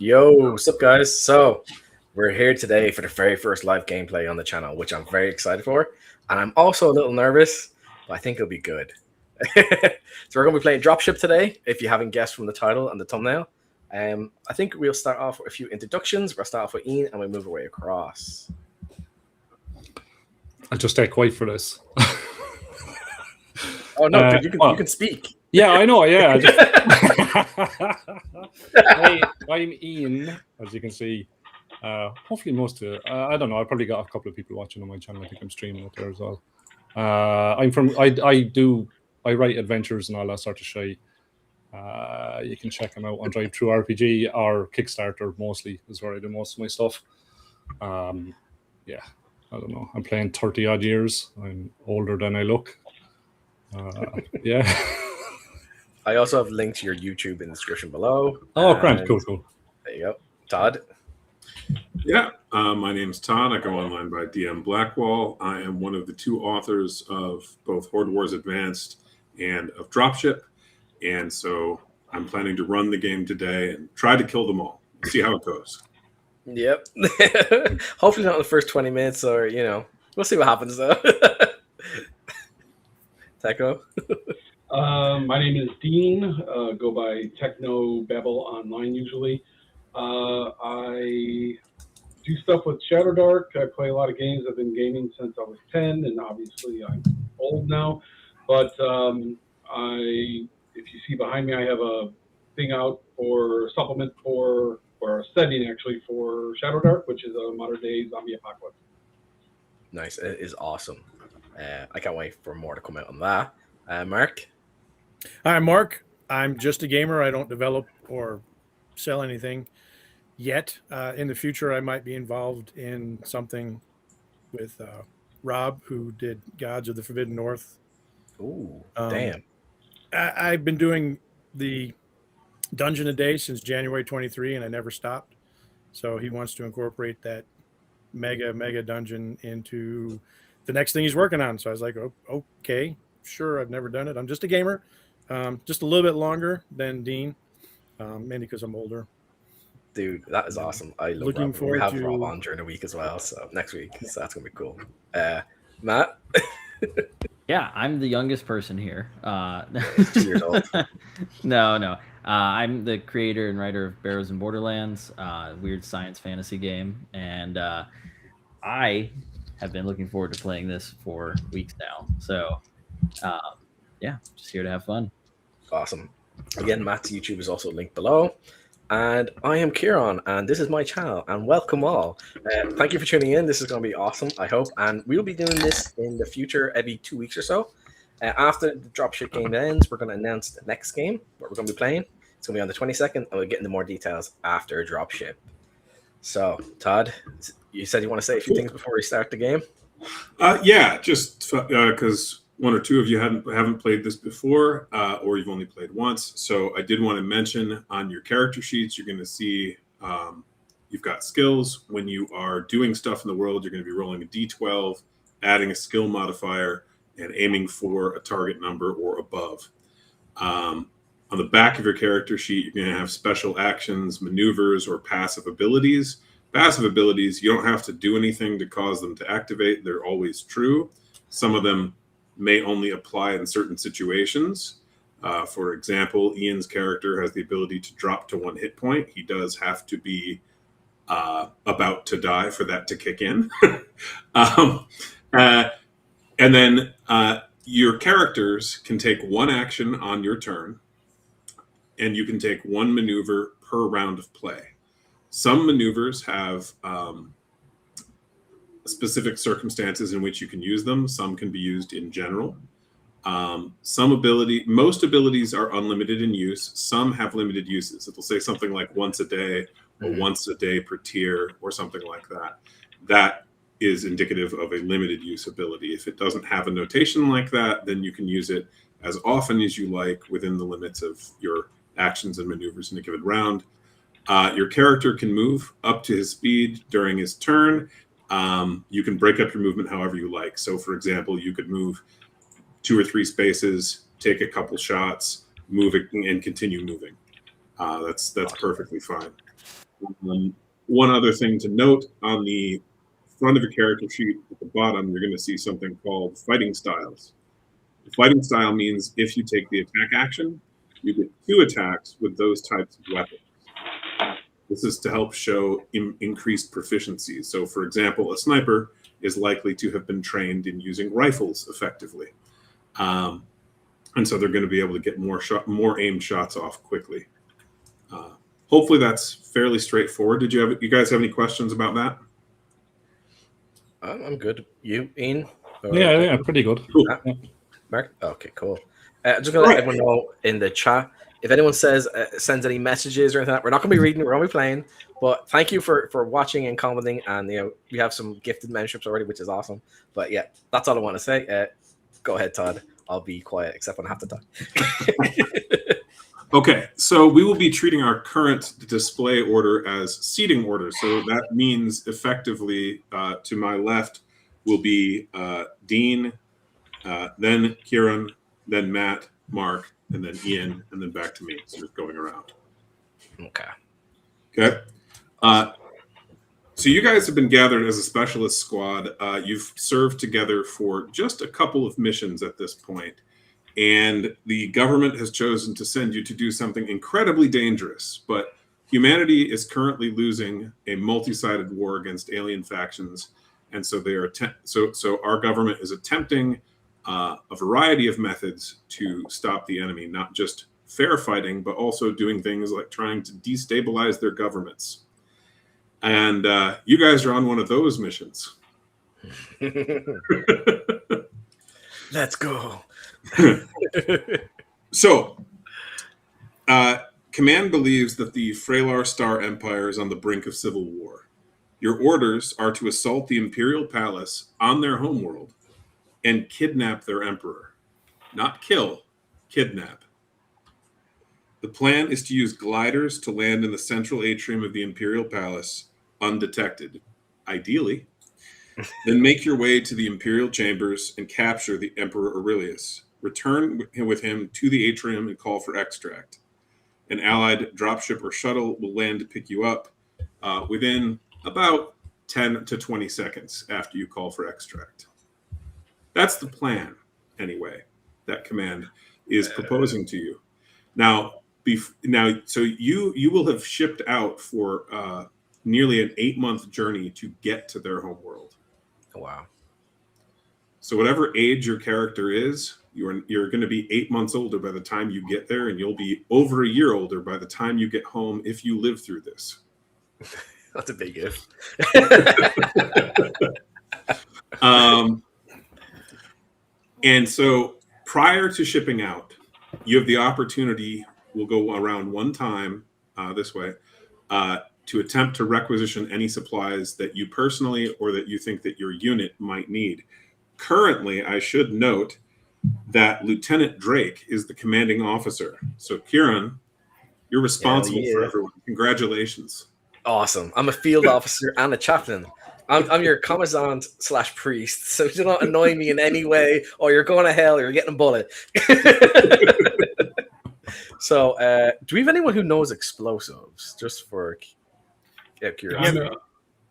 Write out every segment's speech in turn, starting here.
Yo, what's up, guys? So, we're here today for the very first live gameplay on the channel, which I'm very excited for. And I'm also a little nervous, but I think it'll be good. So, we're going to be playing Dropship today, if you haven't guessed from the title and the thumbnail. I think we'll start off with a few introductions. We'll start off with Ian and we'll move our way across. I'll just stay quiet for this. Oh, no, you can speak. Yeah, I know. Yeah. I'm Ian, as you can see. Hopefully most of it. I don't know. I probably got a couple of people watching on my channel. I think I'm streaming it there as well. I write adventures and all that sort of shit. You can check them out on Drive Through RPG or Kickstarter mostly is where I do most of my stuff. Yeah, I don't know. I'm playing 30 odd years. I'm older than I look. Yeah. I also have links to your YouTube in the description below. Oh, grand. Cool. There you go. Todd? Yeah, my name's Todd. I go online by DM Blackwall. I am one of the two authors of both Horde Wars Advanced and of Dropship. And so I'm planning to run the game today and try to kill them all. See how it goes. Yep. Hopefully not in the first 20 minutes or, we'll see what happens though. Techo? My name is Dean. Go by Techno Babble online usually. I do stuff with Shadow Dark. I play a lot of games. I've been gaming since I was 10, and obviously I'm old now. But if you see behind me, I have a thing out for supplement or a setting actually for Shadow Dark, which is a modern day zombie apocalypse. Nice. It is awesome. I can't wait for more to come out on that. Mark? Hi, I'm Mark. I'm just a gamer. I don't develop or sell anything yet. In the future, I might be involved in something with Rob, who did Gods of the Forbidden North. Ooh, damn. I've been doing the dungeon a day since January 23, and I never stopped. So he wants to incorporate that mega dungeon into the next thing he's working on. So I was like, oh, okay, sure. I've never done it. I'm just a gamer, just a little bit longer than Dean, mainly because I'm older. Dude, that is awesome. I love Looking Rob. forward We have to Rob on during the week as well, so next week. So that's gonna be cool. Matt? Yeah, I'm the youngest person here. 2 years old. No. I'm the creator and writer of Barrows and Borderlands, weird science fantasy game, and I have been looking forward to playing this for weeks now. So, yeah, just here to have fun. Awesome. Again, Matt's YouTube is also linked below. And I am Kieran, and this is my channel, and welcome all. Thank you for tuning in. This is going to be awesome, I hope. And we'll be doing this in the future every 2 weeks or so. After the Dropship game ends, we're going to announce the next game, what we're going to be playing. It's going to be on the 22nd, and we'll get into more details after Dropship. So, Todd, you said you want to say a few things before we start the game? Yeah, just because one or two of you haven't played this before, or you've only played once. So I did want to mention on your character sheets, you're going to see you've got skills. When you are doing stuff in the world, you're going to be rolling a d12, adding a skill modifier, and aiming for a target number or above. On the back of your character sheet, you're going to have special actions, maneuvers, or passive abilities. Passive abilities, you don't have to do anything to cause them to activate. They're always true. Some of them may only apply in certain situations. For example, Ian's character has the ability to drop to 1 hit point. He does have to be about to die for that to kick in. And then your characters can take 1 action on your turn, and you can take 1 maneuver per round of play. Some maneuvers have specific circumstances in which you can use them. Some can be used in general. Most abilities are unlimited in use. Some have limited uses. It'll say something like once a day or once a day per tier or something like that. That is indicative of a limited use ability. If it doesn't have a notation like that, then you can use it as often as you like within the limits of your actions and maneuvers in a given round. Your character can move up to his speed during his turn. You can break up your movement however you like. So, for example, you could move 2 or 3 spaces, take a couple shots, move it, and continue moving. That's perfectly fine. One other thing to note, on the front of your character sheet at the bottom, you're going to see something called fighting styles. The fighting style means if you take the attack action, you get 2 attacks with those types of weapons. This is to help show increased proficiency. So, for example, a sniper is likely to have been trained in using rifles effectively. And so they're going to be able to get more aimed shots off quickly. Hopefully that's fairly straightforward. You guys have any questions about that? I'm good. You, Ian? Yeah, pretty good. Cool. Yeah. Mark? Okay, cool. I'm just going to let everyone know in the chat, if anyone sends any messages or anything like that, we're not going to be reading, we're going to be playing. But thank you for watching and commenting. And, we have some gifted memberships already, which is awesome. But yeah, that's all I want to say. Go ahead, Todd. I'll be quiet, except when I have to talk. Okay, so we will be treating our current display order as seating order. So that means effectively to my left will be Dean, then Kieran, then Matt, Mark, and then Ian, and then back to me. So just going around. Okay. So you guys have been gathered as a specialist squad. You've served together for just a couple of missions at this point. And the government has chosen to send you to do something incredibly dangerous. But humanity is currently losing a multi-sided war against alien factions. And so so our government is attempting a variety of methods to stop the enemy, not just fair fighting, but also doing things like trying to destabilize their governments. And you guys are on one of those missions. Let's go. So, Command believes that the Freylar Star Empire is on the brink of civil war. Your orders are to assault the Imperial Palace on their homeworld and kidnap their emperor. Not kill, kidnap. The plan is to use gliders to land in the central atrium of the Imperial Palace undetected, ideally. Then make your way to the Imperial chambers and capture the Emperor Aurelius. Return with him to the atrium and call for extract. An allied dropship or shuttle will land to pick you up within about 10 to 20 seconds after you call for extract. That's the plan, anyway, that Command is proposing to you. Now, so you will have shipped out for nearly an 8-month journey to get to their homeworld. Wow. So whatever age your character is, you're going to be 8 months older by the time you get there, and you'll be over a year older by the time you get home if you live through this. That's a big if. And so prior to shipping out, you have the opportunity, we'll go around one time this way, to attempt to requisition any supplies that you personally or that you think that your unit might need. Currently, I should note that Lieutenant Drake is the commanding officer. So, Kieran, you're responsible for everyone. Congratulations. Awesome. I'm a field officer and a chaplain. I'm your commandant / priest. So do not annoy me in any way, or you're going to hell, or you're getting a bullet. So, do we have anyone who knows explosives? Just for curiosity.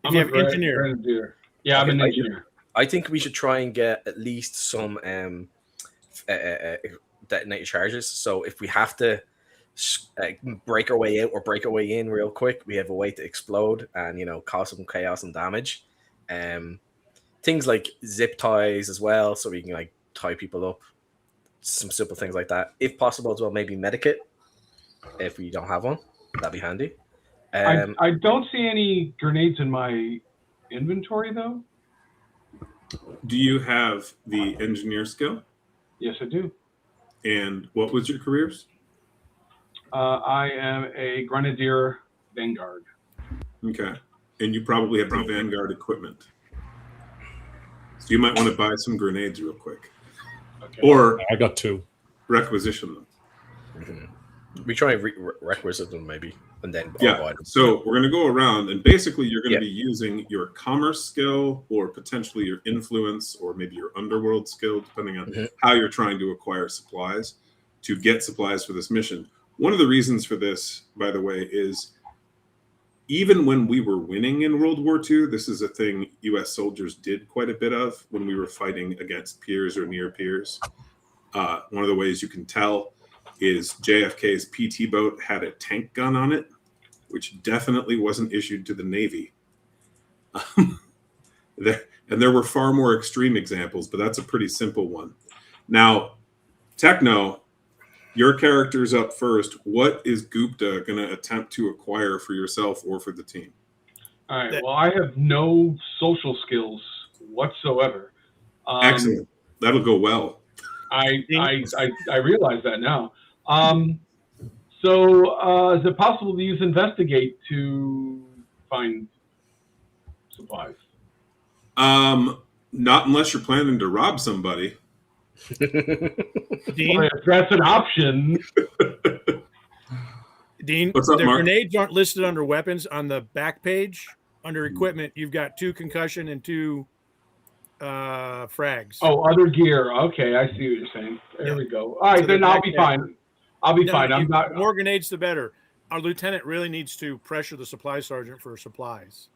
I'm an engineer. Yeah, I'm an engineer. I think we should try and get at least some detonator charges. So if we have to break our way out or break our way in real quick, we have a way to explode and cause some chaos and damage. Things like zip ties as well, so we can tie people up. Some simple things like that, if possible as well. Maybe medikit if we don't have one, that'd be handy. I don't see any grenades in my inventory though. Do you have the engineer skill? Yes, I do. And what was your careers? I am a Grenadier Vanguard. Okay. And you probably have the Vanguard equipment. So you might want to buy some grenades real quick. Okay. Or I got 2. Requisition them. Mm-hmm. We try and requisite them maybe, and then yeah. So we're going to go around, and basically you're going to be using your commerce skill, or potentially your influence, or maybe your underworld skill, depending on how you're trying to acquire supplies to get supplies for this mission. One of the reasons for this, by the way, is even when we were winning in World War II, this is a thing U.S. soldiers did quite a bit of when we were fighting against peers or near peers. One of the ways you can tell is JFK's PT boat had a tank gun on it, which definitely wasn't issued to the Navy. There were far more extreme examples, but that's a pretty simple one. Now, Techno, your character's up first. What is Gupta going to attempt to acquire for yourself or for the team? All right. Well, I have no social skills whatsoever. Excellent. That'll go well. I realize that now. So is it possible to use investigate to find supplies? Not unless you're planning to rob somebody. Dean, Well, if that's an option. Dean, What's up, the Mark? grenades aren't listed under weapons on the back page. Under equipment, you've got 2 concussion and 2 frags. Oh, other gear. Okay, I see what you're saying. There we go. All right, So then the I'll back be there- fine. I'll be fine. I'm The not. more grenades, the better. Our lieutenant really needs to pressure the supply sergeant for supplies.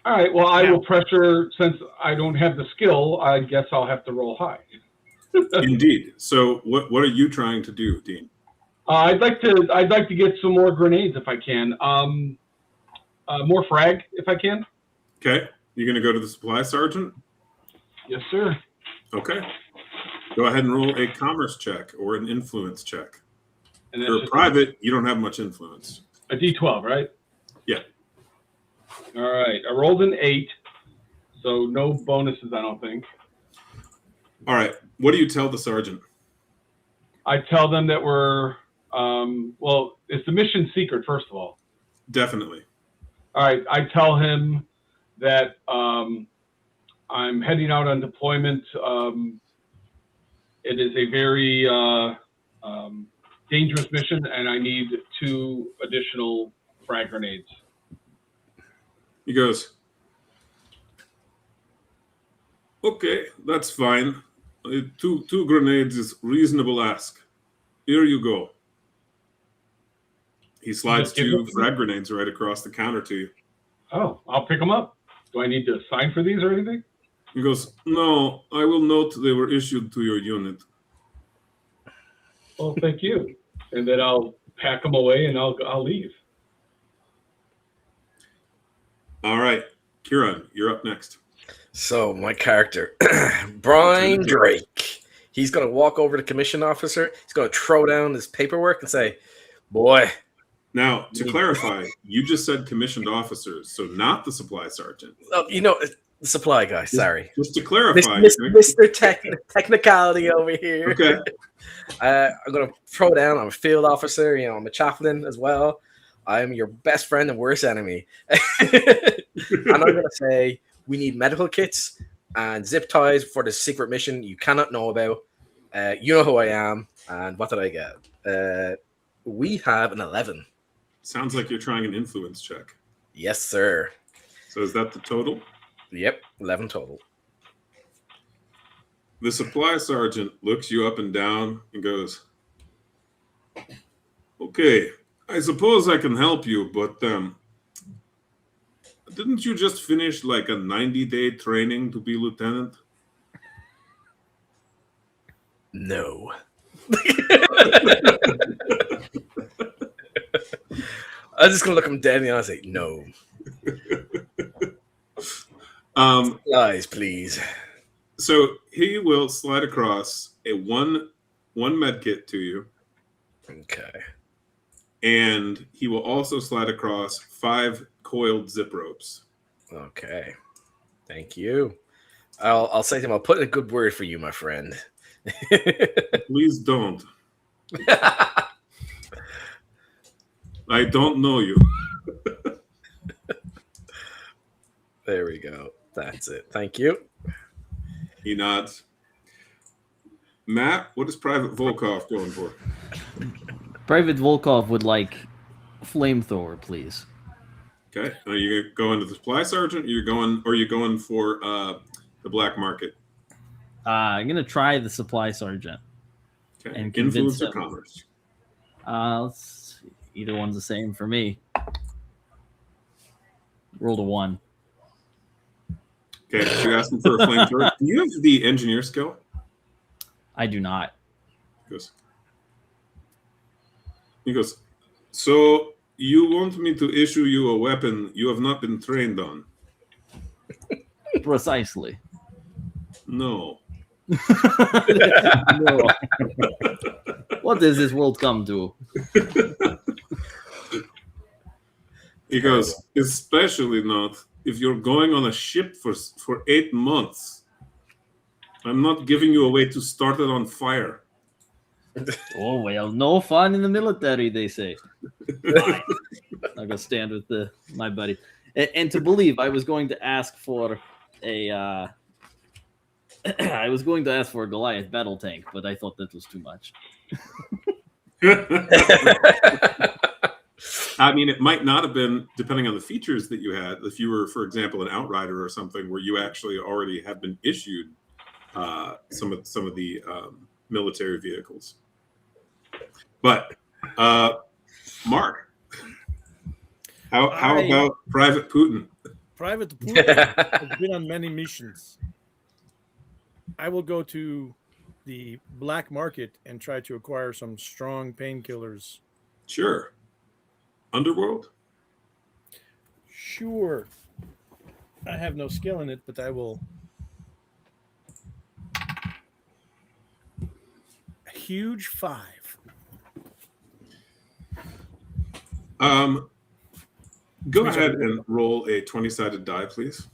All right. Well, I Now- will pressure. Since I don't have the skill, I guess I'll have to roll high. Indeed. So what are you trying to do, Dean? I'd like to get some more grenades if I can. More frag if I can. Okay. You're going to go to the supply sergeant? Yes, sir. Okay. Go ahead and roll a commerce check or an influence check. And If that's you're just private, you don't have much influence. a D12, right? Yeah. All right. I rolled an 8, so no bonuses, I don't think. All right. What do you tell the sergeant? I tell them that we're well, it's the mission secret, first of all. Definitely. All right. I tell him that I'm heading out on deployment. It is a very dangerous mission, and I need 2 additional frag grenades. He goes, okay, that's fine. 2 grenades is reasonable ask. Here you go. He slides Just give 2 them- frag grenades right across the counter to you. Oh, I'll pick them up. Do I need to sign for these or anything? He goes, no, I will note they were issued to your unit. Well, thank you. And then I'll pack them away and I'll leave. All right. Kieran, you're up next. So my character, Brian Drake, he's going to walk over to the commission officer. He's going to throw down his paperwork and say, boy. Now, to clarify, you just said commissioned officers, so not the supply sergeant. Oh, the supply guy, sorry. Just to clarify. Mr. Technicality over here. Okay. I'm going to throw down. I'm a field officer. I'm a chaplain as well. I'm your best friend and worst enemy. And I'm going to say, we need medical kits and zip ties for the secret mission you cannot know about. You know who I am. And what did I get? We have an 11. Sounds like you're trying an influence check. Yes, sir. So is that the total? Yep, 11 total. The supply sergeant looks you up and down and goes, okay, I suppose I can help you, but didn't you just finish like a 90-day training to be lieutenant? No. I'm just going to look him dead in the eye and say, no. Lies, please. So he will slide across a one med kit to you. Okay. And he will also slide across 5 coiled zip ropes. Okay. Thank you. I'll say to him, I'll put in a good word for you, my friend. Please don't. I don't know you. There we go. That's it. Thank you. He nods. Matt, what is Private Volkov going for? Private Volkov would like flamethrower, please. Okay. Are you going to the supply sergeant? Or are you going for the black market? I'm gonna try the supply sergeant. Okay. And convince Influence or him. commerce? Either one's the same for me. Rolled a 1. Okay, so you're asking for a flamethrower. Do you have the engineer skill? I do not. He goes, so you want me to issue you a weapon you have not been trained on? Precisely. No. No. What does this world come to? He goes, especially not if you're going on a ship for 8 months. I'm not giving you a way to start it on fire. Oh, well, no fun in the military, they say. Fine. I'll go stand with my buddy. And to believe I was going to ask for a I was going to ask for a Goliath battle tank, but I thought that was too much. I mean, it might not have been, depending on the features that you had, if you were, for example, an Outrider or something where you actually already have been issued some of the military vehicles. But Mark, how about Private Putin? Private Putin has been on many missions. I will go to the black market and try to acquire some strong painkillers. Sure. Underworld? Sure. I have no skill in it, but I will. A huge 5. Go ahead and roll a 20-sided die, please.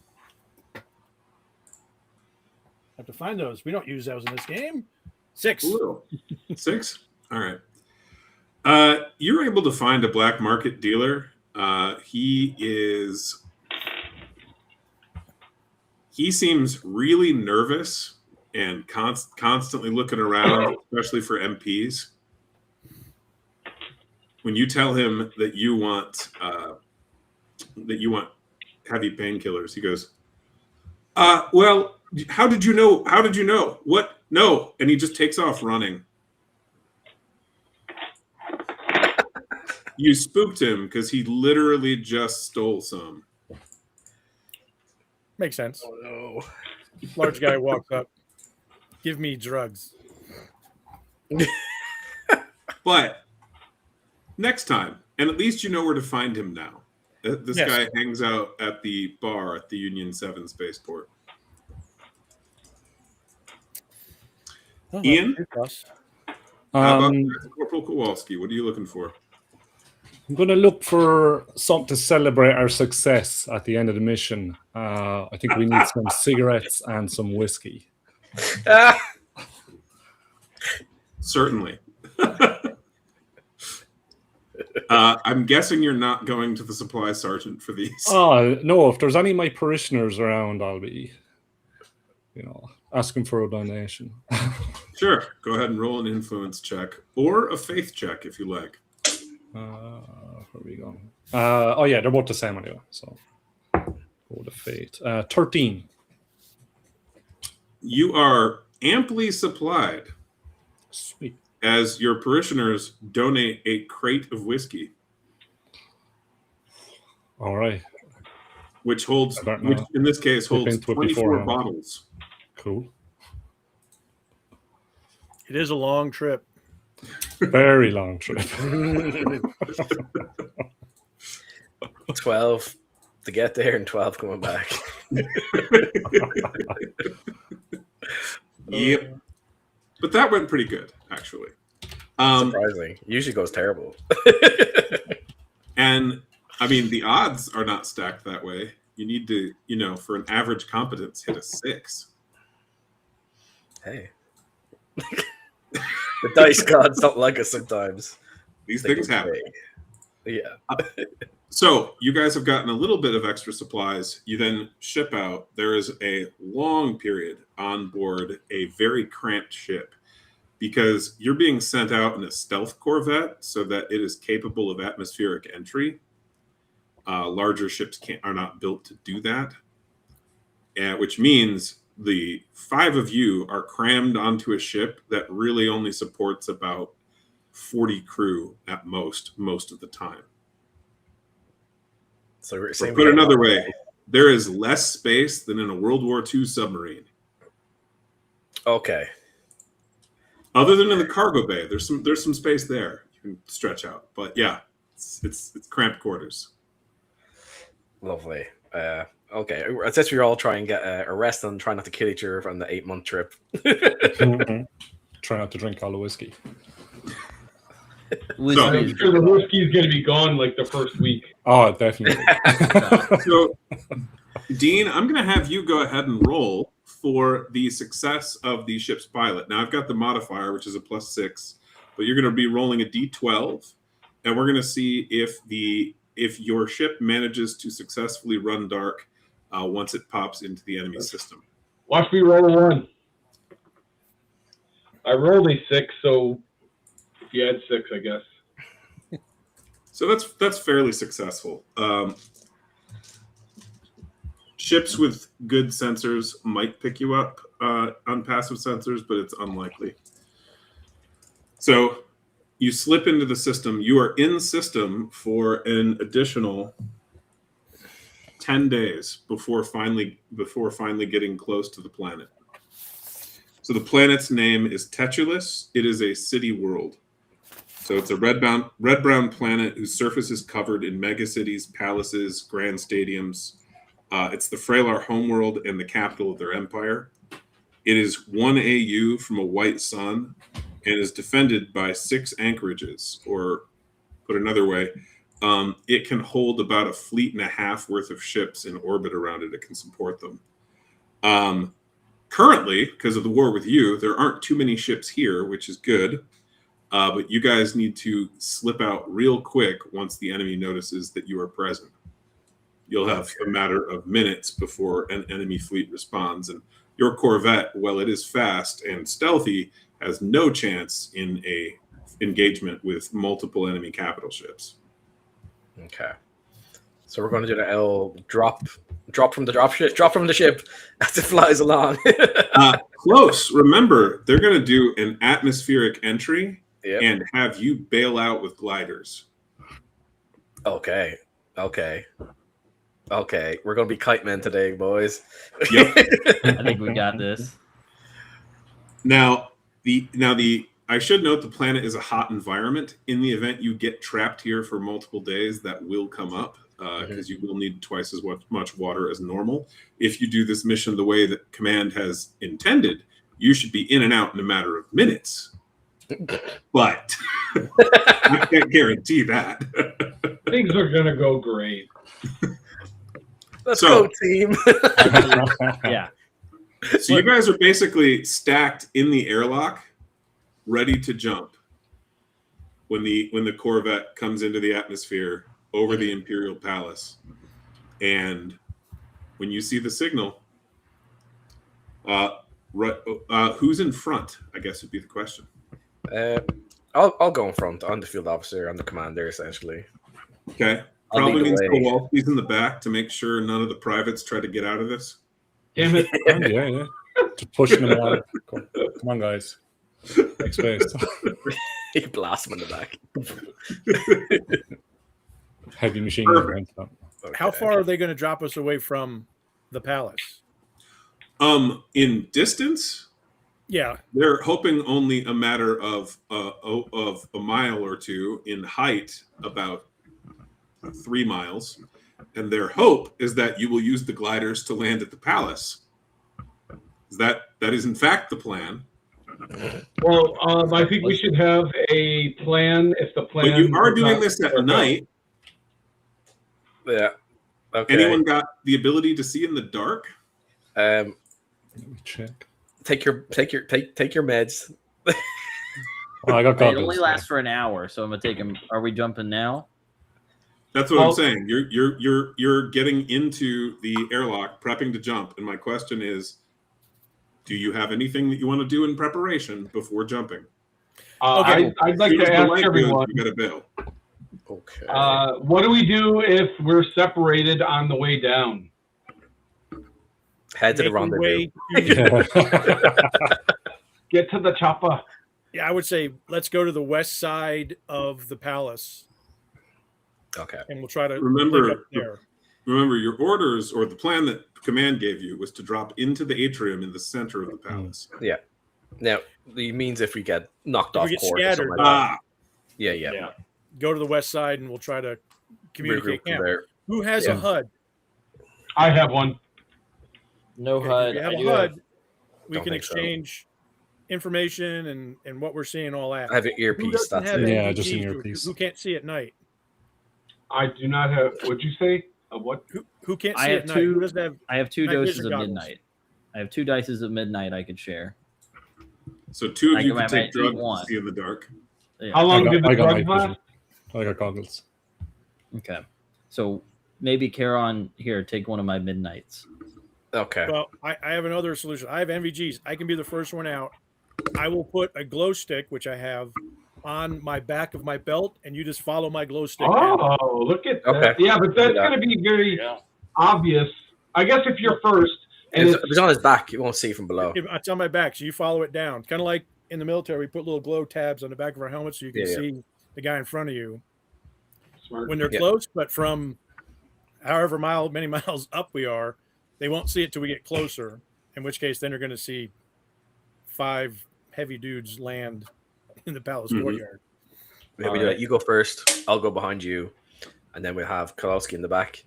Have to find those. We don't use those in this game. 6. Ooh. 6? All right. You're able to find a black market dealer. He seems really nervous and constantly looking around, especially for MPs. When you tell him that you want heavy painkillers, he goes, well, how did you know? How did you know? What? No. And he just takes off running. You spooked him because he literally just stole some. Makes sense. Oh no. Large guy walks up. Give me drugs. But next time, and at least you know where to find him now. This Yes. guy hangs out at the bar at the Union 7 spaceport. Oh, Ian? How about Corporal Kowalski? What are you looking for? I'm going to look for something to celebrate our success at the end of the mission. I think we need some cigarettes and some whiskey. Certainly. I'm guessing you're not going to the supply sergeant for these. Oh, no, if there's any of my parishioners around, I'll be, asking for a donation. Sure. Go ahead and roll an influence check or a faith check if you like. Where are we going? Oh, yeah, they're both the same anyway. So, go with fate. 13. You are amply supplied. Sweet. As your parishioners donate a crate of whiskey. All right. Which in this case holds 24 bottles. Cool. It is a long trip. Very long trip. 12 to get there and 12 coming back. Yep. But that went pretty good, actually. Surprising. Usually goes terrible. And, I mean, the odds are not stacked that way. You need to, for an average competence, hit a 6. Hey. The dice gods don't like us sometimes. These things happen. Yeah. So you guys have gotten a little bit of extra supplies. You then ship out. There is a long period on board a very cramped ship because you're being sent out in a stealth corvette so that it is capable of atmospheric entry. Larger ships are not built to do that, which means the 5 of you are crammed onto a ship that really only supports about 40 crew at most of the time. So we're Or saying put another way, there is less space than in a World War II submarine. Okay. Other than in the cargo bay, there's some space there you can stretch out. But yeah, it's cramped quarters. Lovely. Okay. I guess we all try and get a rest and try not to kill each other on the 8-month trip. Try not to drink all the whiskey. Whiskey I'm is sure the whiskey is going to be gone like the first week. Oh, definitely. So, Dean, I'm going to have you go ahead and roll for the success of the ship's pilot. Now, I've got the modifier, which is a +6, but you're going to be rolling a d12, and we're going to see if your ship manages to successfully run dark once it pops into the enemy system. Watch me roll a 1. I rolled a 6, so if you add 6, I guess. So that's fairly successful. Ships with good sensors might pick you up on passive sensors, but it's unlikely. So you slip into the system. You are in system for an additional 10 days before finally getting close to the planet. So the planet's name is Tetulus. It is a city world. So it's a red-brown planet whose surface is covered in megacities, palaces, grand stadiums. It's the Freylar homeworld and the capital of their empire. It is 1 AU from a white sun and is defended by 6 anchorages, or put another way, it can hold about a fleet and a half worth of ships in orbit around it. It can support them. Currently, because of the war with you, there aren't too many ships here, which is good. But you guys need to slip out real quick once the enemy notices that you are present. You'll have a matter of minutes before an enemy fleet responds. And your Corvette, while it is fast and stealthy, has no chance in a engagement with multiple enemy capital ships. Okay. So we're going to do the L drop from the ship as it flies along. Close. Remember, they're going to do an atmospheric entry. Yep. And have you bail out with gliders. Okay. We're gonna be kite men today, boys. Yep. I think we got this. Now I should note the planet is a hot environment. In the event you get trapped here for multiple days, that will come up because you will need twice as much water as normal. If you do this mission the way that Command has intended, you should be in and out in a matter of minutes. But I can't guarantee that. Things are going to go great. Let's go, team. Yeah. So you guys are basically stacked in the airlock, ready to jump when the Corvette comes into the atmosphere over the Imperial Palace. And when you see the signal, who's in front, I guess would be the question. I'll go in front. I'm the field officer. I'm the commander, essentially. Okay. I'll Probably lead means the way. Kowalski's in the back to make sure none of the privates try to get out of this. Damn it. Yeah. Just pushing them out. Come on, guys. Make space. He blasts him in the back. Heavy machine gun. Okay. How far are they going to drop us away from the palace? In distance, Yeah. they're hoping only a matter of a mile or two. In height, about 3 miles. And their hope is that you will use the gliders to land at the palace. That is in fact the plan. Well, I think we should have a plan. If the plan, But you are doing this at night. Yeah. Okay. Anyone got the ability to see in the dark? Check. Take your meds. Oh, I got It goggles. only lasts for an hour, so I'm gonna take him. Are we jumping now? That's what I'm saying. You're getting into the airlock, prepping to jump, and my question is, do you have anything that you want to do in preparation before jumping? Okay. I'd like to ask everyone, You got to bail. Okay. what do we do if we're separated on the way down? Head to the Make your rendezvous. way- Get to the chopper. Yeah, I would say let's go to the west side of the palace, Okay. and we'll try to Remember, link up there. Remember, your orders or the plan that command gave you was to drop into the atrium in the center of the palace. Yeah. Now, it means if we get knocked If we off get course or something scattered, like that. Yeah. go to the west side and we'll try to communicate. Regroup from Now, there. who has Yeah. a HUD? I have one. No Okay, HUD. if you have I a do HUd, have- we Don't can think so. exchange information and what we're seeing, all that. I have an Who earpiece. doesn't That's have it. Yeah, NVGs just an to- earpiece. Who can't see at night? I do not have. What'd you say? What? Who can't I see have at night? Who two- doesn't have? I have 2 Night doses vision of goggles. midnight. I have 2 dices of midnight I could share. So 2 of I you might can take eat drugs one. to see in the dark. Yeah. How long did the I got drugs night last? vision. I got goggles. Okay. So maybe Charon here, take one of my midnights. Okay. Well, I have another solution. I have NVGs. I can be the first one out. I will put a glow stick, which I have, on my back of my belt, and you just follow my glow stick. down. Oh, look at Okay. that. Yeah, but that's Do that. going to be very obvious. I guess if you're first, and If it's, it's on his back, you won't see from below. It's on my back, so you follow it down. Kind of like in the military, we put little glow tabs on the back of our helmets so you can Yeah. see the guy in front of you smart. when they're Yeah. close. But from however many miles up we are, they won't see it till we get closer. In which case, then they're going to see 5 heavy dudes land in the palace Mhm. courtyard. Maybe do that. You go first. I'll go behind you, and then we'll have Kowalski in the back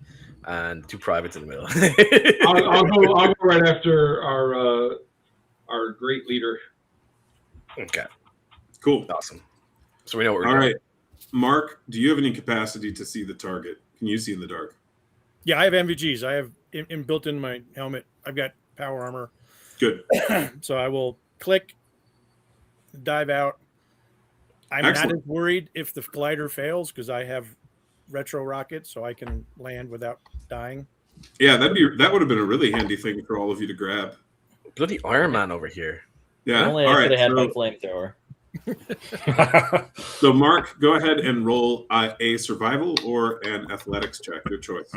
and 2 privates in the middle. I'll go right after our great leader. Okay. Cool. Awesome. So we know what we're All doing. right. Mark, do you have any capacity to see the target? Can you see in the dark? Yeah, I have NVGs. I have built in my helmet. I've got power armor. Good. So I will click, dive out. I'm Excellent. not as worried if the glider fails because I have retro rockets, so I can land without dying. Yeah, that would have been a really handy thing for all of you to grab. Bloody Iron Man over here. Yeah. Only All I could right. have had my So, flamethrower. so Mark, go ahead and roll a survival or an athletics check. Your choice.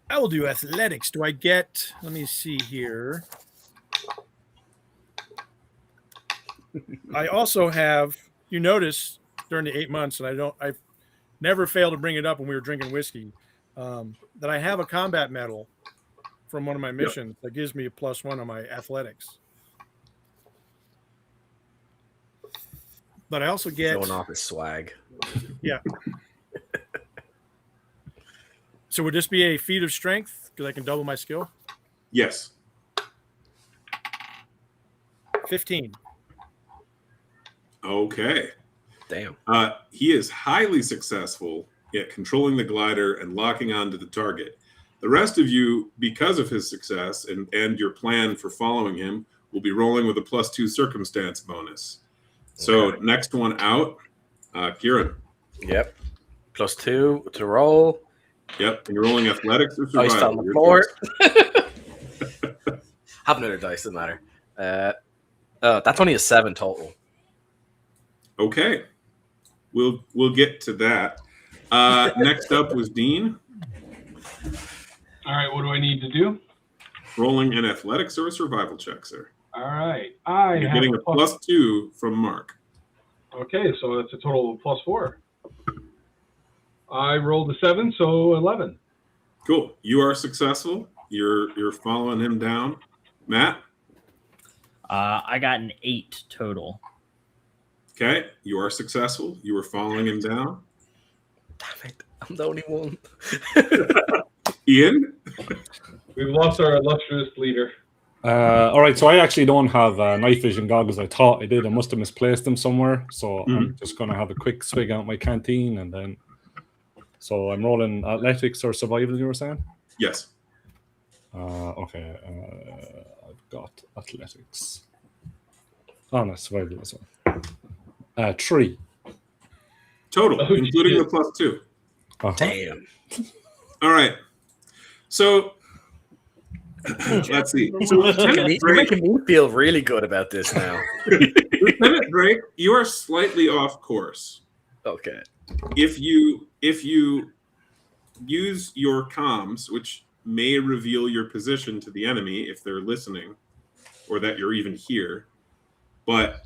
I will do athletics. Do I get? Let me see here. I also have. You notice during the 8 months, and I never failed to bring it up when we were drinking whiskey, that I have a combat medal from one of my missions that gives me a +1 on my athletics. But I also get. Showing off his swag. So would this be a feat of strength because I can double my skill? Yes. 15. Okay. Damn. He is highly successful at controlling the glider and locking onto the target. The rest of you, because of his success and your plan for following him, will be rolling with a +2 circumstance bonus. So Okay. next one out, Kieran. Yep. +2 to roll. Yep, and you're rolling athletics or Dice survival. on the Your floor. choice. Have another dice, doesn't matter. That's only a 7 total. Okay, we'll get to that. Next up was Dean, All right, what do I need to do? rolling an athletics or a survival check, sir. All right, I You're have getting a a +2 from Mark. Okay, so that's a total of +4. I rolled a 7, so 11. Cool. You are successful. You're following him down. Matt. I got an 8 total. Okay, you are successful. You were following him down. Damn it. I'm the only one. Ian. We've lost our illustrious leader. All right, so I actually don't have night vision goggles. I thought I did. I must have misplaced them somewhere. So I'm just going to have a quick swig out my canteen and then. So I'm rolling athletics or survival, you were saying? Yes. Okay, I've got athletics. Oh, no, survival as well. 3. Total, Oh, including shit. the +2. Uh-huh. Damn. All right. So let's see. So Lieutenant You're Drake, making me feel really good about this now. Lieutenant Drake, you are slightly off course. Okay. If you use your comms, which may reveal your position to the enemy if they're listening, or that you're even here, but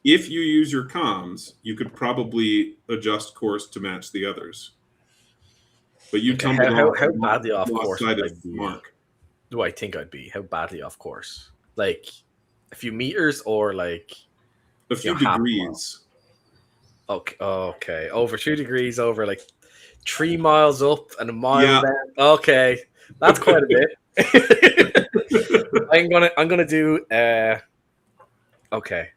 if you use your comms, you could probably adjust course to match the others. but you Okay, tumbled how off. how and badly off lost course sight would of I be? Mark. Do I think I'd be? How badly off course? Like a few meters or like A few half a mile? degrees. Okay. Over 2 degrees, over like 3 miles up and a mile Yeah. down. Okay. That's quite a bit. I'm gonna do okay.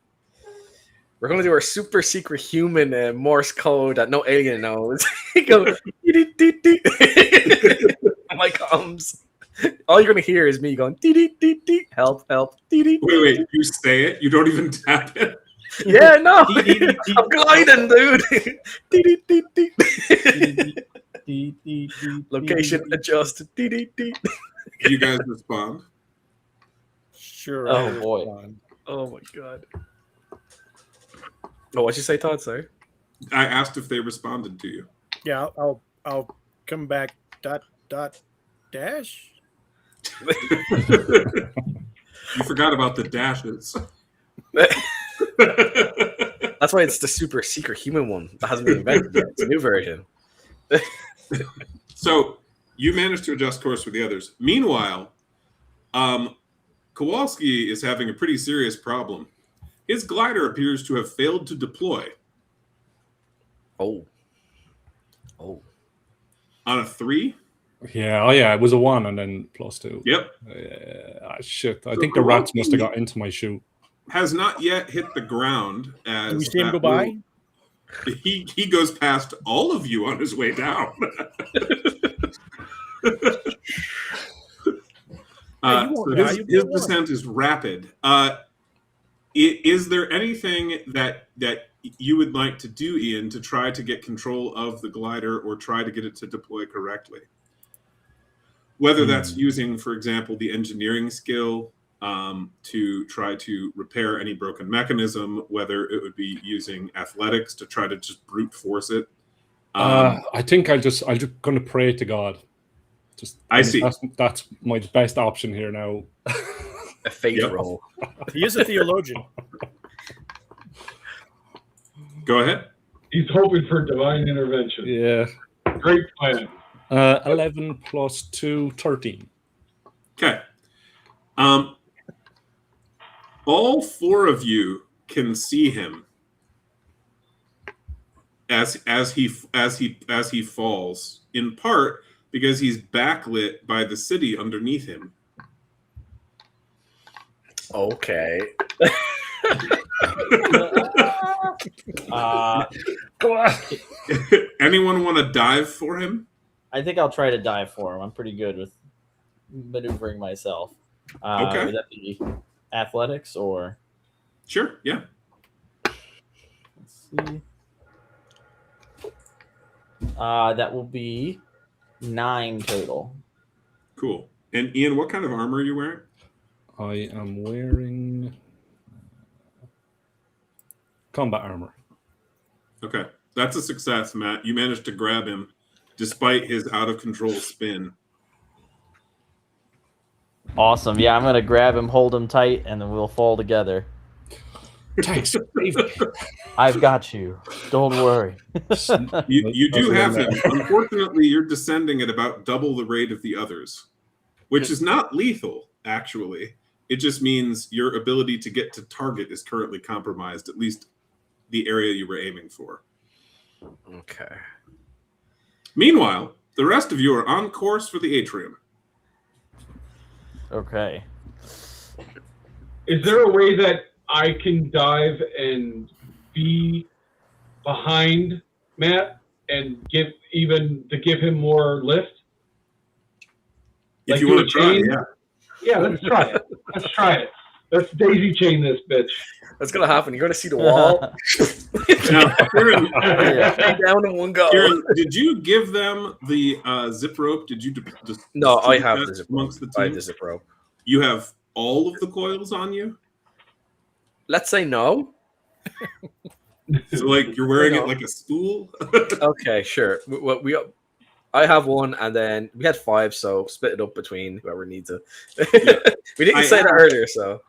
We're gonna do our super secret human Morse code that no alien knows. Go dee-dee-dee-dee. On my comms. All you're gonna hear is me going dee-dee-dee-dee. Help, help, dee-dee-dee-dee. Wait, you say it? You don't even tap it? Yeah, no. I'm gliding, dude. Dee-dee-dee-dee. Location adjust. Dee-dee-dee. Do you guys respond? Sure. Oh, I'll boy. respond. Oh my god. Oh, what'd you say, Todd? Sorry. I asked if they responded to you. Yeah, I'll come back. Dash. You forgot about the dashes. That's why it's the super secret human one that hasn't been invented yet. It's a new version. So you managed to adjust course with the others. Meanwhile, Kowalski is having a pretty serious problem. His glider appears to have failed to deploy. Oh. On a 3? Yeah, it was a 1 and then +2. Yep. Shit. I So think the rats Kowalski must have got into my chute. has not yet hit the ground as Do we see him that go by? He goes past all of you on his way down. Hey, you won't So die, his you'll be descent is rapid. Is there anything that you would like to do, Ian, to try to get control of the glider or try to get it to deploy correctly? Whether that's using, for example, the engineering skill to try to repair any broken mechanism, whether it would be using athletics to try to just brute force it. I think I'm just going to pray to God. I see. That's my best option here now. A fate Yep. roll. He is a theologian. Go ahead. He's hoping for divine intervention. Yeah. Great plan. 11 plus 2, 13. Okay. All 4 of you can see him as he falls, in part because he's backlit by the city underneath him. Okay. Come on. Anyone want to dive for him? I think I'll try to dive for him. I'm pretty good with maneuvering myself. Okay. Would that be athletics or? Sure. Yeah. Let's see. That will be 9 total. Cool. And Ian, what kind of armor are you wearing? I am wearing combat armor. Okay. That's a success, Matt. You managed to grab him despite his out of control spin. Awesome. Yeah, I'm gonna grab him, hold him tight, and then we'll fall together. Thanks. I've got you. Don't worry. You do have him. Unfortunately, you're descending at about double the rate of the others, which is not lethal, actually. It just means your ability to get to target is currently compromised, at least the area you were aiming for. Okay. Meanwhile, the rest of you are on course for the atrium. Okay. Is there a way that I can dive and be behind Matt and give him more lift? If Like you do want a to try, chain? yeah. Yeah, let's try it. Let's try it. Let's daisy chain this bitch. What's gonna happen? You're gonna see the wall. Now, Kieran, Stay down in one go. Kieran, did you give them the zip rope? Did you just No, I distribute have that the zip rope. amongst the I have team? the zip rope. You have all of the coils on you? Let's say no. So, like, you're wearing No. it like a spool? Okay, sure. I have one, and then we had 5, so split it up between whoever needs it. We didn't say that earlier, so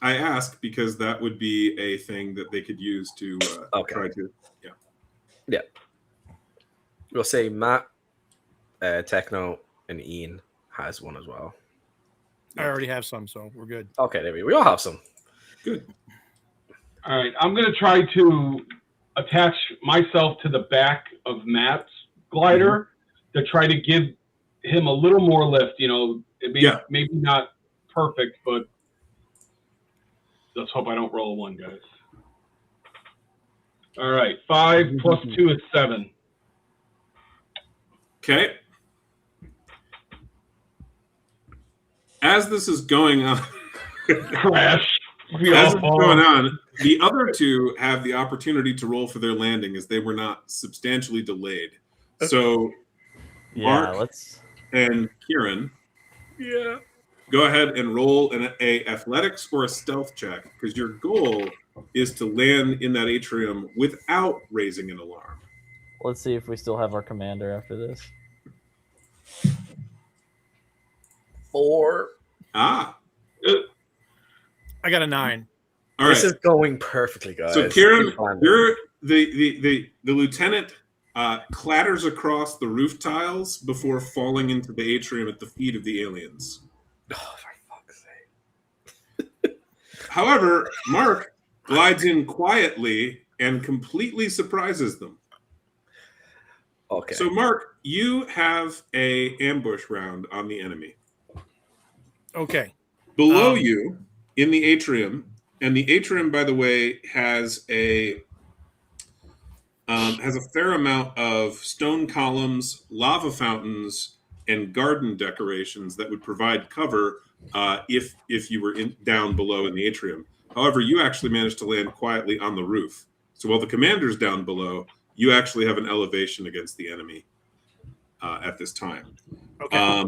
I ask because that would be a thing that they could use to Okay. try to. we'll say Matt Techno and Ian has one as well. I already have some, so we're good. Okay, there we go. We all have some. Good. All right, I'm going to try to attach myself to the back of Matt's glider to try to give him a little more lift. You know, maybe not perfect, but let's hope I don't roll a 1, guys. All right, 5 plus 2 is 7. Okay. As this is going on, Crash. as this is going on, the other two have the opportunity to roll for their landing as they were not substantially delayed. So, Mark and Kieran, go ahead and roll a athletics or a stealth check, because your goal is to land in that atrium without raising an alarm. Let's see if we still have our commander after this. 4. I got a 9. All This right. is going perfectly, guys. So, Kieran, you're the lieutenant clatters across the roof tiles before falling into the atrium at the feet of the aliens. Oh, for fuck's sake. However, Mark glides in quietly and completely surprises them. Okay. So, Mark, you have a ambush round on the enemy. Okay. Below you, in the atrium, and the atrium, by the way, has a fair amount of stone columns, lava fountains, and garden decorations that would provide cover if you were down below in the atrium. However, you actually managed to land quietly on the roof. So while the commander's down below, you actually have an elevation against the enemy at this time. Okay.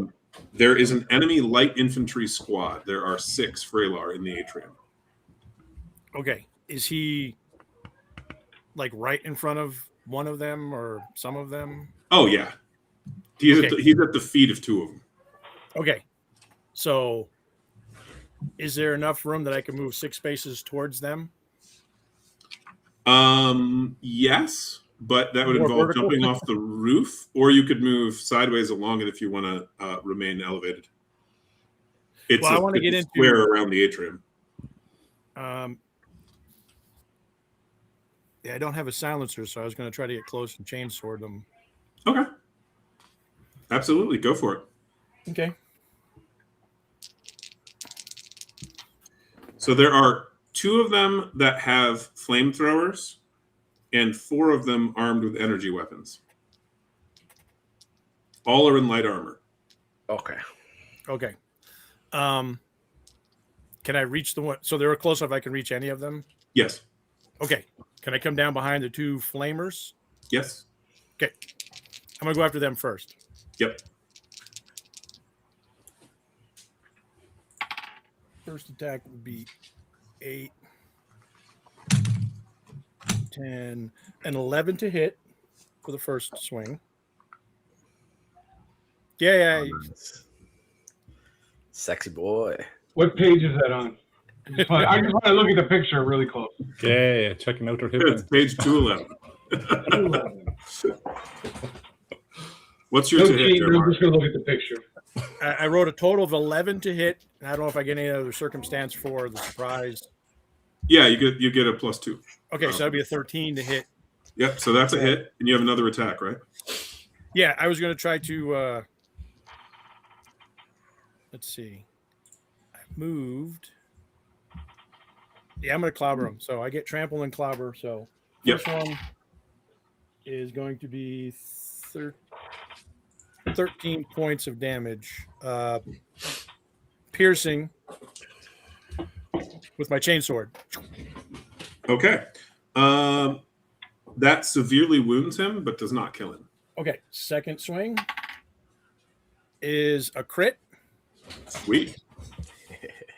There is an enemy light infantry squad. There are 6 Freylar in the atrium. Okay. Is he like right in front of one of them or some of them? Oh, yeah. He's at the feet of 2 of them. Okay. So is there enough room that I can move 6 spaces towards them? Yes, but that would More involve vertical? jumping off the roof, or you could move sideways along it if you want to remain elevated. It's I want to get into square around the atrium. Yeah, I don't have a silencer, so I was going to try to get close and chainsword them. Okay. Absolutely. Go for it. Okay. So there are 2 of them that have flamethrowers and 4 of them armed with energy weapons. All are in light armor. Okay. Okay. Can I reach the one? So they're close enough I can reach any of them? Yes. Okay. Can I come down behind the 2 flamers? Yes. Okay. I'm going to go after them first. Yep. First attack would be 8, 10, and 11 to hit for the first swing. Yeah. Sexy boy. What page is that on? I just want to look at the picture really close. Yeah, checking out her hip. It's page 211. What's your No to hit cheating, there, I'm Mark? just going to look at the picture. I wrote a total of 11 to hit. And I don't know if I get any other circumstance for the surprise. Yeah, you get a +2. Okay, so that'd be a 13 to hit. Yep, so that's a hit, and you have another attack, right? Yeah, I was going to try to. Let's see. I moved. Yeah, I'm going to clobber him. So I get trample and clobber. So first one is going to be 13 points of damage. Piercing with my chainsword. Okay. That severely wounds him, but does not kill him. Okay, second swing is a crit. Sweet.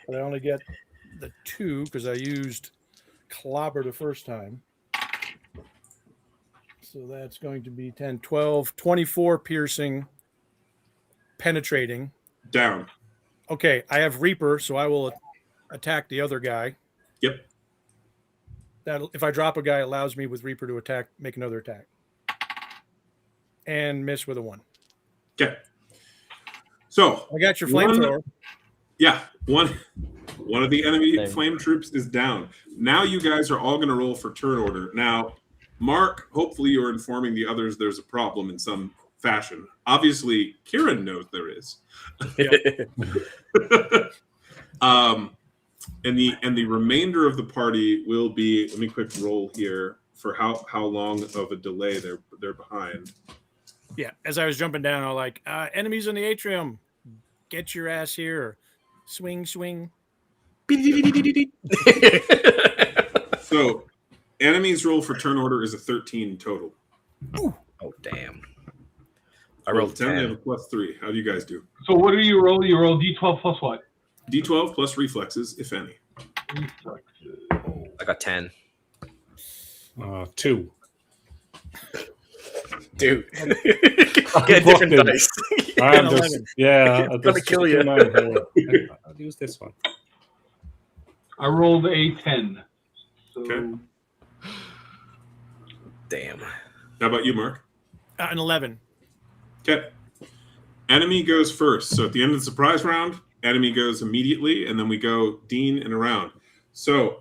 But I only get the 2 because I used clobber the first time. So that's going to be 10, 12, 24 piercing, penetrating. Down. Okay, I have Reaper, so I will attack the other guy. Yep. That if I drop a guy, it allows me with Reaper to make another attack. And miss with a 1. Okay. So I got your one- flamethrower. Yeah, one of the enemy Same. flame troops is down. Now you guys are all going to roll for turn order. Now, Mark, hopefully you're informing the others there's a problem in some fashion. Obviously, Kieran knows there is. And the remainder of the party will be. Let me quick roll here for how long of a delay they're behind. Yeah, as I was jumping down, I was like, enemies in the atrium. Get your ass here. Swing, swing. So, enemies roll for turn order is a 13 total. Oh damn! I rolled 10. They have 10. a +3. How do you guys do? So what do you roll? You roll D12 plus what? D12 plus reflexes, if any. Reflexes. I got 10. 2. Dude, get different fucking- dice. I'm 11. just, yeah, Gonna that's kill just you. mine here. I'll use this one. I rolled a 10. So Okay. Damn. How about you, Mark? An 11. Okay. Enemy goes first. So at the end of the surprise round, enemy goes immediately, and then we go Dean and around. So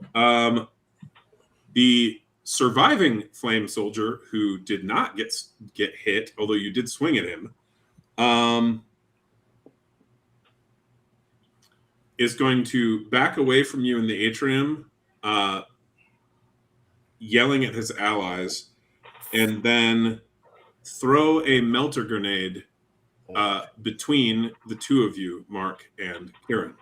the surviving flame soldier who did not get hit, although you did swing at him, is going to back away from you in the atrium, yelling at his allies, and then throw a melter grenade between the two of you, Mark and Kieran.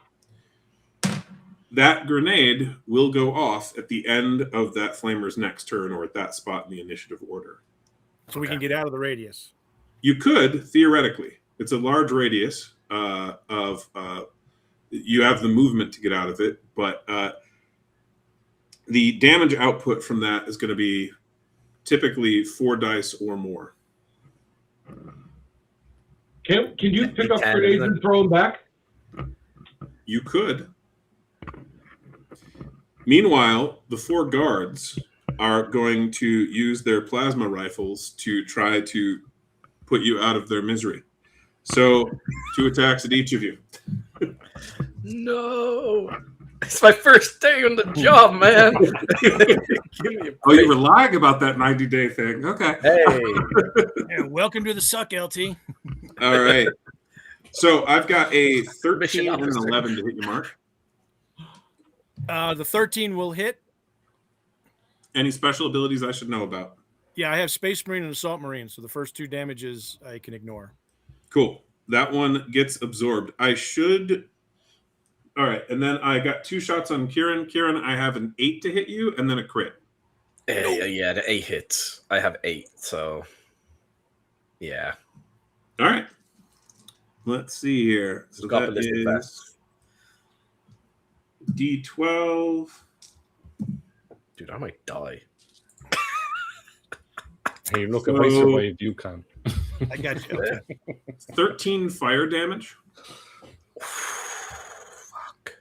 That grenade will go off at the end of that flamer's next turn, or at that spot in the initiative order. So we can get out of the radius. You could, theoretically. It's a large radius you have the movement to get out of it, but the damage output from that is going to be typically 4 dice or more. can you pick up D10, grenades isn't it? and throw them back? You could. Meanwhile, the 4 guards are going to use their plasma rifles to try to put you out of their misery. So, 2 attacks at each of you. No. It's my first day on the job, man. Give me a Oh, you break. were lying about that 90-day thing. Okay. Hey. Yeah, welcome to the suck, LT. All right. So, I've got a 13 Mission and an officer. 11 to hit you, Mark. The 13 will hit. Any special abilities I should know about? Yeah, I have Space Marine and Assault Marine, so the first 2 damages I can ignore. Cool. That one gets absorbed. I should. All right. And then I got 2 shots on Kieran. Kieran, I have an 8 to hit you and then a crit. Yeah, the 8 hits. I have 8, so yeah. All right. Let's see here. So Got that ballistic is vest. D12. Dude, I might die. Hey, look, if I So- survived, you can. I got you. 13 fire damage. Fuck.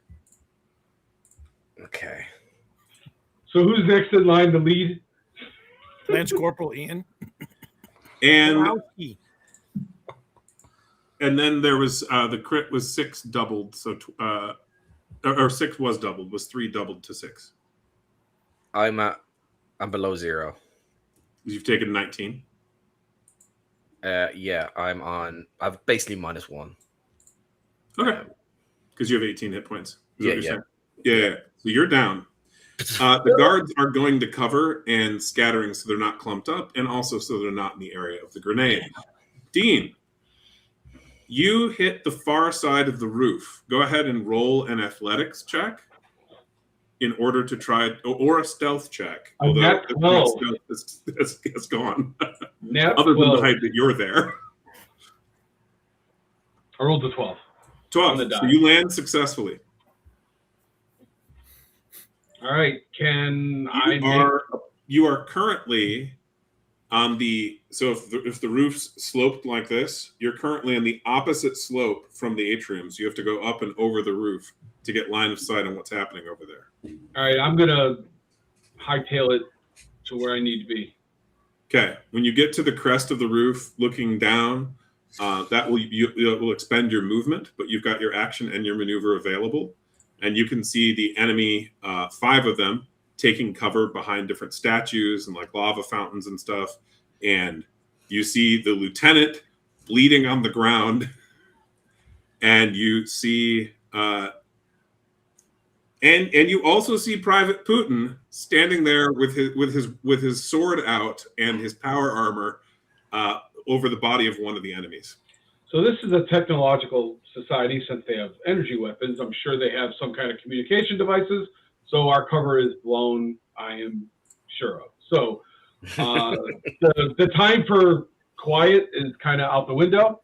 Okay. So who's next in line to lead? Lance Corporal Ian. And Wowski. then there was the crit was 6 doubled. So or 6 was doubled, was 3 doubled to 6. I'm below 0. You've taken 19. Yeah, I've basically -1. Okay. Because you have 18 hit points. Is that Yeah, what you're saying? Yeah. So you're down. The guards are going to cover and scattering so they're not clumped up, and also so they're not in the area of the grenade. Dean, you hit the far side of the roof. Go ahead and roll an athletics check in order to try, or a stealth check. A nat 12. Stealth is gone. Nat Other than 12. the fact that you're there. I rolled a 12. 12. On the So die. you land successfully. All right. Can I You are currently on the, so if the roof's sloped like this, you're currently on the opposite slope from the atrium. So you have to go up and over the roof to get line of sight on what's happening over there. All right, I'm gonna hightail it to where I need to be. Okay. When you get to the crest of the roof, looking down, That will expend your movement, but you've got your action and your maneuver available. And you can see the enemy, 5 of them, taking cover behind different statues and like lava fountains and stuff. And you see the lieutenant bleeding on the ground. And you see, and you also see Private Putin standing there with his sword out and his power armor over the body of one of the enemies. So this is a technological society. Since they have energy weapons, I'm sure they have some kind of communication devices. So our cover is blown, I am sure of. So the time for quiet is kind of out the window.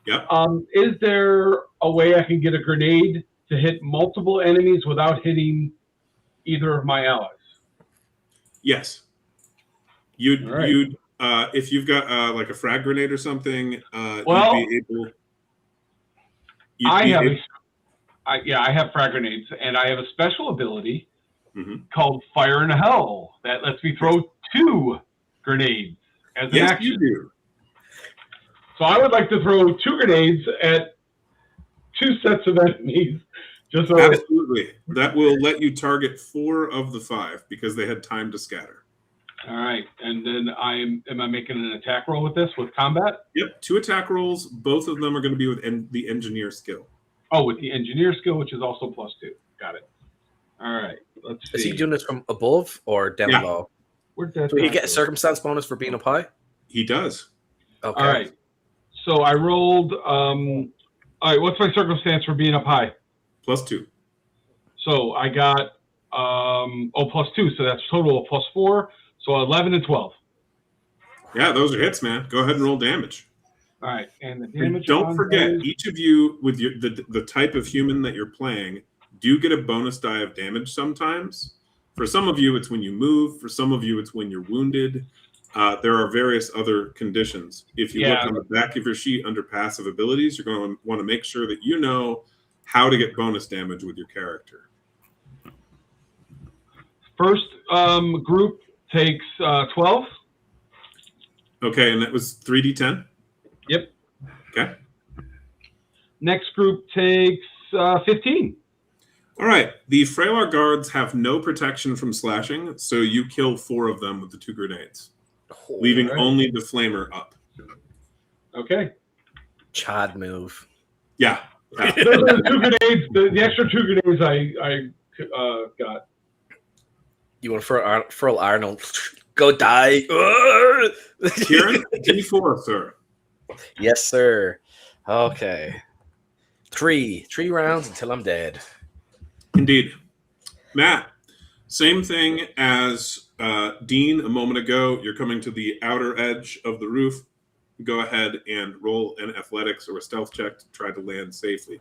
Yep. Is there a way I can get a grenade to hit multiple enemies without hitting either of my allies? Yes. You'd if you've got like a frag grenade or something, you'd be able. I have frag grenades, and I have a special ability called Fire in Hell that lets me throw 2 grenades as an action. You do. So I would like to throw 2 grenades at 2 sets of enemies. Absolutely. That will let you target 4 of the 5 because they had time to scatter. All right. And then am I making an attack roll with this, with combat? Yep. 2 attack rolls. Both of them are going to be with the engineer skill. Oh, with the engineer skill, which is also +2. Got it. All right. Let's see. Is he doing this from above or down low? Where'd Do he get a circumstance bonus for being up high? He does. Okay. All right. So I rolled. All right. What's my circumstance for being up high? +2. So I got +2. So that's total of +4. So 11 and 12. Yeah, those are hits, man. Go ahead and roll damage. All right. And the damage. And don't forget, each of you with the type of human that you're playing do get a bonus die of damage sometimes. For some of you, it's when you move. For some of you, it's when you're wounded. There are various other conditions. If you look on the back of your sheet under passive abilities, you're going to want to make sure that you know how to get bonus damage with your character. First group takes 12. Okay, and that was 3d10? Yep. Okay. Next group takes 15. All right. The Freylar guards have no protection from slashing, so you kill 4 of them with the 2 grenades, leaving only the flamer up. Okay. Chad move. Yeah. Those are the 2 grenades. The extra 2 grenades I got. You want to throw Arnold? Go die. Kieran, D4, sir. Yes, sir. Okay. 3 rounds until I'm dead. Indeed. Matt, same thing as Dean a moment ago. You're coming to the outer edge of the roof. Go ahead and roll an athletics or a stealth check to try to land safely.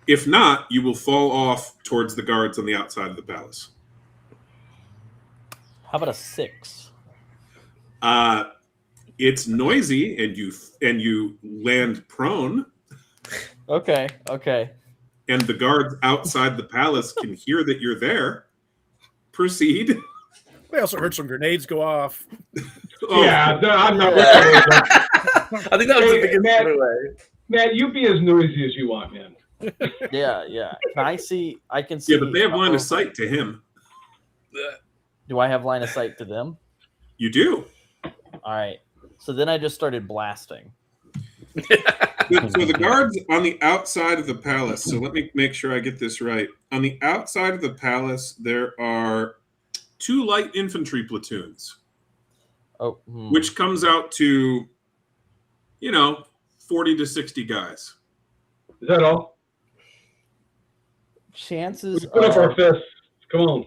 If not, you will fall off towards the guards on the outside of the palace. How about a 6? It's noisy, and you land prone. Okay. And the guards outside the palace can hear that you're there. Proceed. We also heard some grenades go off. Yeah, I'm not. I think that was the biggest giveaway. Matt, you be as noisy as you want, man. Yeah. I can see. Yeah, but they have line of sight to him. Do I have line of sight to them? You do. All right. So then I just started blasting. So the guards on the outside of the palace. So let me make sure I get this right. On the outside of the palace, there are 2 light infantry platoons. Which comes out to, 40 to 60 guys. Is that all? Chances Put up our fists. Come on.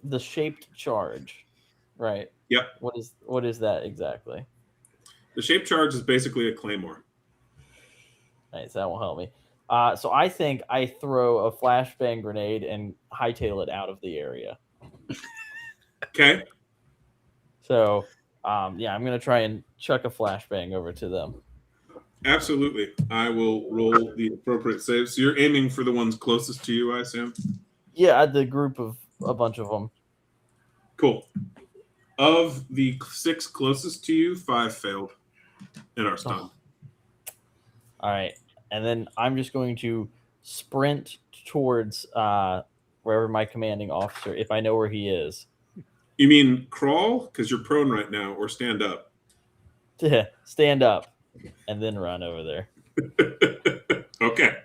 The shaped charge, right? Yep. What is that exactly? The shaped charge is basically a claymore. Nice, that won't help me. So I think I throw a flashbang grenade and hightail it out of the area. Okay. So, I'm going to try and chuck a flashbang over to them. Absolutely. I will roll the appropriate save. So you're aiming for the ones closest to you, I assume? Yeah, the group of a bunch of them. Cool. Of the 6 closest to you, 5 failed. and are stunned. All right, and then I'm just going to sprint towards wherever my commanding officer, if I know where he is. You mean crawl because you're prone right now, or stand up? Stand up, and then run over there. Okay.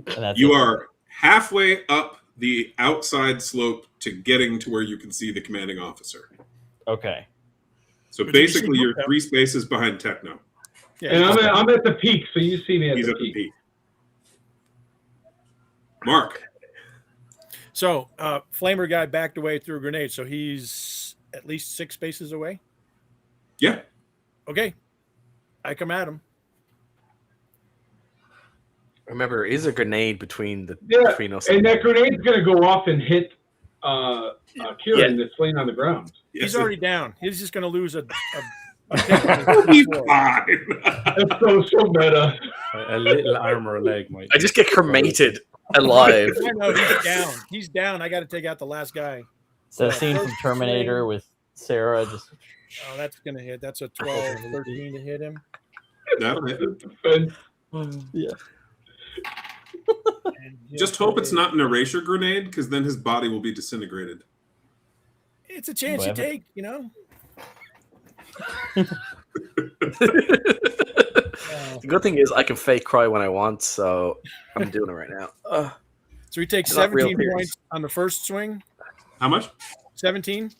And that's You it. are halfway up the outside slope to getting to where you can see the commanding officer. Okay. So But you see basically, you're Luca. 3 spaces behind Techno. Yeah, And I'm at the peak, so you see me at He's the at the peak. peak. Mark. So, Flamer guy backed away through a grenade, so he's at least 6 spaces away. Yeah. Okay, I come at him. Remember, there is a grenade between Yeah, between us. and that grenade's gonna go off and hit Kieran that's laying on the ground. He's already down. He's just going to lose a He's fine. That's so meta. A little arm or a leg might. I just get cremated alive. I know he's down. He's down. I got to take out the last guy. Is that a scene from Terminator with Sarah? Just Oh, that's going to hit. That's a 12, 13 to hit him. That'll hit. And yeah. And Just hope it's not an erasure grenade, because then his body will be disintegrated. It's a chance you Whatever. take, you know. The good thing is I can fake cry when I want, so I'm doing it right now. So he takes Not real 17 tears. points on the first swing. How much? 17.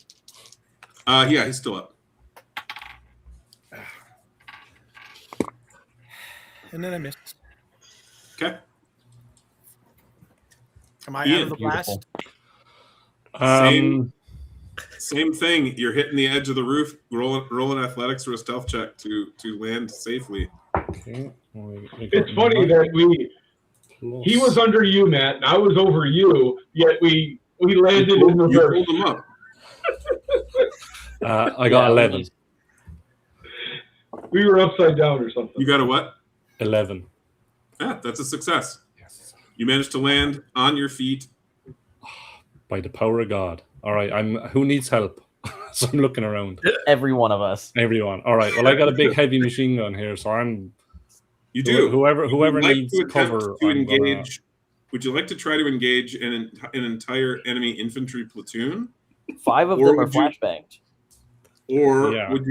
Yeah, he's still up. And then I missed. Okay. Am I out Ian, of the blast? Same thing. You're hitting the edge of the roof. Roll an athletics or a stealth check to land safely. Okay. it's funny that he was under you, Matt, and I was over you, yet we landed in You reverse. pulled him up. I got 11. he's- We were upside down or something. You got a what? 11. Yeah, that's a success. Yes. You managed to land on your feet. By the power of God. All right. Who needs help? So I'm looking around. Every one of us. Everyone. All right. Well, I got a big heavy machine gun here, so I'm. You do. Whoever Would you like needs to attempt cover. to I'm gonna- engage. Would you like to try to engage an entire enemy infantry platoon, 5 of Or them are would you- flashbanged. or Yeah. would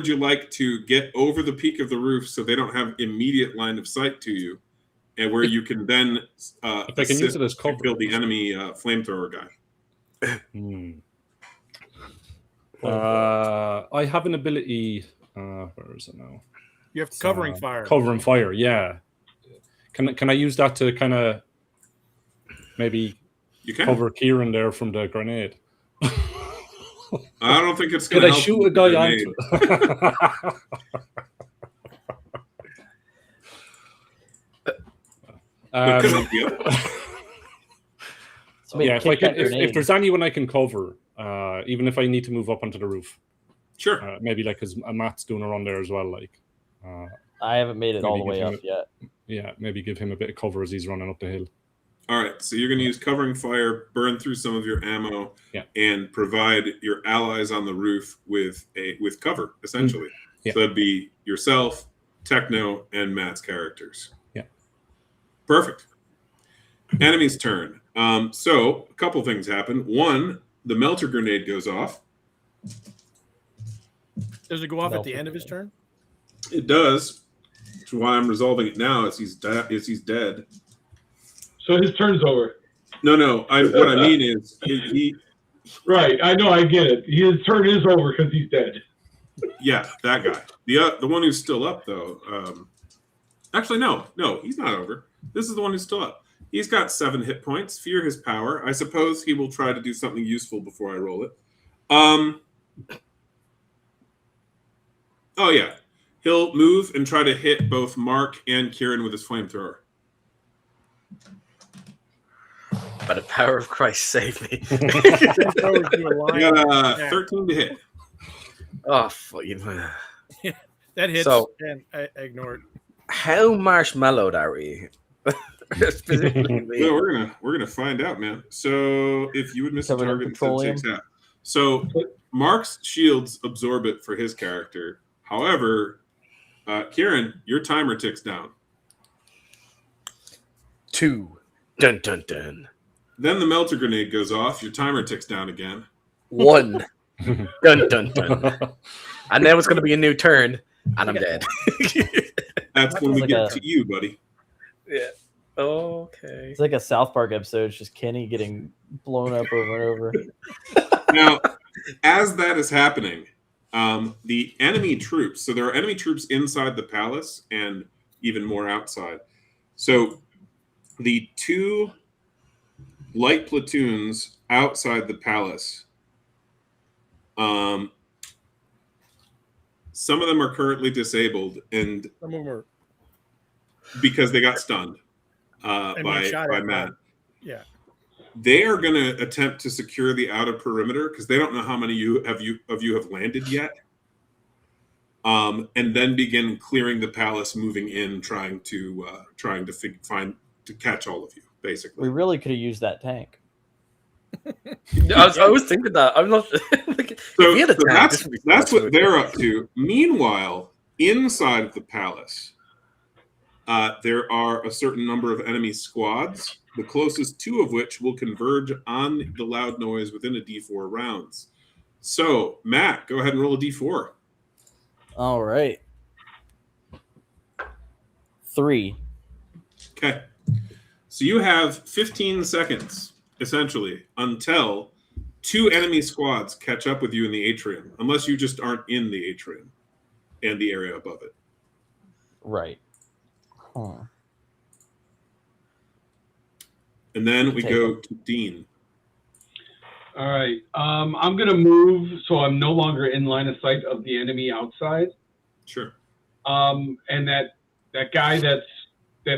you like to get over the peak of the roof so they don't have immediate line of sight to you, and where you can then If I can use it as cover. kill the enemy flamethrower guy? I have an ability. Where is it now? You have covering fire. Cover and fire. Yeah. Can I use that to kind of maybe You can. cover Kieran there from the grenade? I don't think it's Could going to I help. shoot with a the guy grenade. It could onto? help you. So maybe Yeah, kick that if grenade. there's anyone I can cover, even if I need to move up onto the roof, Sure. maybe like because Matt's doing a run there as well. Like, I haven't made it all the maybe way give up him yet. yeah, maybe give him a bit of cover as he's running up the hill. All right, so you're going to use covering fire, burn through some of your ammo, Yeah. and provide your allies on the roof with cover, essentially. Yeah. So that'd be yourself, Techno, and Matt's characters. Yeah. Perfect. Enemy's turn. So a couple things happen. One, the melter grenade goes off. Does it go off No. at the end of his turn? It does. Which is why I'm resolving it now, as he's dead. So his turn's over. No. What I mean is he Right, I know, I get it. His turn is over because he's dead. Yeah, that guy. The one who's still up, though. Actually, no, he's not over. This is the one who's still up. He's got 7 hit points. Fear his power. I suppose he will try to do something useful before I roll it. Oh, yeah. He'll move and try to hit both Mark and Kieran with his flamethrower. By the power of Christ, save me. Flamethrowers do a You line. got Yeah. 13 to hit. Oh, fuck you. That hits, So- and I ignore it. How marshmallowed are we? Specifically me. Well, we're gonna find out, man. So if you would miss a Covered in target, instead it petroleum? takes half. So Mark's shields absorb it for his character. However, Kieran, your timer ticks down. 2. Dun dun dun. Then the melter grenade goes off. Your timer ticks down again. 1. Dun dun dun. And now it's going to be a new turn, and I'm dead. That's when we like get to you, buddy. Yeah. Okay. It's like a South Park episode. It's just Kenny getting blown up over and over. Now, as that is happening, the enemy troops, so there are enemy troops inside the palace and even more outside. So the 2 light platoons outside the palace, some of them are currently disabled, and Some of them are, because they got stunned and by shot at Matt. yeah. They are going to attempt to secure the outer perimeter because they don't know how many of you have landed yet, and then begin clearing the palace, moving in, trying to catch all of you. Basically, We really could have used that tank. I was thinking that. I'm not. Like, so, if he had a so tank, this would be that's so what they're up to. Meanwhile, inside of the palace, there are a certain number of enemy squads, the closest 2 of which will converge on the loud noise within a D4 rounds. So, Matt, go ahead and roll a D4. All right. 3. Okay. So you have 15 seconds, essentially, until 2 enemy squads catch up with you in the atrium, unless you just aren't in the atrium and the area above it. Right. Huh. And then we Take go it. to Dean. All right. I'm going to move so I'm no longer in line of sight of the enemy outside. Sure. And that guy that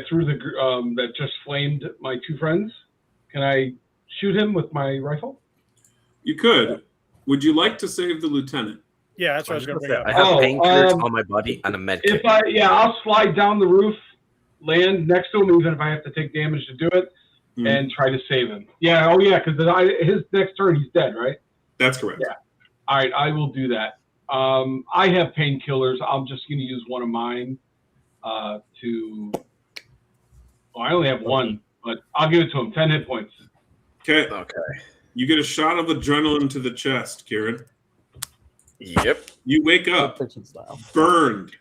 threw that just flamed my 2 friends, can I shoot him with my rifle? You could. Would you like to save the lieutenant? Yeah, that's what I was going to bring up. I have painkillers on my body and a med kit. I'll slide down the roof, land next to him, even if I have to take damage to do it, and try to save him. Yeah, because his next turn he's dead, right? That's correct. Yeah. All right, I will do that. I have painkillers. I'm just going to use one of mine to. Well, I only have 1, but I'll give it to him. 10 hit points. Okay. Okay. You get a shot of adrenaline to the chest, Kieran. Yep. You wake up Fiction style. burned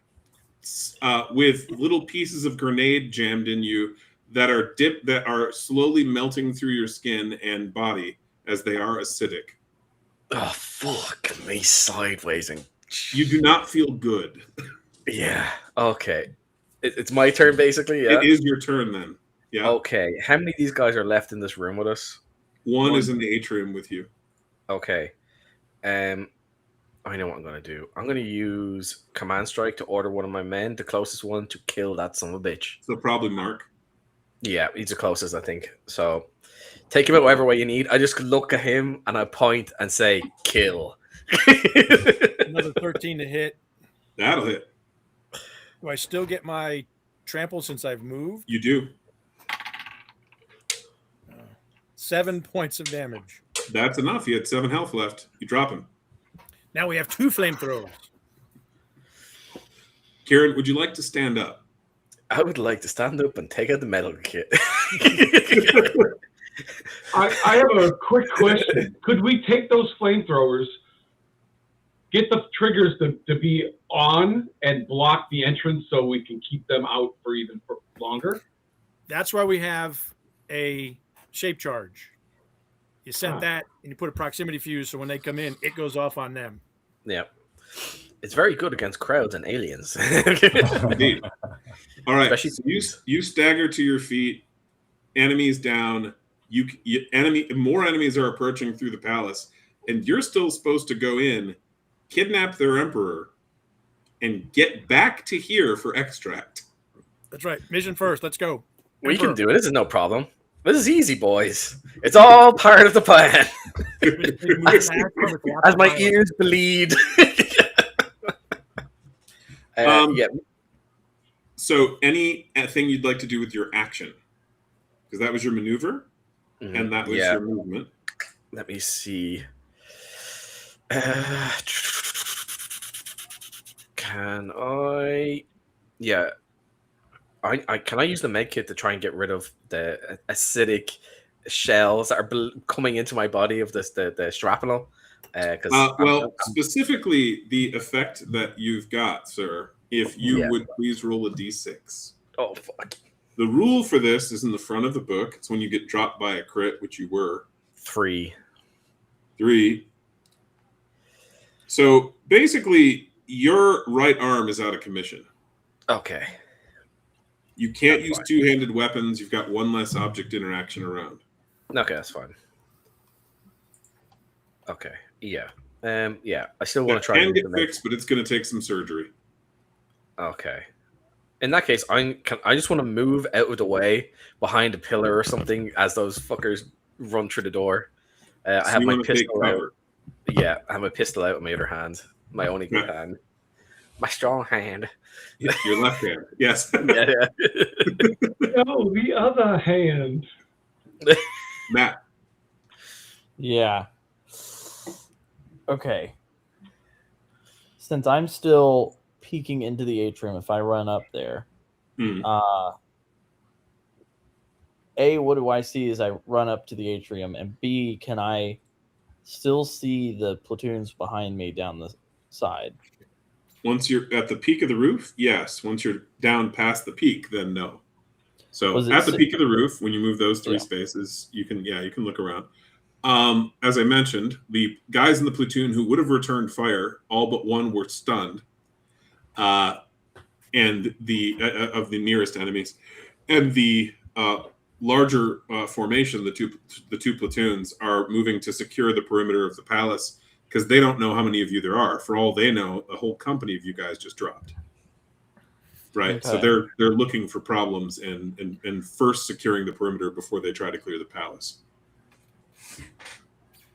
with little pieces of grenade jammed in you that are slowly melting through your skin and body as they are acidic. Oh, fuck me sideways. And You do not feel good. yeah. Okay. It's my turn, basically. Yeah. It is your turn then. Yeah. Okay. How many of these guys are left in this room with us? One is in the atrium with you. Okay. I know what I'm going to do. I'm going to use Command Strike to order one of my men, the closest one, to kill that son of a bitch. So probably Mark. Yeah, he's the closest, I think. So take him out whatever way you need. I just look at him and I point and say, kill. Another 13 to hit. That'll hit. Do I still get my trample since I've moved? You do. 7 points of damage. That's enough. You had 7 health left. You drop him. Now we have 2 flamethrowers. Kieran, would you like to stand up? I would like to stand up and take out the metal kit. I have a quick question. Could we take those flamethrowers, get the triggers to be on, and block the entrance so we can keep them out for even longer? That's why we have a shape charge. You set that and you put a proximity fuse so when they come in, it goes off on them. Yeah. It's very good against crowds and aliens. Indeed. All right. Especially So you stagger to your feet. Enemies down. More enemies are approaching through the palace, and you're still supposed to go in, kidnap their emperor, and get back to here for extract. That's right. Mission first. Let's go. we can do it. This is no problem. This is easy, boys. It's all part of the plan. As my ears bleed. Yeah. So anything you'd like to do with your action? Because that was your maneuver, and that was your movement. Let me see. Can I? Yeah. I can I use the med kit to try and get rid of the acidic shells that are coming into my body of the shrapnel? Because Well, specifically the effect that you've got, sir. If you would please roll a d6. oh fuck, The rule for this is in the front of the book. It's when you get dropped by a crit, which you were. 3. 3. So basically, your right arm is out of commission. Okay. You can't use fine. two-handed weapons. You've got one less object interaction around. Okay, that's fine. Okay. Yeah. Yeah. I still want to try Can and get fixed, but it's going to take some surgery. Okay. In that case, I just want to move out of the way behind a pillar or something as those fuckers run through the door. I have my pistol out. Yeah, I have my pistol out in my other hand. My only good hand. My strong hand. Your left hand. Yes. Yeah. No, the other hand. Matt. Yeah. Okay. Since I'm still peeking into the atrium, if I run up there, A, what do I see as I run up to the atrium? And B, can I still see the platoons behind me down the side? Once you're at the peak of the roof, yes. Once you're down past the peak, then no. So at the peak of the roof, when you move those 3 spaces, you can look around. As I mentioned, the guys in the platoon who would have returned fire, all but one were stunned, and of the nearest enemies, and the larger formation, the two platoons are moving to secure the perimeter of the palace because they don't know how many of you there are. For all they know, a whole company of you guys just dropped. Right, okay. So they're looking for problems and first securing the perimeter before they try to clear the palace.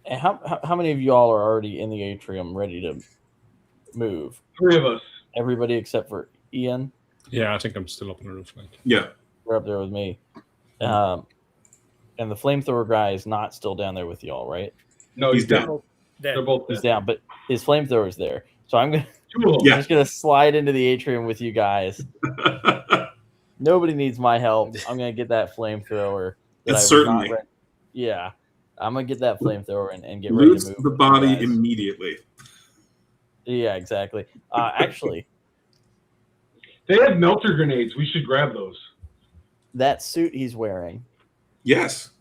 And how many of y'all are already in the atrium, ready to move? 3 of us. Everybody except for Ian. Yeah, I think I'm still up on the roof. Yeah, we're up there with me. And the flamethrower guy is not still down there with y'all, right? No, he's down. They're both he's down, but his flamethrower's there. So I'm gonna. Yeah. I'm just gonna slide into the atrium with you guys. Nobody needs my help. I'm gonna get that flamethrower. Certainly. Yeah, I'm gonna get that flamethrower and get ready to move the body immediately. Yeah, exactly. Actually, they have melter grenades. We should grab those. That suit he's wearing. Yes.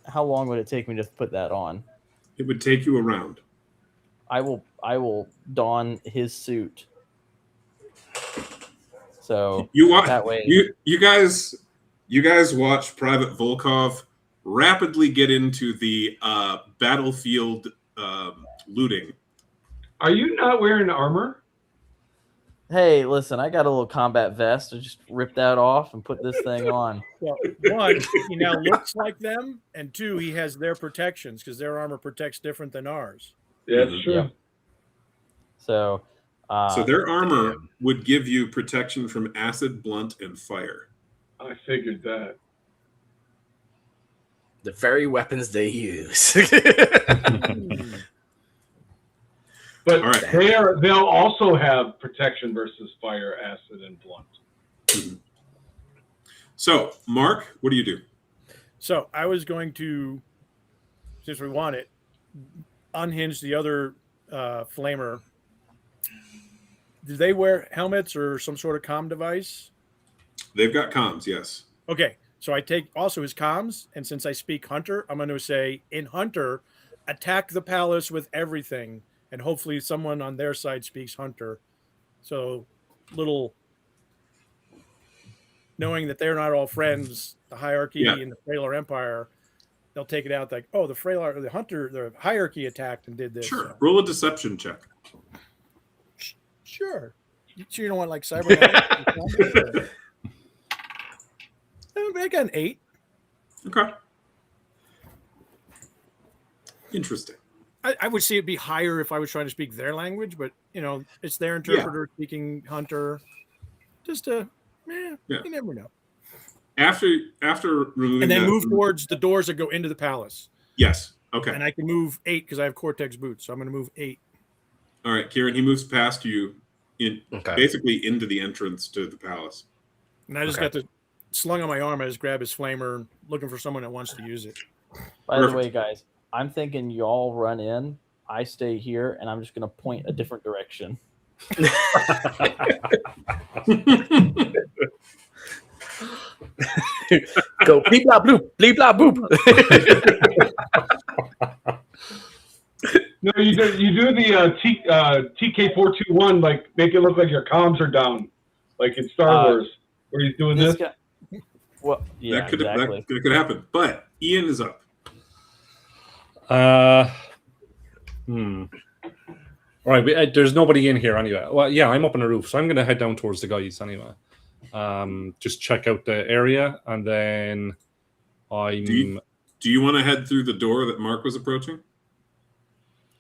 How long would it take me to put that on? It would take you a round. I will don his suit. So that way, you guys watch Private Volkov rapidly get into the battlefield looting. Are you not wearing armor? Hey, listen, I got a little combat vest. I just rip that off and put this thing on. Well, 1, he now looks like them, and 2, he has their protections because their armor protects different than ours. Yeah, that's true. Yeah. So their armor would give you protection from acid, blunt, and fire. I figured that. The very weapons they use. But they'll also have protection versus fire, acid, and blunt. Mm-hmm. So, Mark, what do you do? So I was going to, since we want it, unhinge the other flamer. Do they wear helmets or some sort of comm device? They've got comms, yes. Okay, so I take also his comms, and since I speak Hunter, I'm going to say, in Hunter, attack the palace with everything, and hopefully someone on their side speaks Hunter. So little knowing that they're not all friends, the hierarchy in the Frailer Empire, they'll take it out like, oh, the Hunter, the hierarchy attacked and did this. Sure. So. Roll a deception check. Sure. So you don't want like cyber. I got an 8. Okay. Interesting. I would see it be higher if I was trying to speak their language, but it's their interpreter speaking Hunter. Just you never know. After removing and then move towards the doors that go into the palace. Yes. Okay. And I can move 8 because I have Cortex boots. So I'm going to move 8. All right, Kieran. He moves past you, basically into the entrance to the palace. And I just got the slung on my arm. I just grab his flamer, looking for someone that wants to use it. By the way, guys, I'm thinking you all run in. I stay here, and I'm just going to point a different direction. Go bleep blah bloop, bleep blah boop. No, you do the TK421, like make it look like your comms are down, like in Star Wars, where he's doing this. Guy, well, yeah, that could happen. But Ian is up. All right, there's nobody in here anyway. Well, yeah, I'm up on the roof, so I'm going to head down towards the guys anyway. Just check out the area, and then Do you want to head through the door that Mark was approaching?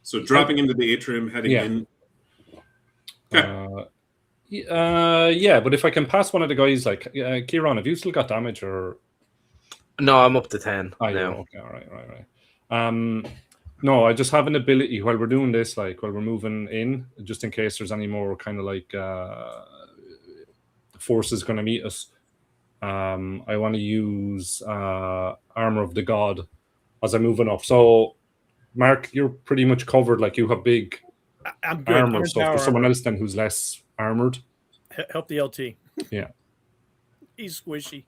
So dropping into the atrium, heading in. Okay. Yeah, but if I can pass one of the guys, like Kieran, have you still got damage or? No, I'm up to 10 now. Okay, all right. No, I just have an ability while we're doing this, like while we're moving in, just in case there's any more kind of like forces going to meet us. I want to use Armor of the God as I'm moving up. So, Mark, you're pretty much covered. Like you have big armor stuff. For someone else then who's less armored. Help the LT. Yeah. He's squishy.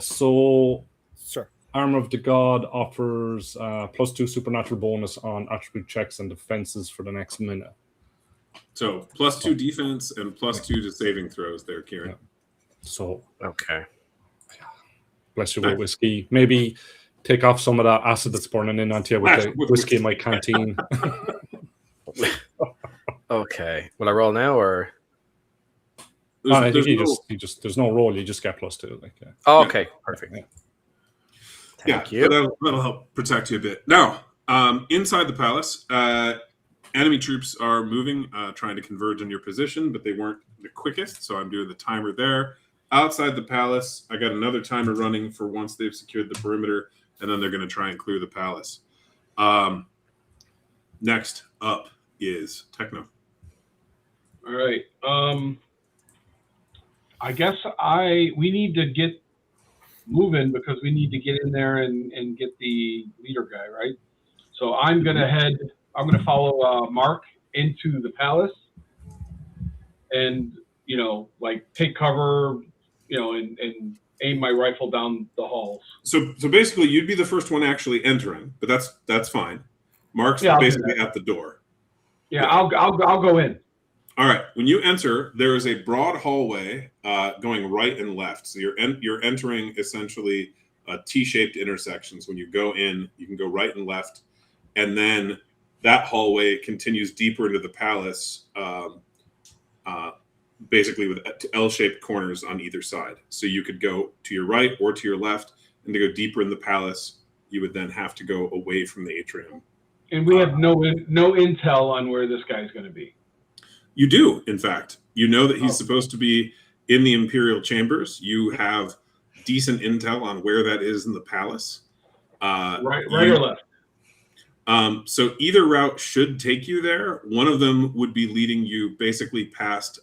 So, sir, Armor of the God offers +2 supernatural bonus on attribute checks and defenses for the next minute. So +2 defense and +2 to saving throws there, Kieran. Yeah. So okay. Bless you with whiskey. Maybe take off some of that acid that's burning in onto you with the whiskey in my canteen. Okay. Will I roll now or? I think you just there's no roll. You just get +2. Like. Oh, okay. Perfect. Thank you. That'll help protect you a bit. Now, inside the palace, enemy troops are moving, trying to converge on your position, but they weren't the quickest, so I'm doing the timer there. Outside the palace, I got another timer running for once they've secured the perimeter, and then they're going to try and clear the palace. Next up is Techno. All right. I guess we need to get moving because we need to get in there and get the leader guy, right? So I'm going to follow Mark into the palace and, like take cover, and aim my rifle down the halls. So basically you'd be the first one actually entering, but that's fine. Mark's basically at the door. Yeah, I'll go in. All right. When you enter, there is a broad hallway going right and left. So you're entering essentially T-shaped intersections. When you go in, you can go right and left, and then that hallway continues deeper into the palace, basically with L-shaped corners on either side. So you could go to your right or to your left, and to go deeper in the palace, you would then have to go away from the atrium. And we have no intel on where this guy's going to be. You do, in fact. You know that he's supposed to be in the Imperial Chambers. You have decent intel on where that is in the palace. Right or left? So either route should take you there. One of them would be leading you basically past.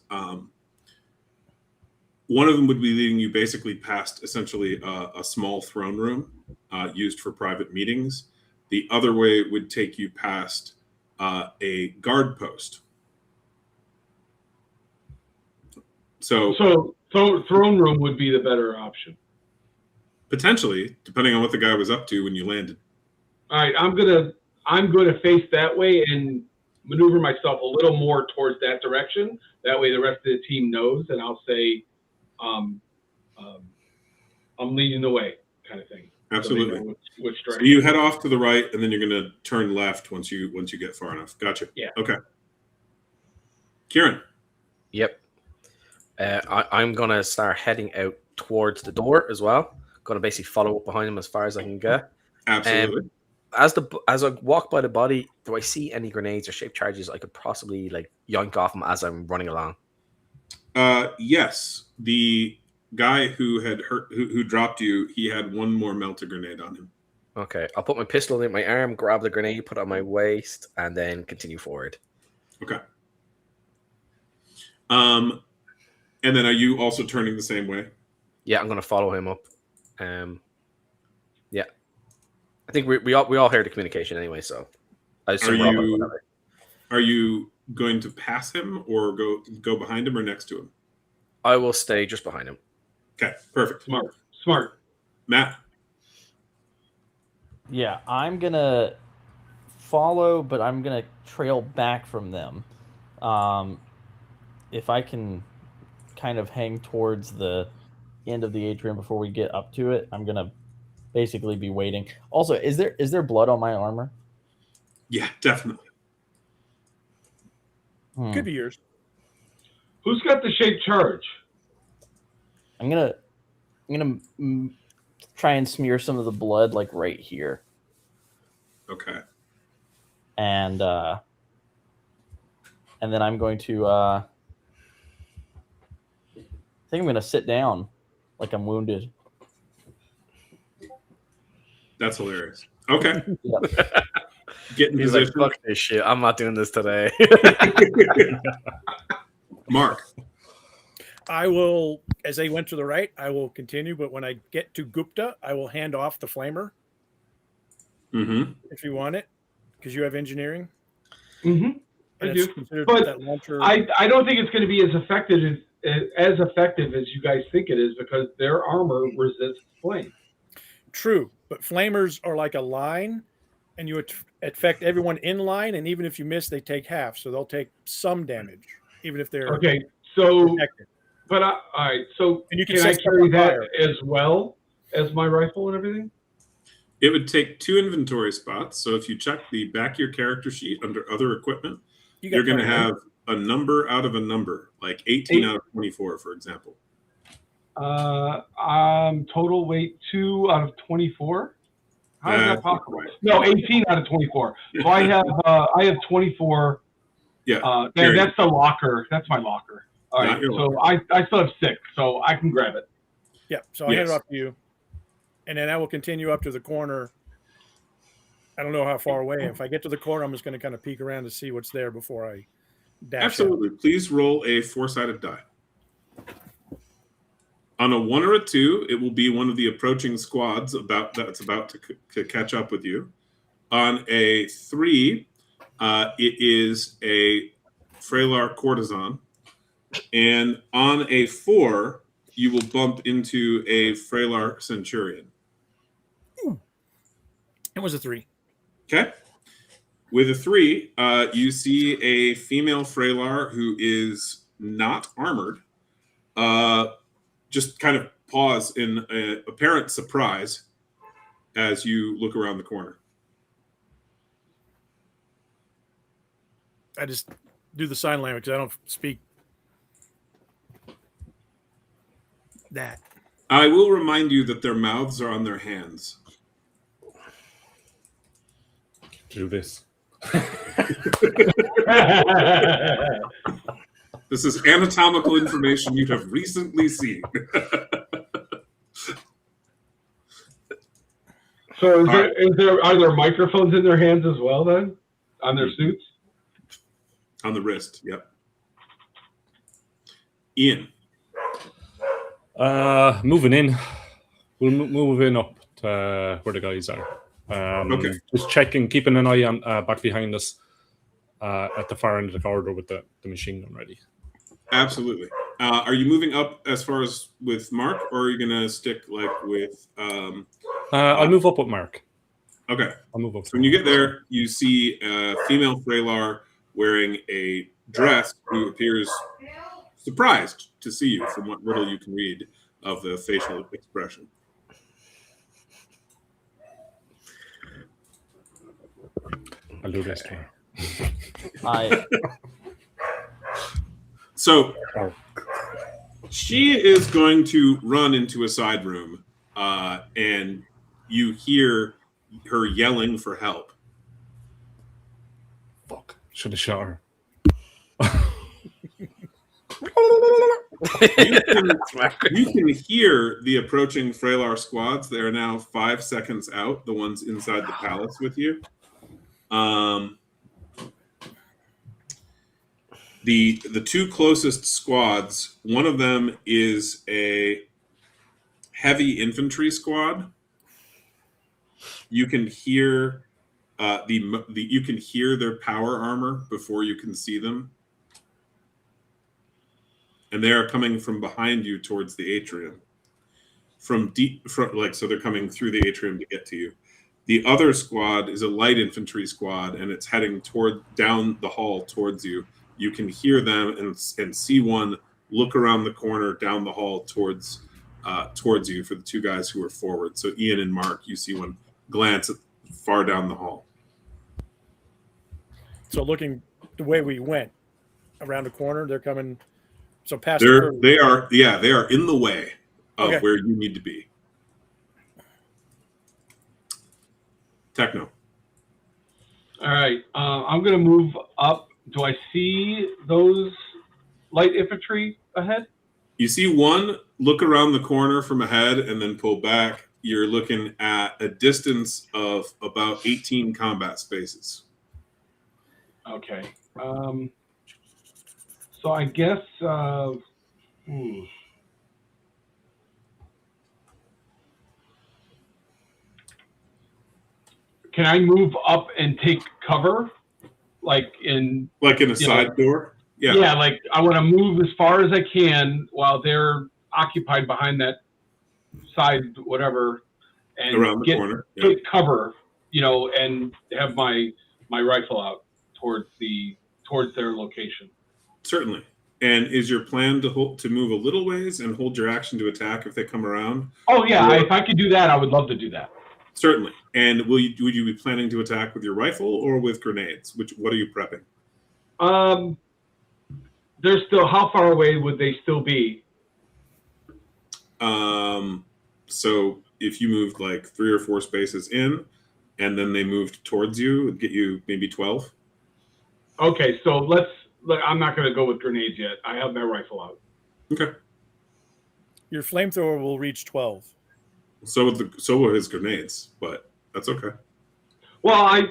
Essentially a small throne room used for private meetings. The other way would take you past a guard post. So throne room would be the better option. Potentially, depending on what the guy was up to when you landed. All right, I'm gonna face that way and maneuver myself a little more towards that direction. That way, the rest of the team knows, and I'll say, I'm leading the way, kind of thing. Absolutely. So which direction. So you head off to the right, and then you're going to turn left once you get far enough. Gotcha. Yeah. Okay. Kieran. Yep. I'm going to start heading out towards the door as well. Going to basically follow up behind him as far as I can get. Absolutely. As I walk by the body, do I see any grenades or shaped charges I could possibly yoink off him as I'm running along? Yes. guy who had hurt, who dropped you, he had one more melter grenade on him. Okay, I'll put my pistol in my arm, grab the grenade, put it on my waist, and then continue forward. Okay. And then are you also turning the same way? Yeah, I'm gonna follow him up. Yeah, I think we all heard the communication anyway, so I assume we're all gonna go that way. Are you going to pass him or go behind him or next to him? I will stay just behind him. Okay, perfect. Smart. Matt. Yeah, I'm gonna follow, but I'm gonna trail back from them. If I can kind of hang towards the end of the atrium before we get up to it, I'm gonna basically be waiting. Also, is there blood on my armor? Yeah, definitely. Could be yours. Who's got the shape charge? I'm gonna try and smear some of the blood like right here, Okay. and then I'm going to I think I'm gonna sit down like I'm wounded. That's hilarious. Okay. Yep. Get in He's like, position. fuck this shit. I'm not doing this today. Mark. I will, as I went to the right, I will continue. But when I get to Gupta, I will hand off the flamer Mm-hmm. if you want it, because you have engineering. Mm-hmm. I And do. it's considered But that launcher. I don't think it's going to be as effective as you guys think it is, because their armor resists flame. True, but flamers are like a line, and you affect everyone in line, and even if you miss, they take half, so they'll take some damage, even if they're Okay, so protected. but all right, so And you can can I set stuff carry on that fire. as well as my rifle and everything? It would take 2 inventory spots. So if you check the back of your character sheet under other equipment, You got you're going to plenty, right? have a number out of a number, like 18 out of 24, for example. Total weight 2 out of 24. How is that That's possible? right. No, 18 out of 24. So I have 24. Yeah. There, that's the locker. That's my locker. All Not right. your So I still have 6, so I can grab it. Yeah, so I'll hand it Yes. off to you, and then I will continue up to the corner. I don't know how far away. If I get to the corner, I'm just going to kind of peek around to see what's there before I dash out. Absolutely. Please roll a 4-sided die. On a 1 or a 2, it will be one of the approaching squads that's about to catch up with you. On a 3, it is a Freylar courtesan. And on a 4, you will bump into a Freylar centurion. It was a 3. Okay. With a 3, you see a female Freylar who is not armored. Just kind of pause in apparent surprise as you look around the corner. I just do the sign language. I don't speak that. I will remind you that their mouths are on their hands. Do this. This is anatomical information you have recently seen. So are there microphones in their hands as well then, on their suits? On the wrist, yep. Ian. Moving in. We'll move in up to where the guys are. Okay. Just checking, keeping an eye on back behind us at the far end of the corridor with the machine gun ready. Absolutely. Are you moving up as far as with Mark, or are you going to stick like with... I'll move up with Mark. Okay. I'll move up. So when you get there, you see a female Freylar wearing a dress who appears surprised to see you from what little you can read of the facial expression. I'll do this to her. So she is going to run into a side room, and you hear her yelling for help. Fuck. Should have shot her. You can hear the approaching Freylar squads. They are now 5 seconds out, the ones inside the palace with you. The two closest squads, one of them is a heavy infantry squad. You can hear you can hear their power armor before you can see them. And they are coming from behind you towards the atrium. So they're coming through the atrium to get to you. The other squad is a light infantry squad, and it's heading down the hall towards you. You can hear them and see one look around the corner down the hall towards you for the two guys who are forward. So Ian and Mark, you see one glance far down the hall. So looking the way we went around the corner, they're coming. So past they are in the way of where you need to be. Techno. All right. I'm going to move up. Do I see those light infantry ahead? You see one look around the corner from ahead and then pull back. You're looking at a distance of about 18 combat spaces. Okay. So I guess... Can I move up and take cover? Like in a side door? Yeah. Yeah, like I want to move as far as I can while they're occupied behind that side, whatever, and around the corner. Yeah. Get cover, and have my rifle out towards their location. Certainly. And is your plan to move a little ways and hold your action to attack if they come around? Oh yeah, if I could do that, I would love to do that. Certainly. And would you be planning to attack with your rifle or with grenades? What are you prepping? They're still. How far away would they still be? So if you moved like 3 or 4 spaces in, and then they moved towards you, it'd get you maybe 12. Okay, so I'm not going to go with grenades yet. I have my rifle out. Okay. Your flamethrower will reach 12. So will his grenades, but that's okay. Well,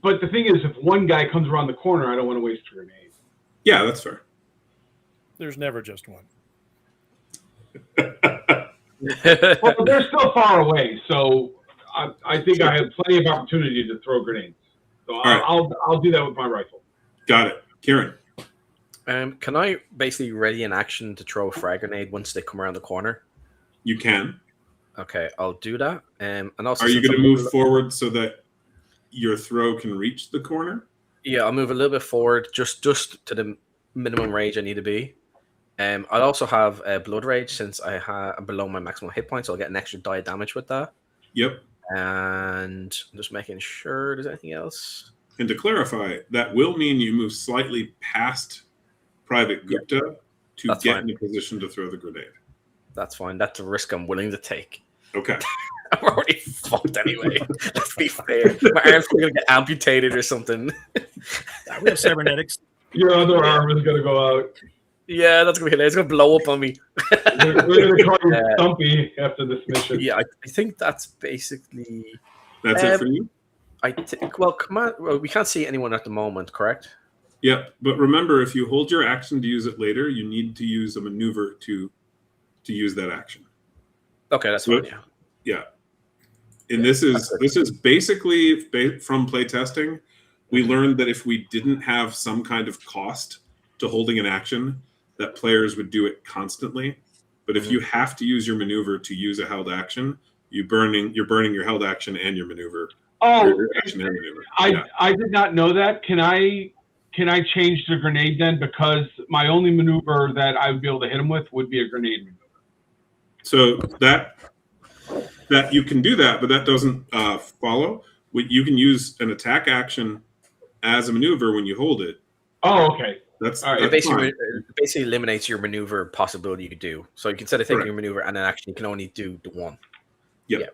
but the thing is, if one guy comes around the corner, I don't want to waste a grenade. Yeah, that's fair. There's never just one. Well, they're still far away, so I think I have plenty of opportunity to throw grenades. So I'll do that with my rifle. Got it. Kieran. Can I basically ready an action to throw a frag grenade once they come around the corner? You can. Okay, I'll do that. And also, are you going to move forward so that your throw can reach the corner? Yeah, I'll move a little bit forward, just to the minimum range I need to be. I'll also have blood rage since I'm below my maximum hit points, so I'll get an extra die of damage with that. Yep. And I'm just making sure there's anything else. And to clarify, that will mean you move slightly past Private Gupta to get in a position to throw the grenade. That's fine. That's a risk I'm willing to take. Okay. I'm already fucked anyway. Let's be fair. My arm's going to get amputated or something. We have cybernetics. Your other arm is going to go out. Yeah, that's going to be hilarious. It's going to blow up on me. We're going to call you Stumpy after this mission. Yeah, I think that's basically... That's it for you? Well, we can't see anyone at the moment, correct? Yep. But remember, if you hold your action to use it later, you need to use a maneuver to use that action. Okay, that's fine. Yeah. And this is basically from playtesting. We learned that if we didn't have some kind of cost to holding an action, that players would do it constantly. But if you have to use your maneuver to use a held action, you're burning your held action and your maneuver. Oh, your action and maneuver. I did not know that. Can I change the grenade then? Because my only maneuver that I would be able to hit him with would be a grenade maneuver. So that you can do that, but that doesn't follow. You can use an attack action as a maneuver when you hold it. Oh, okay. That's it that's basically eliminates your maneuver possibility you could do. So you can instead of taking your maneuver and an action, you can only do the one. Yep.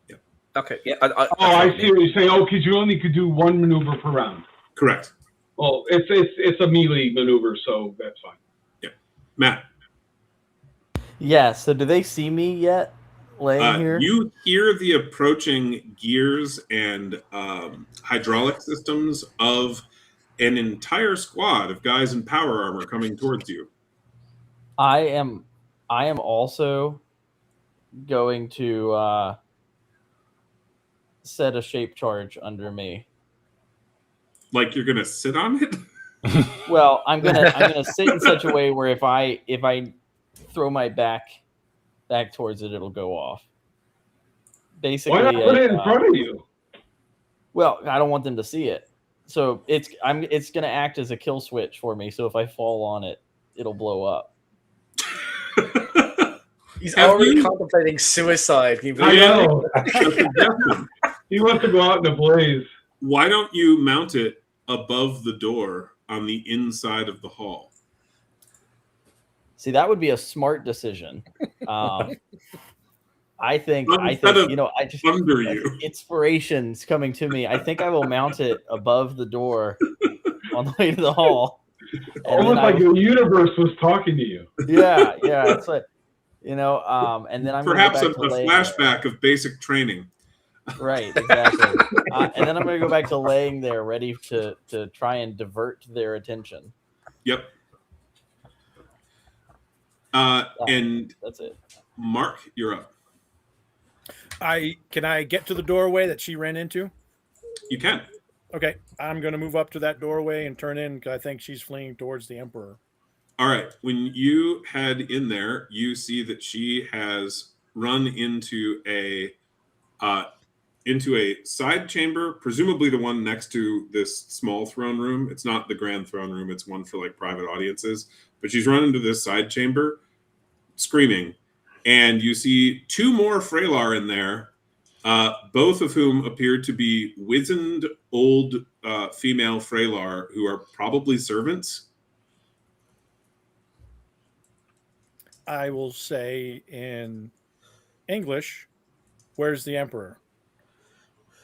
Yeah. Okay. Yeah. I see what you're saying. Oh, because you only could do one maneuver per round. Correct. Well, it's a melee maneuver, so that's fine. Matt, Yeah. So do they see me yet? Laying here. you hear the approaching gears and hydraulic systems of an entire squad of guys in power armor coming towards you. I am also going to set a shape charge under me. Like you're gonna sit on it? Well, I'm gonna sit in such a way where if I throw my back towards it, it'll go off. Basically, Why not put it in front of you? well, I don't want them to see it, so it's gonna act as a kill switch for me. So if I fall on it, it'll blow up. He's Have already you- contemplating suicide. Can you I believe it? know. He wants to go out in a blaze. Why don't you mount it above the door on the inside of the hall? See, that would be a smart decision. I think Instead of I just under you. inspiration's coming to me. I think I will mount it above the door on the way to the hall. And Almost then like the universe was talking to you. yeah, it's like, and then I'm Perhaps a gonna go back to laying flashback of basic training. there. Right, exactly. And then I'm gonna go back to laying there, ready to try and divert their attention. Yep. And That's it. Mark, you're up. Can I get to the doorway that she ran into? You can. Okay, I'm going to move up to that doorway and turn in because I think she's fleeing towards the Emperor. All right. When you head in there, you see that she has run into a side chamber, presumably the one next to this small throne room. It's not the grand throne room; it's one for like private audiences. But she's run into this side chamber, screaming, and you see two more Freylar in there, both of whom appear to be wizened old female Freylar who are probably servants. I will say in English, "Where's the Emperor?"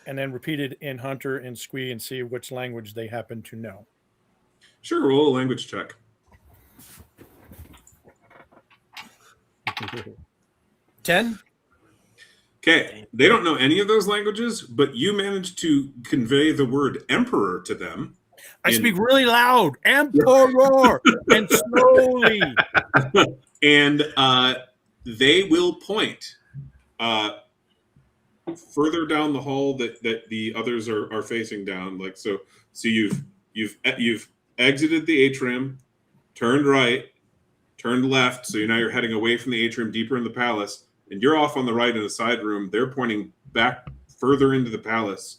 And then repeat it in Hunter and Squee and see which language they happen to know. Sure, roll a language check. 10? Okay, they don't know any of those languages, but you managed to convey the word emperor to them. I speak really loud, Emperor, and slowly. And they will point further down the hall that the others are facing down. Like so you've exited the atrium, turned right, turned left. So now you're heading away from the atrium, deeper in the palace, and you're off on the right in the side room. They're pointing back further into the palace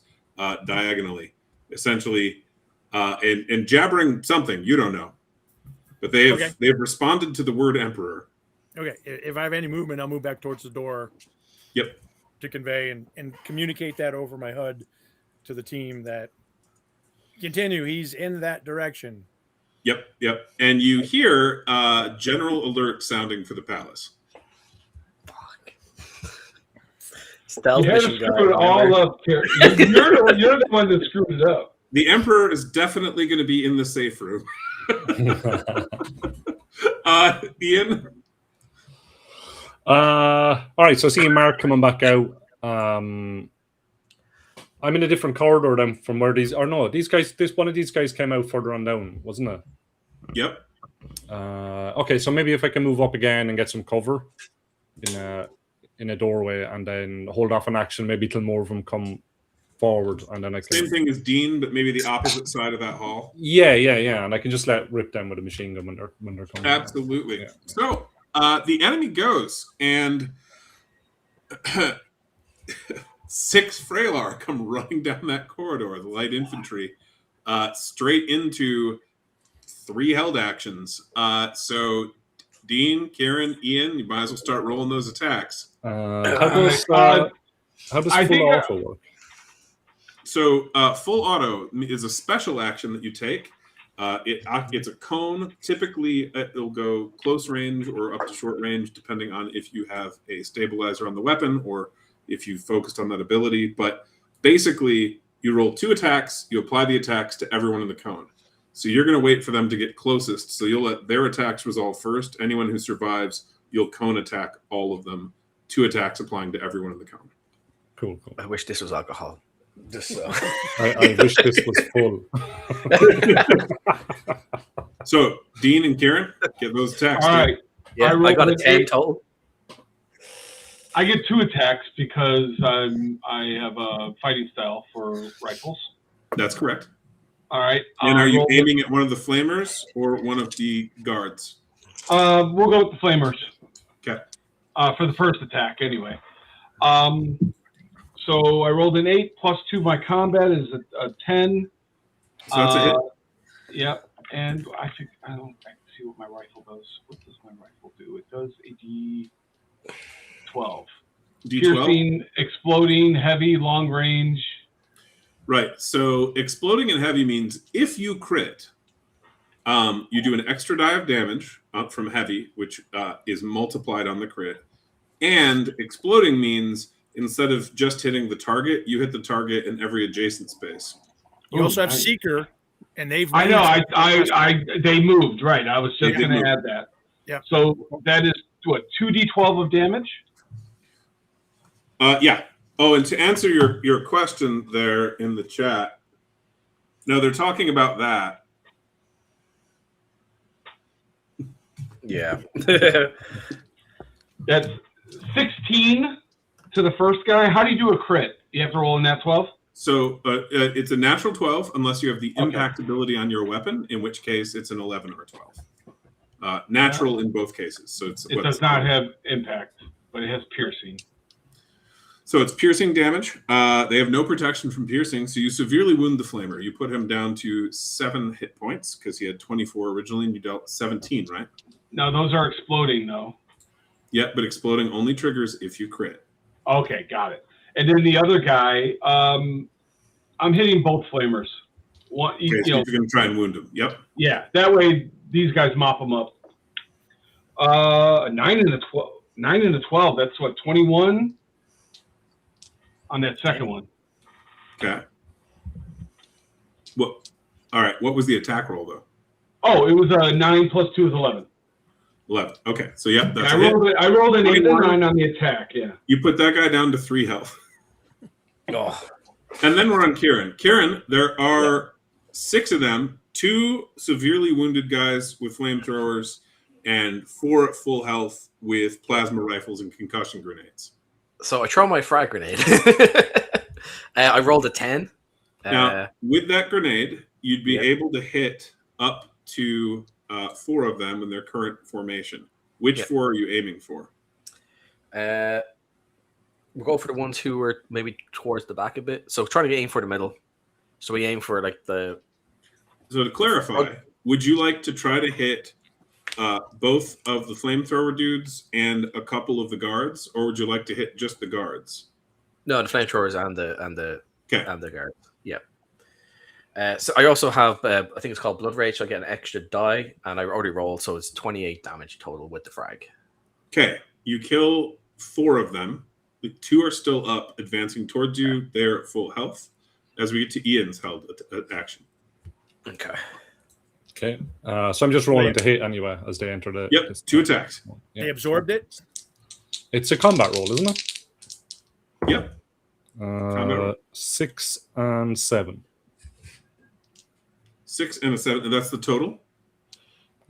diagonally, essentially, and jabbering something you don't know. But they've responded to the word emperor. Okay, if I have any movement, I'll move back towards the door. Yep. To convey and communicate that over my HUD to the team that continue. He's in that direction. Yep. And you hear general alert sounding for the palace. Fuck. Stealth You had to mission screw it all up here. You're the one that screwed it up. The emperor is definitely going to be in the safe room. Ian? All right, so seeing Mark coming back out, I'm in a different corridor than from where these guys. One of these guys came out further on down, wasn't it? Yep. Okay, so maybe if I can move up again and get some cover in a doorway, and then hold off an action, maybe till more of them come forward, and then I can. Same thing as Dean, but maybe the opposite side of that hall. Yeah, and I can just rip them with a machine gun when they're coming. Absolutely. Yeah. So the enemy goes, and 6 Freylar come running down that corridor, the light infantry, straight into 3 held actions. So Dean, Kieran, Ian, you might as well start rolling those attacks. How does full auto work? So full auto is a special action that you take. It's a cone. Typically, it'll go close range or up to short range, depending on if you have a stabilizer on the weapon or if you focused on that ability. But basically, you roll 2 attacks. You apply the attacks to everyone in the cone. So you're going to wait for them to get closest. So you'll let their attacks resolve first. Anyone who survives, you'll cone attack all of them. 2 attacks applying to everyone in the cone. Cool. I wish this was alcohol. Just so. I wish this was full. So Dean and Kieran, get those attacks. All right. Yeah, I rolled got a an 10 8. total. I get 2 attacks because I have a fighting style for rifles. That's correct. All right. And are you roll aiming at one of the flamers or one of the guards? We'll go with the flamers. Okay. For the first attack, anyway. So I rolled an 8 plus 2. My combat is a 10. So that's a hit. Yep. And I think I can see what my rifle does. What does my rifle do? It does a D12. D12? Piercing, exploding, heavy, long range. Right. So exploding and heavy means if you crit, you do an extra die of damage up from heavy, which is multiplied on the crit. And exploding means instead of just hitting the target, you hit the target in every adjacent space. You also have Seeker, and they've. I know. They moved. Right. I was just going to add that. Yeah. So that is what 2d12 of damage. Yeah. Oh, and to answer your question there in the chat, no, they're talking about that. Yeah. That's 16 to the first guy. How do you do a crit? You have to roll in that 12? So it's a natural 12 unless you have the impact ability on your weapon, in which case it's an 11 or a 12. Natural in both cases. So It does not have impact, but it has piercing. So it's piercing damage. They have no protection from piercing, so you severely wound the flamer. You put him down to 7 hit points because he had 24 originally, and you dealt 17, right? No, those are exploding, though. Yeah, but exploding only triggers if you crit. Okay, got it. And then the other guy, I'm hitting both flamers. One, Okay, so you're going to try and wound him. Yep. Yeah, that way these guys mop them up. 9 and a 12. 9 and a 12. That's what 21 on that second one. Okay. Well, all right. What was the attack roll though? Oh, it was 9 plus 2 is 11. 11. Okay, so yep, that's I rolled an 8 and 9 on the attack. Yeah. You put that guy down to 3 health. Oh. And then we're on Kieran. Kieran, there are 6 of them, 2 severely wounded guys with flamethrowers, and 4 at full health with plasma rifles and concussion grenades. So I throw my frag grenade. I rolled a 10. Now, with that grenade, you'd be able to hit up to 4 of them in their current formation. Which 4 are you aiming for? We'll go for the ones who are maybe towards the back a bit. So trying to aim for the middle. So we aim for like the... So to clarify, would you like to try to hit both of the flamethrower dudes and a couple of the guards, or would you like to hit just the guards? No, the flamethrowers and the guards. Yeah. So I also have, I think it's called Blood Rage, so I get an extra die, and I already rolled, so it's 28 damage total with the frag. Okay, you kill 4 of them. The 2 are still up, advancing towards you. They're at full health. As we get to Ian's held action. Okay. Okay. So I'm just rolling to hit anyway as they enter the... Yep, 2 attacks. Yeah. They absorbed it? It's a combat roll, isn't it? Yep. 6 and 7. 6 and a 7, and that's the total?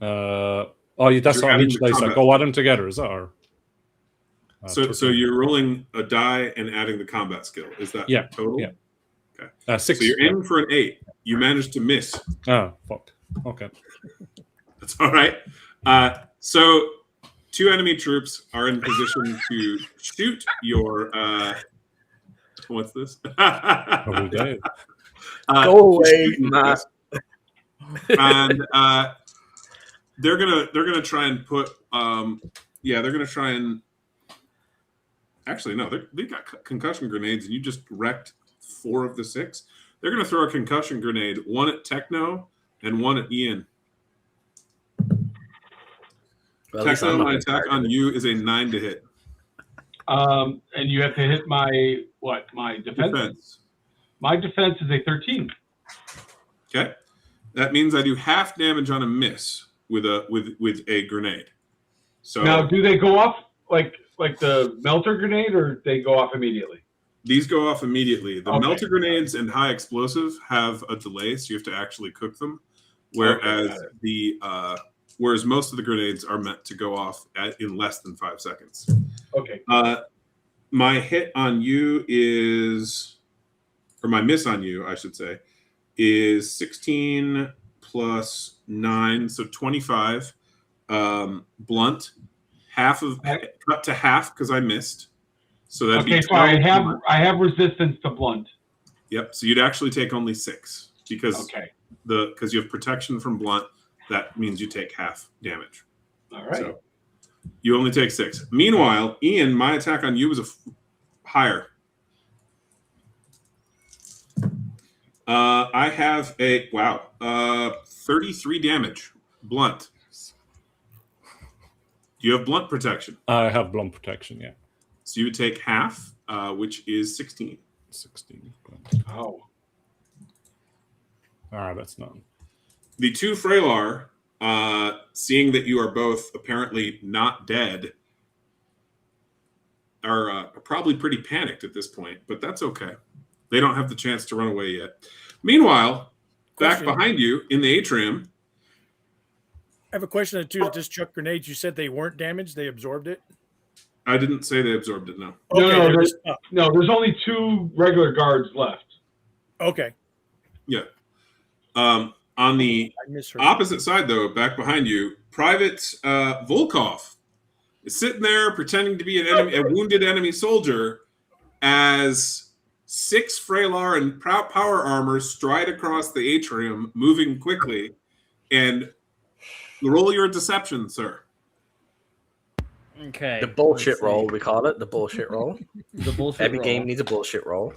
That's You're on adding each the dice. I combat. go add them together, is that? Or, So you're rolling a die and adding the combat skill. Is that total? Yeah. Okay. 6. So you're aiming for an 8. You managed to miss. Oh, fuck. Okay. That's all right. So 2 enemy troops are in position to shoot your... what's this? Probably dead. Go away, Matt. And they're gonna try and put they're gonna try and actually no, they've got concussion grenades, and you just wrecked 4 of the 6. They're gonna throw a concussion grenade, 1 at Techno and 1 at Ian. Well, Techno, my attack on you is a 9 to hit. And you have to hit my defense? Defense. My defense is a 13. Okay. That means I do half damage on a miss with a grenade. So Now, do they go off like the melter grenade, or they go off immediately? these go off immediately. The Okay. melter grenades and high explosive have a delay, so you have to actually cook them. Whereas whereas most of the grenades are meant to go off in less than 5 seconds. Okay. My hit on you is, or my miss on you, I should say, is 16 plus 9, so 25. Blunt, cut to half because I missed. So that'd be so I have resistance to blunt. Yep. So you'd actually take only 6 because you have protection from blunt. That means you take half damage. All right. So you only take 6. Meanwhile, Ian, my attack on you was higher. I have 33 damage. Blunt. Do you have blunt protection? I have blunt protection, yeah. So you would take half, which is 16. 16. Oh. That's none. The two Freylar, seeing that you are both apparently not dead, are probably pretty panicked at this point, but that's okay. They don't have the chance to run away yet. Meanwhile, back behind you in the atrium. I have a question or two. That just chuck grenades. You said they weren't damaged. They absorbed it. I didn't say they absorbed it. No. Okay, there's only 2 regular guards left. Okay. Yeah. On the opposite side, though, back behind you, Private Volkov is sitting there pretending to be a wounded enemy soldier as 6 Freylar and power armor stride across the atrium, moving quickly. And roll your deception, sir. Okay. The bullshit roll, we call it. The bullshit roll. The bullshit Every roll. game needs a bullshit roll.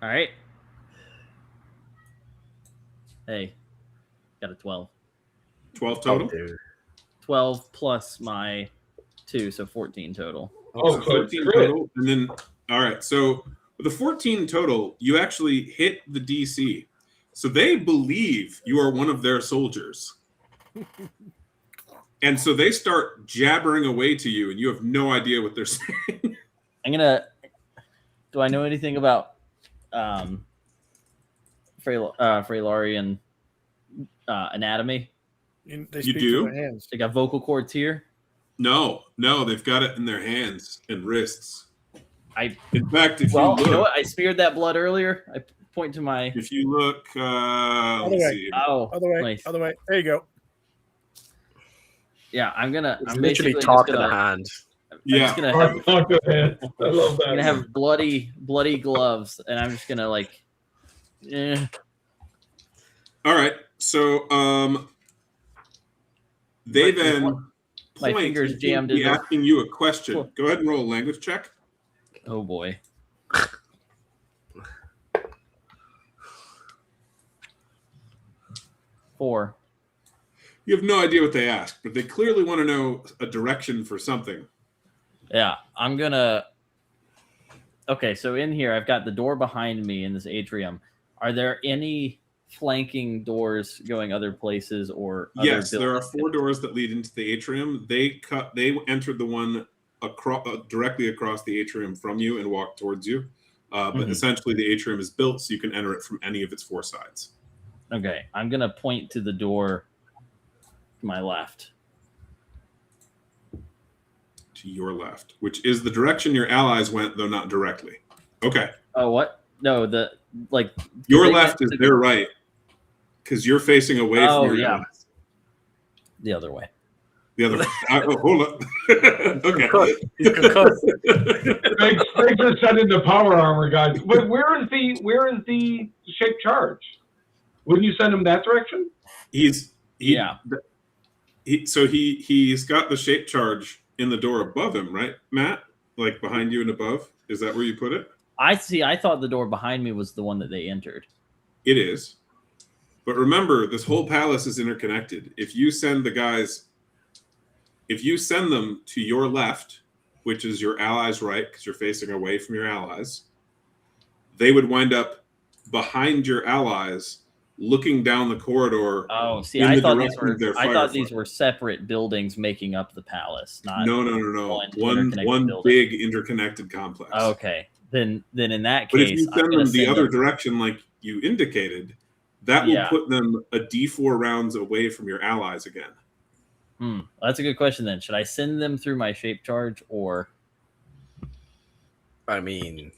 All right. Hey, got a 12. 12 total? Oh, dude. 12 plus my 2, so 14 total. So 14 total. And then, all right. So with the 14 total, you actually hit the DC. So they believe you are one of their soldiers. And so they start jabbering away to you, and you have no idea what they're saying. Do I know anything about Freylarian anatomy? They You speak do? with their hands. They got vocal cords here. No, they've got it in their hands and wrists. In fact, if you look, know what? I smeared that blood earlier. I point to my. If you look, Other way. see. Other way. Nice. Other way. There you go. Yeah, I'm literally talk to the hand. I'm gonna have, I love that. I'm gonna have bloody gloves, and I'm just gonna All right. So they then my fingers jammed in. Asking you a question. Go ahead and roll a language check. Oh boy. 4. You have no idea what they asked, but they clearly want to know a direction for something. Yeah, I'm gonna. Okay, so in here, I've got the door behind me in this atrium. Are there any flanking doors going other places or? Yes, there are 4 doors that lead into the atrium. They entered the one directly across the atrium from you and walked towards you. But essentially, the atrium is built so you can enter it from any of its 4 sides. Okay, I'm gonna point to the door to my left. To your left, which is the direction your allies went, though not directly. Okay. Oh, what? No, your left is their right, because you're facing away from your allies. The other way. The other way. Hold up. Okay. Thanks for sending the power armor, guys. But where is the shaped charge? Wouldn't you send him that direction? He's got the shape charge in the door above him, right, Matt? Like behind you and above? Is that where you put it? I see. I thought the door behind me was the one that they entered. It is. But remember, this whole palace is interconnected. If you send them to your left, which is your allies' right, because you're facing away from your allies, they would wind up behind your allies, looking down the corridor. Oh, see, in I the thought these direction were of their I thought these firefight. were separate buildings making up the palace, not No. one interconnected One building. big interconnected complex. Okay, then in that But if case, you I'm send gonna them the send other them. direction, like you indicated, that will Yeah. put them a D4 rounds away from your allies again. That's a good question. Then should I send them through my shape charge or? I mean,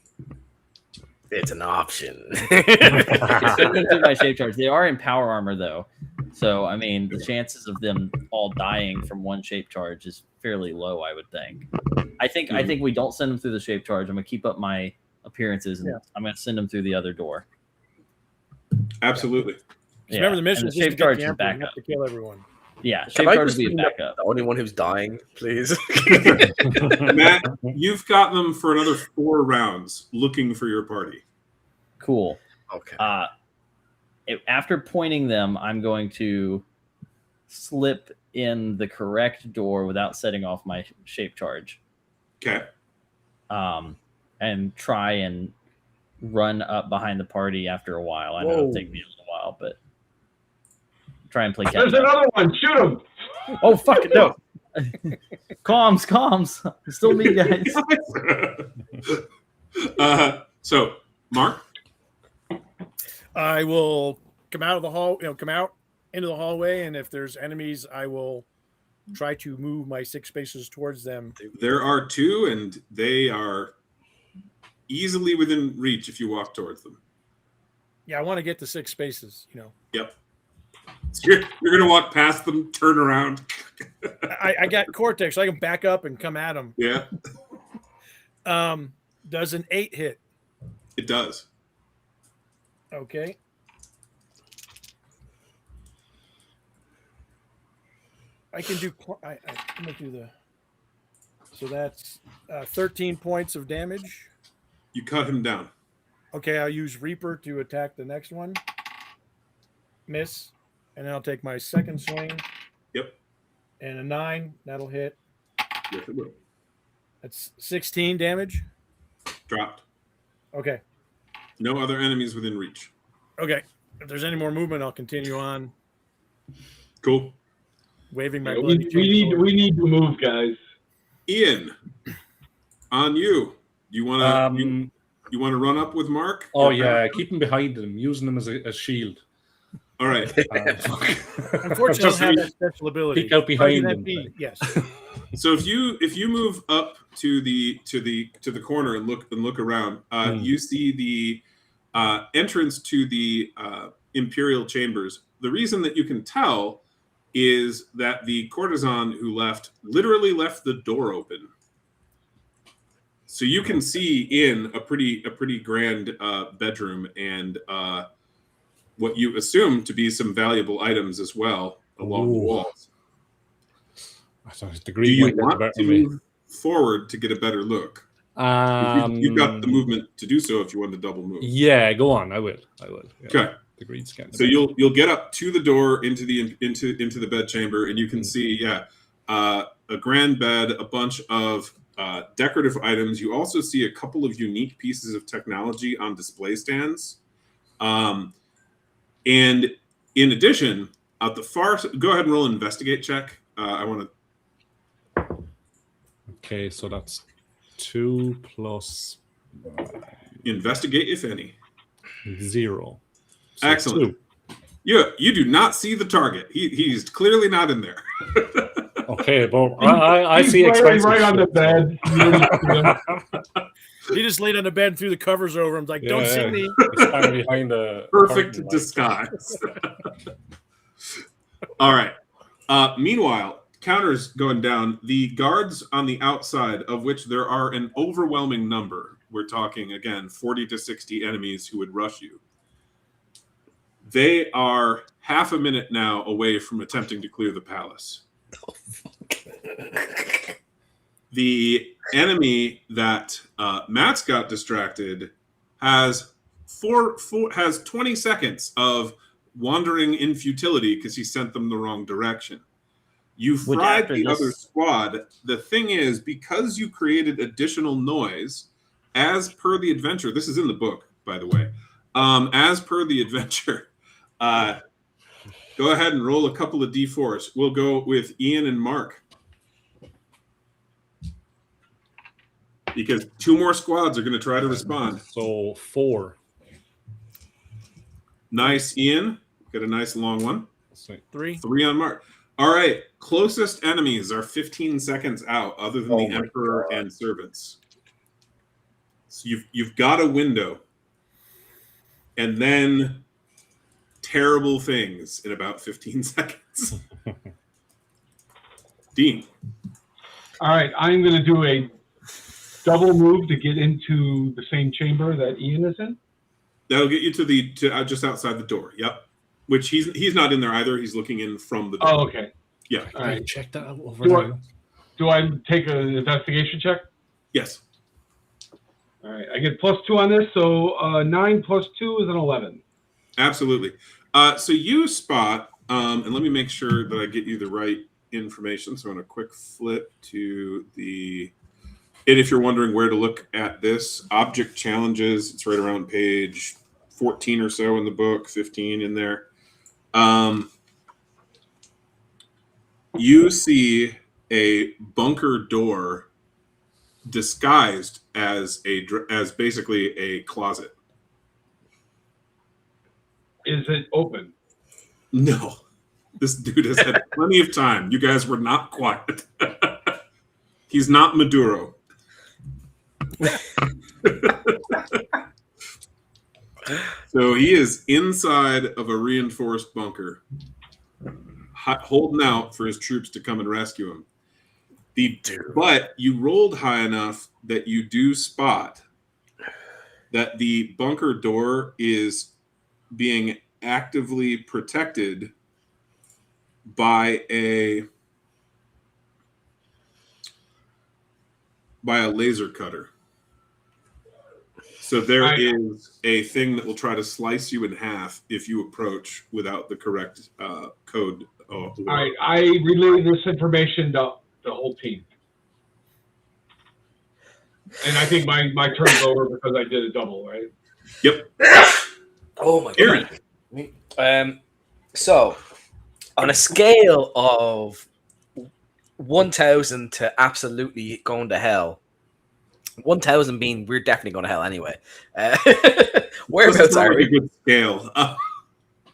it's an option. Send them through my shape charge. They are in power armor though, so I mean the chances of them all dying from one shape charge is fairly low. I would think. I think we don't send them through the shape charge. I'm gonna keep up my appearances and I'm gonna send them through the other door. Absolutely. Remember the mission and is the just shape to charge get is the Emperor, backup. not to kill everyone. Yeah, Can shape I charge just would be a be backup. the only one who's dying, please? Matt, you've got them for another 4 rounds looking for your party. Cool. Okay. After pointing them, I'm going to slip in the correct door without setting off my shape charge. Okay. And try and run up behind the party after a while. I know it'll take me a little while, but try and play catch There's up. another one. Shoot him. Oh, fuck it, no. comms. It's still me, guys. So, Mark? I will come out of the hall, come out into the hallway, and if there's enemies, I will try to move my 6 spaces towards them. There are 2, and they are easily within reach if you walk towards them. Yeah, I want to get to 6 spaces, Yep. So you're going to walk past them, turn around. I got Cortex, so I can back up and come at them. Yeah, Does an 8 hit? it does. Okay. I can do. I'm gonna do the. So that's 13 points of damage. You cut him down. Okay, I'll use Reaper to attack the next one. Miss, and then I'll take my second swing. Yep. And a 9, that'll hit. Yes, it will. That's 16 damage. Dropped. Okay. No other enemies within reach. Okay. If there's any more movement, I'll continue on Cool. waving my We bloody chainsaw. need to move, guys. Ian, on you. You want to you want to run up with Mark? Oh yeah, keep him behind him, using him as a shield. All right. Unfortunately, I don't have that special ability. Peek out behind That him. be- Yes. So if you move up to the corner and look around, you see the entrance to the Imperial chambers. The reason that you can tell is that the courtesan who literally left the door open. So you can see in a pretty grand bedroom and what you assume to be some valuable items as well along the walls. Do you want to move forward to get a better look? You've got the movement to do so if you want to double move. Yeah, go on. I will. Yeah. Okay. The green scan. So you'll get up to the door into the bed chamber, and you can see a grand bed, a bunch of decorative items. You also see a couple of unique pieces of technology on display stands, and in addition, at the far go ahead and roll an investigate check. I want to. Okay, so that's 2 plus Investigate, if any. 0. So Excellent. 2. You do not see the target. He's clearly not in there. Okay, well, I He's see laying expensive right on the shit, bed. He just laid on the bed and threw the covers over him. Like, don't see me. He's standing behind a Perfect curtain, like. disguise. All right. Meanwhile, counters going down. The guards on the outside, of which there are an overwhelming number. We're talking, again, 40 to 60 enemies who would rush you. They are half a minute now away from attempting to clear the palace. Oh, fuck. The enemy that Matt's got distracted has 20 seconds of wandering in futility because he sent them the wrong direction. You Which fried after the this- other squad. The thing is, because you created additional noise, as per the adventure, this is in the book, by the way, as per the adventure, go ahead and roll a couple of d4s. We'll go with Ian and Mark. Because 2 more squads are going to try to respond. So 4. Nice, Ian. Got a nice long one. Let's see. 3. 3 on Mark. All right. Closest enemies are 15 seconds out, other than the Emperor and servants. So you've got a window. And then terrible things in about 15 seconds. Dean. All right, I'm going to do a double move to get into the same chamber that Ian is in. That'll get you to just outside the door. Yep. Which he's not in there either. He's looking in from the door. Oh, okay. Yeah. All right. Check that out over there. Do I take an investigation check? Yes. All right, I get +2 on this, so 9 + 2 is an 11. Absolutely. So you spot, and let me make sure that I get you the right information. So I'm going to quick flip to and if you're wondering where to look at this, object challenges, it's right around page 14 or so in the book, 15 in there. You see a bunker door disguised as basically a closet. Is it open? No. This dude has had plenty of time. You guys were not quiet. He's not Maduro. So he is inside of a reinforced bunker, holding out for his troops to come and rescue him. But you rolled high enough that you do spot that the bunker door is being actively protected by a laser cutter. So there is a thing that will try to slice you in half if you approach without the correct code. All right, I relay this information to the whole team. And I think my turn's over because I did a double, right? Yep. Oh my god. So on a scale of 1,000 to absolutely going to hell, 1,000 being we're definitely going to hell anyway. Whereabouts are we? A good scale.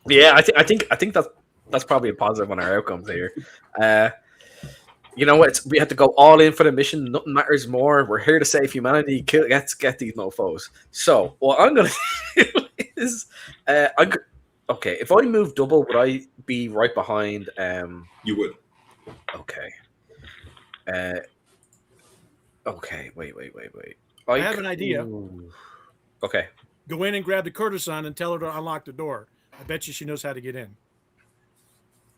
Yeah, I think that's probably a positive on our outcomes here. You know what? We have to go all in for the mission. Nothing matters more. We're here to save humanity. Let's get these mofos. So what I'm gonna do is, okay. If I move double, would I be right behind? You would. Okay. Okay. Wait. I have an idea. Okay. Go in and grab the courtesan and tell her to unlock the door. I bet you she knows how to get in.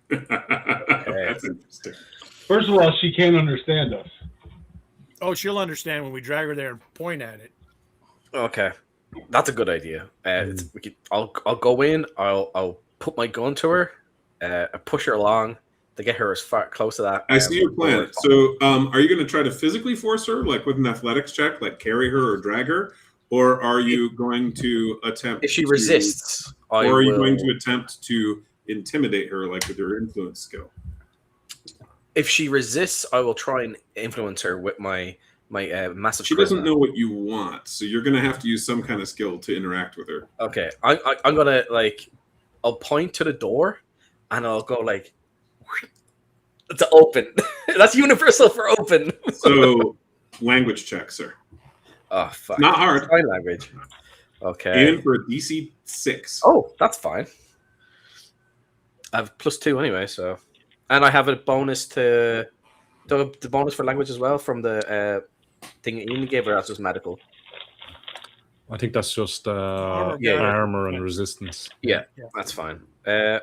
That's interesting. First of all, she can't understand us. Oh, she'll understand when we drag her there and point at it. Okay, that's a good idea. I'll go in. I'll put my gun to her. I push her along to get her as far close to that. I see your plan. So, are you going to try to physically force her, like with an athletics check, like carry her or drag her, or are you going to attempt? If she resists, or are you going to attempt to intimidate her, like with your influence skill? If she resists, I will try and influence her with my massive. She doesn't know what you want, so you're going to have to use some kind of skill to interact with her. Okay, I'm gonna I'll point to the door, and I'll go to open. That's universal for open. So, language check, sir. Oh fuck! Not hard. Sign language. Okay. Aim for a DC 6. Oh, that's fine. I have +2 anyway, so. And I have a bonus to the bonus for language as well from the thing Ian gave her. That's just medical. I think that's just Yeah. armor and resistance. Yeah, that's fine. I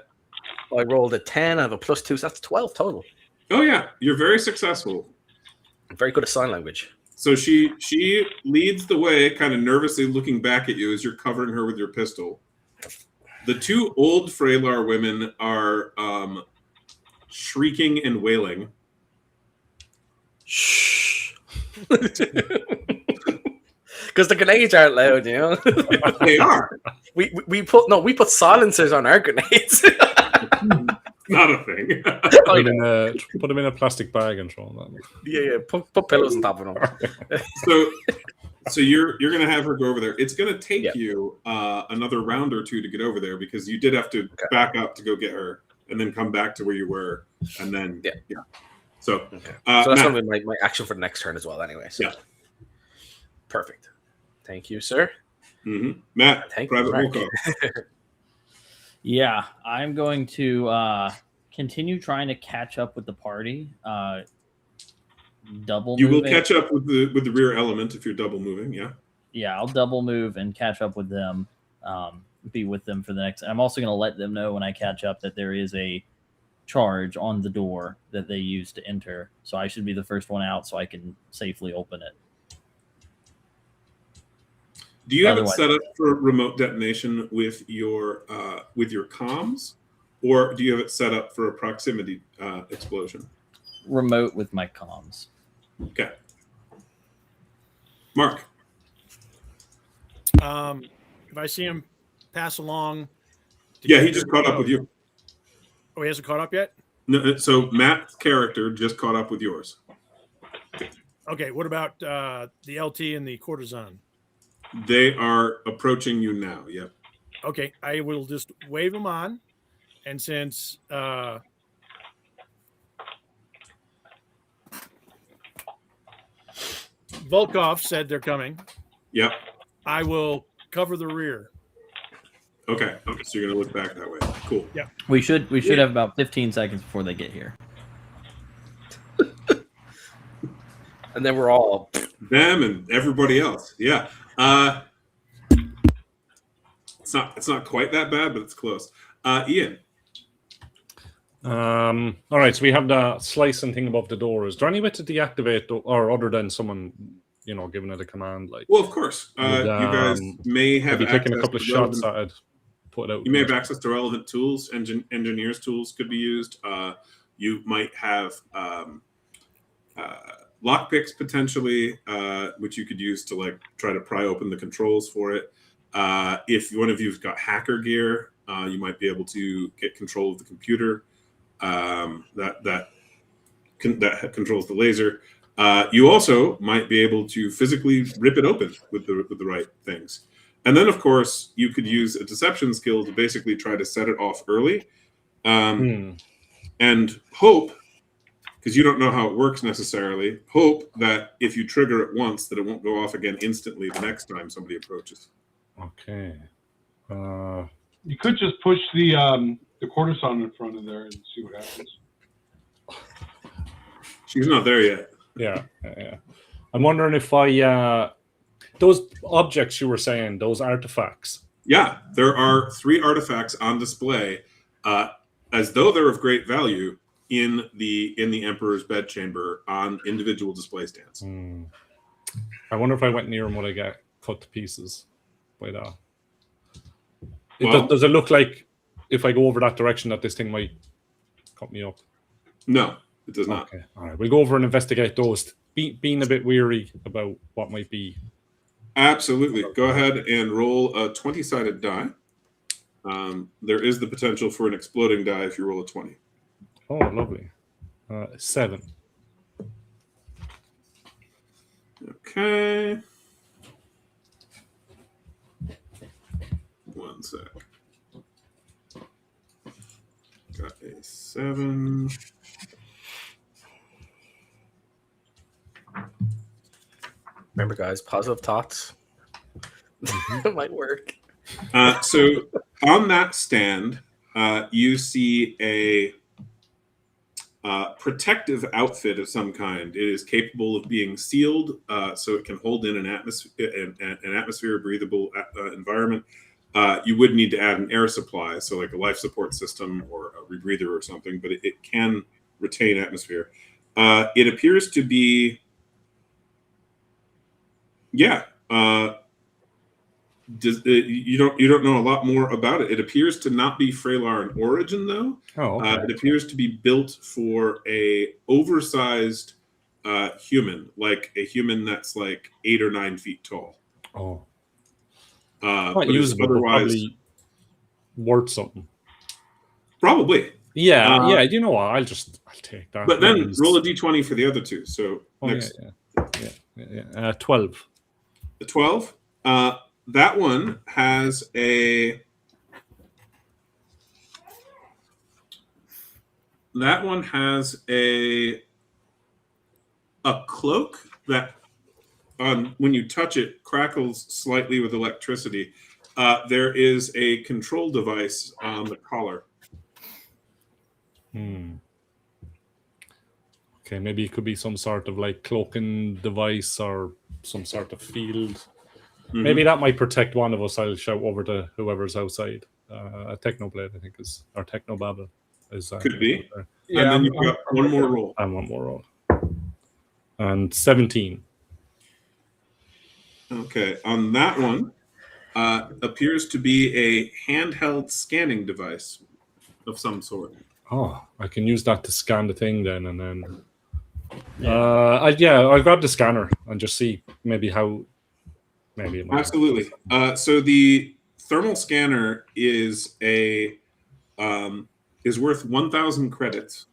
rolled a 10. I have a +2, so that's 12 total. Oh yeah, you're very successful. I'm very good at sign language. So she leads the way, kind of nervously looking back at you as you're covering her with your pistol. The 2 old Freylar women are shrieking and wailing. Shh. Because the grenades aren't loud, you know? They are. we put silencers on our grenades. Not a thing. Put them in a plastic bag and throw them. Yeah. Put pillows on top of them. So you're gonna have her go over there. It's gonna take Yeah. you another round or two to get over there because you did have to back up to go get her and then come back to where you were and then So So that's Matt. gonna be my action for the next turn as well. Anyway. So. Yeah. Perfect. Thank you, sir. Matt, Thank private you, roll Mark. call. Yeah, I'm going to continue trying to catch up with the party. Double. You will moving. catch up with the rear element if you're double moving. Yeah. Yeah, I'll double move and catch up with them. Be with them for the next. I'm also going to let them know when I catch up that there is a charge on the door that they use to enter. So I should be the first one out, so I can safely open it. Do you have it Otherwise- set up for remote detonation with your comms, or do you have it set up for a proximity explosion? Remote with my comms. Okay. Mark. If I see him pass along. Yeah, he just caught up with you. Oh, he hasn't caught up yet? No, so Matt's character just caught up with yours. Okay, what about the LT and the courtesan? They are approaching you now. Yep. Okay, I will just wave them on. And since Volkov said they're coming, Yep. I will cover the rear. Okay. So you're gonna look back that way. Cool. Yeah. We should have about 15 seconds before they get here. And then we're all Them and everybody else. Yeah. It's not quite that bad, but it's close. Ian. All right, so we have the slicing thing above the door. Is there any way to deactivate, or other than someone, giving it a command? Like, Well, of course. Would, you guys may have maybe taking a access couple of to shots relevant- at it, put it out. You may have access to relevant tools. Engineers' tools could be used. You might have lockpicks potentially, which you could use to try to pry open the controls for it. If one of you've got hacker gear, you might be able to get control of the computer that controls the laser. You also might be able to physically rip it open with the right things. And then, of course, you could use a deception skill to basically try to set it off early, and hope, because you don't know how it works necessarily, hope that if you trigger it once, that it won't go off again instantly the next time somebody approaches. Okay. You could just push the courtesan in front of there and see what happens. She's not there yet. Yeah. I'm wondering if those objects you were saying, those artifacts. Yeah, there are 3 artifacts on display, as though they're of great value in the Emperor's bedchamber on individual display stands. I wonder if I went near them, would I get cut to pieces by that? Well- Does it look like if I go over that direction that this thing might cut me up? No, it does not. Okay, all right. We'll go over and investigate those. Being a bit weary about what might be. Absolutely. Go ahead and roll a 20-sided die. There is the potential for an exploding die if you roll a 20. Oh, lovely. 7. Okay. One sec. Got a 7. remember, guys, positive thoughts. It might work. So on that stand, you see a protective outfit of some kind. It is capable of being sealed, so it can hold in an atmosphere, breathable environment. You would need to add an air supply, so like a life support system or a rebreather or something, but it can retain atmosphere. It appears to be, you don't know a lot more about it. It appears to not be Freylar in origin, though. Oh, okay. It appears to be built for a oversized human, like a human that's like 8 or 9 feet tall. Oh. Quite but it's usable, but otherwise probably worth something. probably. Yeah. You know what? I'll take that. But then Maybe roll a d20 for the other two. So next, yeah. 12. the 12. That one has a. That one has a cloak that, when you touch it, crackles slightly with electricity. There is a control device on the collar. Okay, maybe it could be some sort of like cloaking device or some sort of field. Mm-hmm. Maybe that might protect one of us. I'll shout over to whoever's outside. A Technoblade, I think, or Technobabble is. Could be. Yeah, And then you've got one more roll. And one more roll. And 17. Okay, on that one, appears to be a handheld scanning device of some sort. Oh, I can use that to scan the thing then, and then. I'll grab the scanner and just see maybe how. Maybe it might. Absolutely. So the thermal scanner is worth 1,000 credits.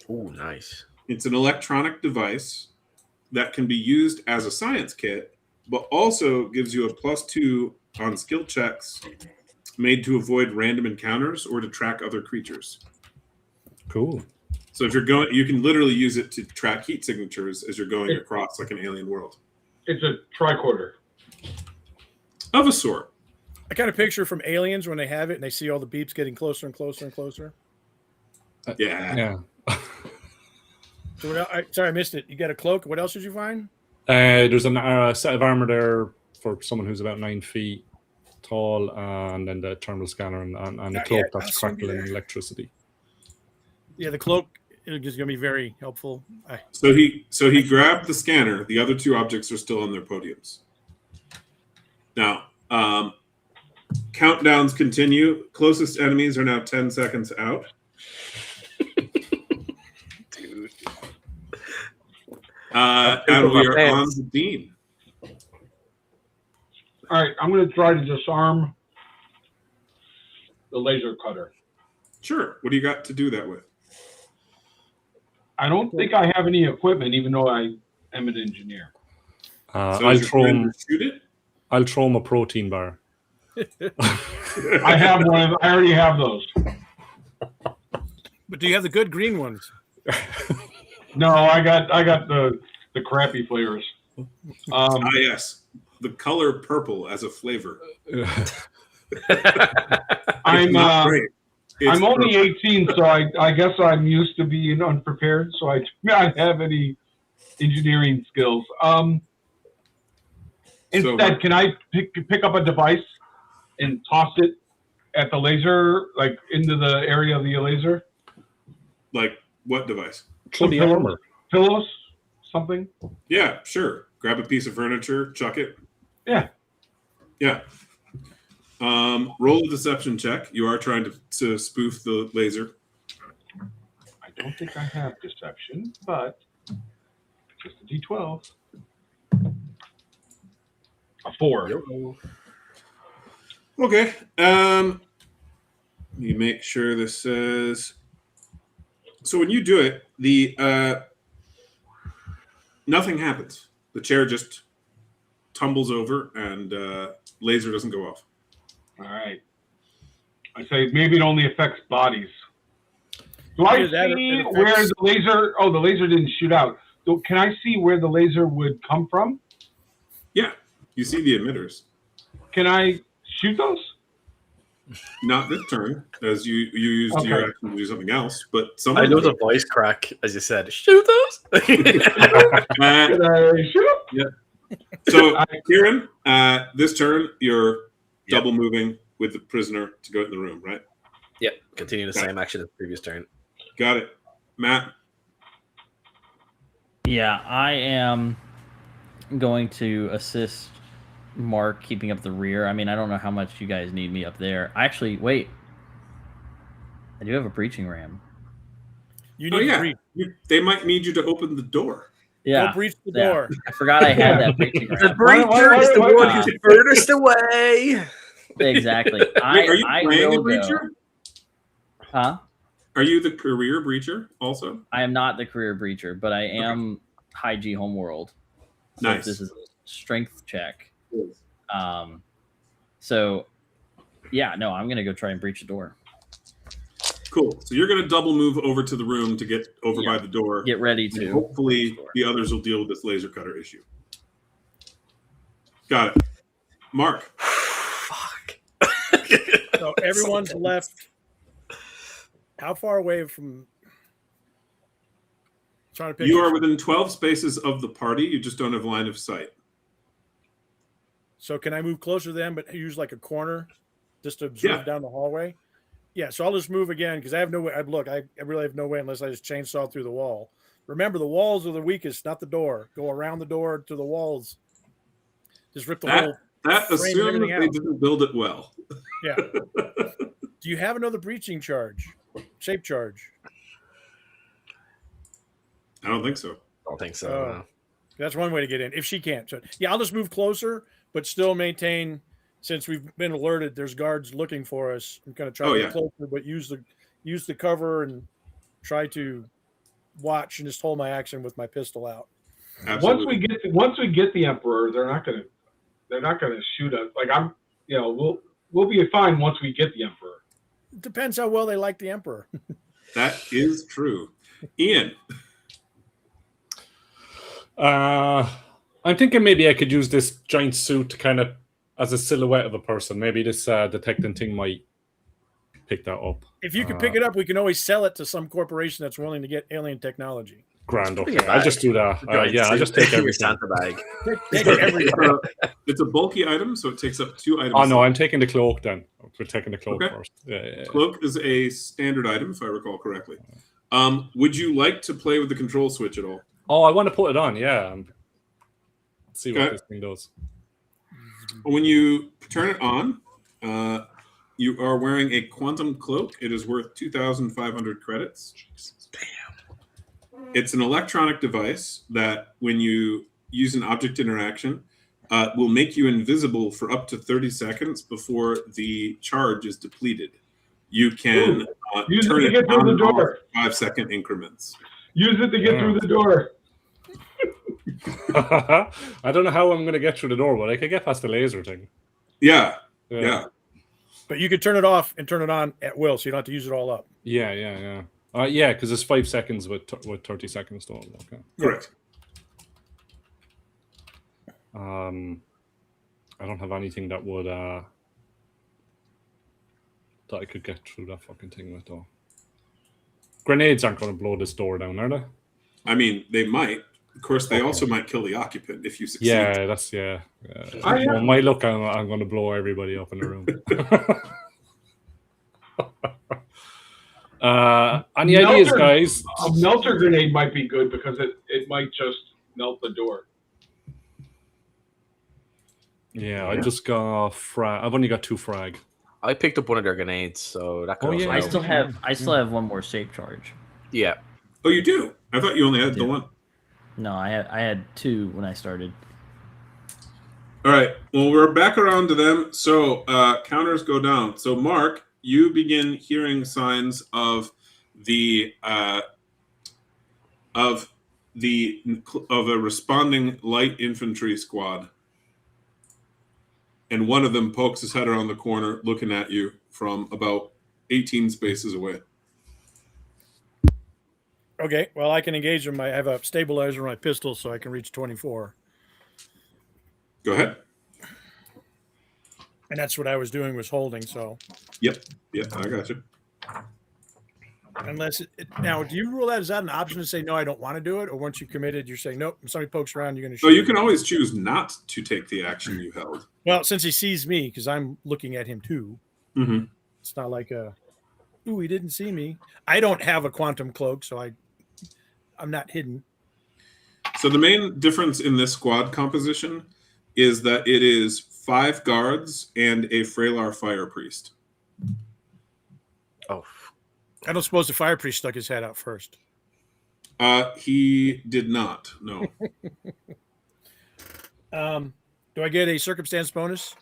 Oh, nice. It's an electronic device that can be used as a science kit, but also gives you a +2 on skill checks made to avoid random encounters or to track other creatures. Cool. So if you're going, you can literally use it to track heat signatures as you're going across like an alien world. It's a tricorder. Of a sort. I got a picture from Aliens when they have it and they see all the beeps getting closer and closer and closer. Yeah. So sorry, I missed it. You got a cloak. What else did you find? There's a set of armor there for someone who's about 9 feet tall, and then the thermal scanner and the cloak that's crackling electricity. Yeah, the cloak is going to be very helpful. So he grabbed the scanner. The other two objects are still on their podiums. Now, countdowns continue. Closest enemies are now 10 seconds out. Dude. And we are on the Dean. All right, I'm going to try to disarm the laser cutter. Sure. What do you got to do that with? I don't think I have any equipment, even though I am an engineer. So I'll throw him. Shoot it. I'll throw him a protein bar. I have one. I already have those. But do you have the good green ones? No, I got the crappy flavors. Yes, the color purple as a flavor. I'm only purple. 18, so I guess I'm used to being unprepared. So I do not have any engineering skills. Instead, can I pick up a device and toss it at the laser, like into the area of the laser? Like what device? The armor. Pillows? Something? Yeah, sure. Grab a piece of furniture, chuck it. Yeah. Yeah. Roll a deception check. You are trying to spoof the laser. I don't think I have deception, but just a D12. A 4. Okay. You make sure this says. So when you do it, the nothing happens. The chair just tumbles over, and laser doesn't go off. All right. I say maybe it only affects bodies. Do I see where the laser? Oh, the laser didn't shoot out. So can I see where the laser would come from? Yeah, you see the emitters. Can I shoot those? Not this turn, as you used your action to do something else. But some. I know the voice crack as you said. Shoot those. Can I shoot them? Yeah. So, Kieran, this turn you're double moving with the prisoner to go in the room, right? Yep. Continue the same action as the previous turn. Got it, Matt. Yeah, I am going to assist Mark keeping up the rear. I mean, I don't know how much you guys need me up there. Actually, wait. I do have a breaching ram. You need to breach. They might need you to open the door. Yeah. Go breach the Yeah. door. I forgot I had that breaching The ramp. breacher is the why- one who's furthest away. Exactly. Wait, are you I playing a will breacher? go. Huh? Are you the career breacher also? I am not the career breacher, but I am high G homeworld. So Nice. this is a strength check. So yeah, no, I'm gonna go try and breach the door. Cool. So you're going to double move over to the room to get over Yeah. by the door. Get ready And to. hopefully the others will deal with this laser cutter issue. Got it. Mark. Fuck. So everyone's left. How far away from? Trying to pick. You are within 12 spaces of the party. You just don't have line of sight. So can I move closer to them, but use like a corner, just to observe Yeah. down the hallway? Yeah. So I'll just move again because I have no way. I really have no way unless I just chainsaw through the wall. Remember, the walls are the weakest, not the door. Go around the door to the walls. Just rip the whole. That frame assumes everything they out. didn't build it well. Yeah. Do you have another breaching charge? Shape charge? I don't think so. I don't think so. Oh. no. That's one way to get in. If she can't. So, yeah, I'll just move closer, but still maintain. Since we've been alerted, there's guards looking for us. I'm going to try to get closer, but use the cover and try to watch and just hold my action with my pistol out. Absolutely. Once we get the Emperor, they're not gonna shoot us. Like we'll be fine once we get the Emperor. It depends how well they like the Emperor. That is true. Ian. I'm thinking maybe I could use this giant suit to kind of as a silhouette of a person. Maybe this detecting thing might pick that up. If you can pick it up, we can always sell it to some corporation that's willing to get alien technology. Grand, Pretty okay. bad. I'll just do that. Yeah, I'll just take your everything. Santa bag. Take everything. It's a bulky item, so it takes up 2 items. Oh no, I'm taking the cloak then. We're taking the cloak Okay. first. Yeah. Cloak is a standard item, if I recall correctly. Would you like to play with the control switch at all? Oh, I want to put it on. Yeah. Let's see what Okay. this thing does. When you turn it on, you are wearing a quantum cloak. It is worth 2,500 credits. It's an electronic device that, when you use an object interaction, will make you invisible for up to 30 seconds before the charge is depleted. You can Use it turn to it get through on the and off door. 5-second increments. Use it to get through the door. I don't know how I'm going to get through the door, but I could get past the laser thing. Yeah, yeah. But you could turn it off and turn it on at will, so you don't have to use it all up. Yeah. Yeah, because it's 5 seconds with 30 seconds total. Okay. Correct. I don't have anything that would that I could get through that fucking thing with though. Grenades aren't going to blow this door down, are they? I mean, they might. Of course, they Okay. also might kill the occupant if you succeed. Yeah, that's yeah. I Well, my luck, I'm going to blow everybody up in the room. Any ideas, Melter- guys? A melter grenade might be good because it might just melt the door. Yeah, I just got frag. I've only got 2 frag. I picked up one of their grenades, so that could Oh, also yeah. help. I still have one more shape charge. Yeah. Oh, you do? I thought you only had the Yeah. one. No, I had 2 when I started. All right. Well, we're back around to them. So counters go down. So Mark, you begin hearing signs of a responding light infantry squad, and one of them pokes his head around the corner, looking at you from about 18 spaces away. Okay, well, I can engage them. I have a stabilizer on my pistol, so I can reach 24. Go ahead. And that's what I was doing, was holding. So Yep, I got you. unless now, do you rule that? Is that an option to say no? I don't want to do it, or once you committed, you're saying nope. If somebody pokes around, you're going to shoot. So you can always choose not to take the action you held. Well, since he sees me, because I'm looking at him too. Mm-hmm. It's not like ooh, he didn't see me. I don't have a quantum cloak, so I'm not hidden. So the main difference in this squad composition is that it is 5 guards and a Freylar fire priest. Oh, I don't suppose the fire priest stuck his head out first. He did not. No. Do I get a circumstance bonus?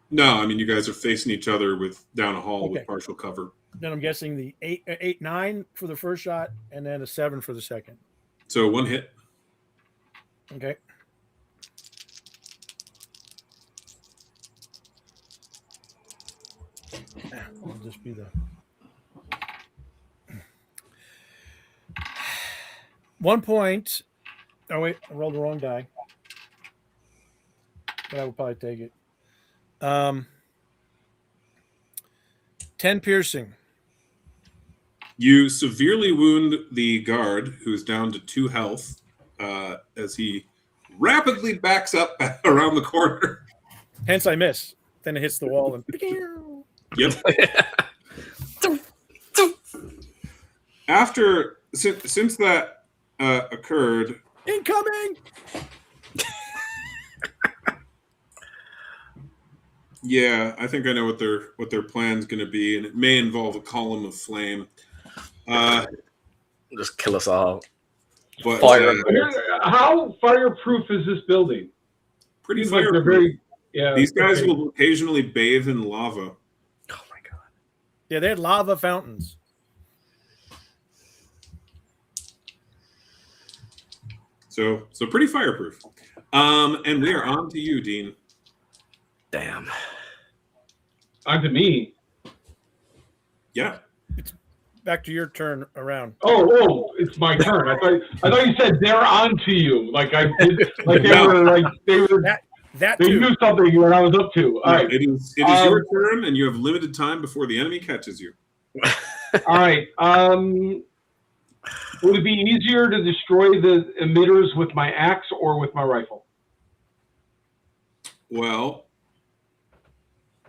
No, I mean you guys are facing each other with down a hall Okay. with partial cover. Then I'm guessing the 8-9 for the first shot, and then a 7 for the second. So 1 hit. Okay. I'll just be the 1 point. Oh wait, I rolled the wrong die. But I will probably take it. 10 piercing. You severely wound the guard, who's down to 2 health, as he rapidly backs up around the corner. Hence I miss. Then it hits the wall and Yep. Since that occurred, incoming. yeah, I think I know what their plan's going to be, and it may involve a column of flame. Just kill us all. But Fire. How fireproof is this building? pretty Seems like they're fireproof. very. Yeah. These guys okay. will occasionally bathe in lava. Oh my god. Yeah, they had lava fountains. So pretty fireproof. And we are on to you, Dean. Damn. On to me. Yeah. Back to your turn around. Oh, it's my turn. I thought you said they're on to you. Like I did. Like they were. That They too. knew something when I was up to. All right. It is your turn, and you have limited time before the enemy catches you. All right. Would it be easier to destroy the emitters with my axe or with my rifle? Well,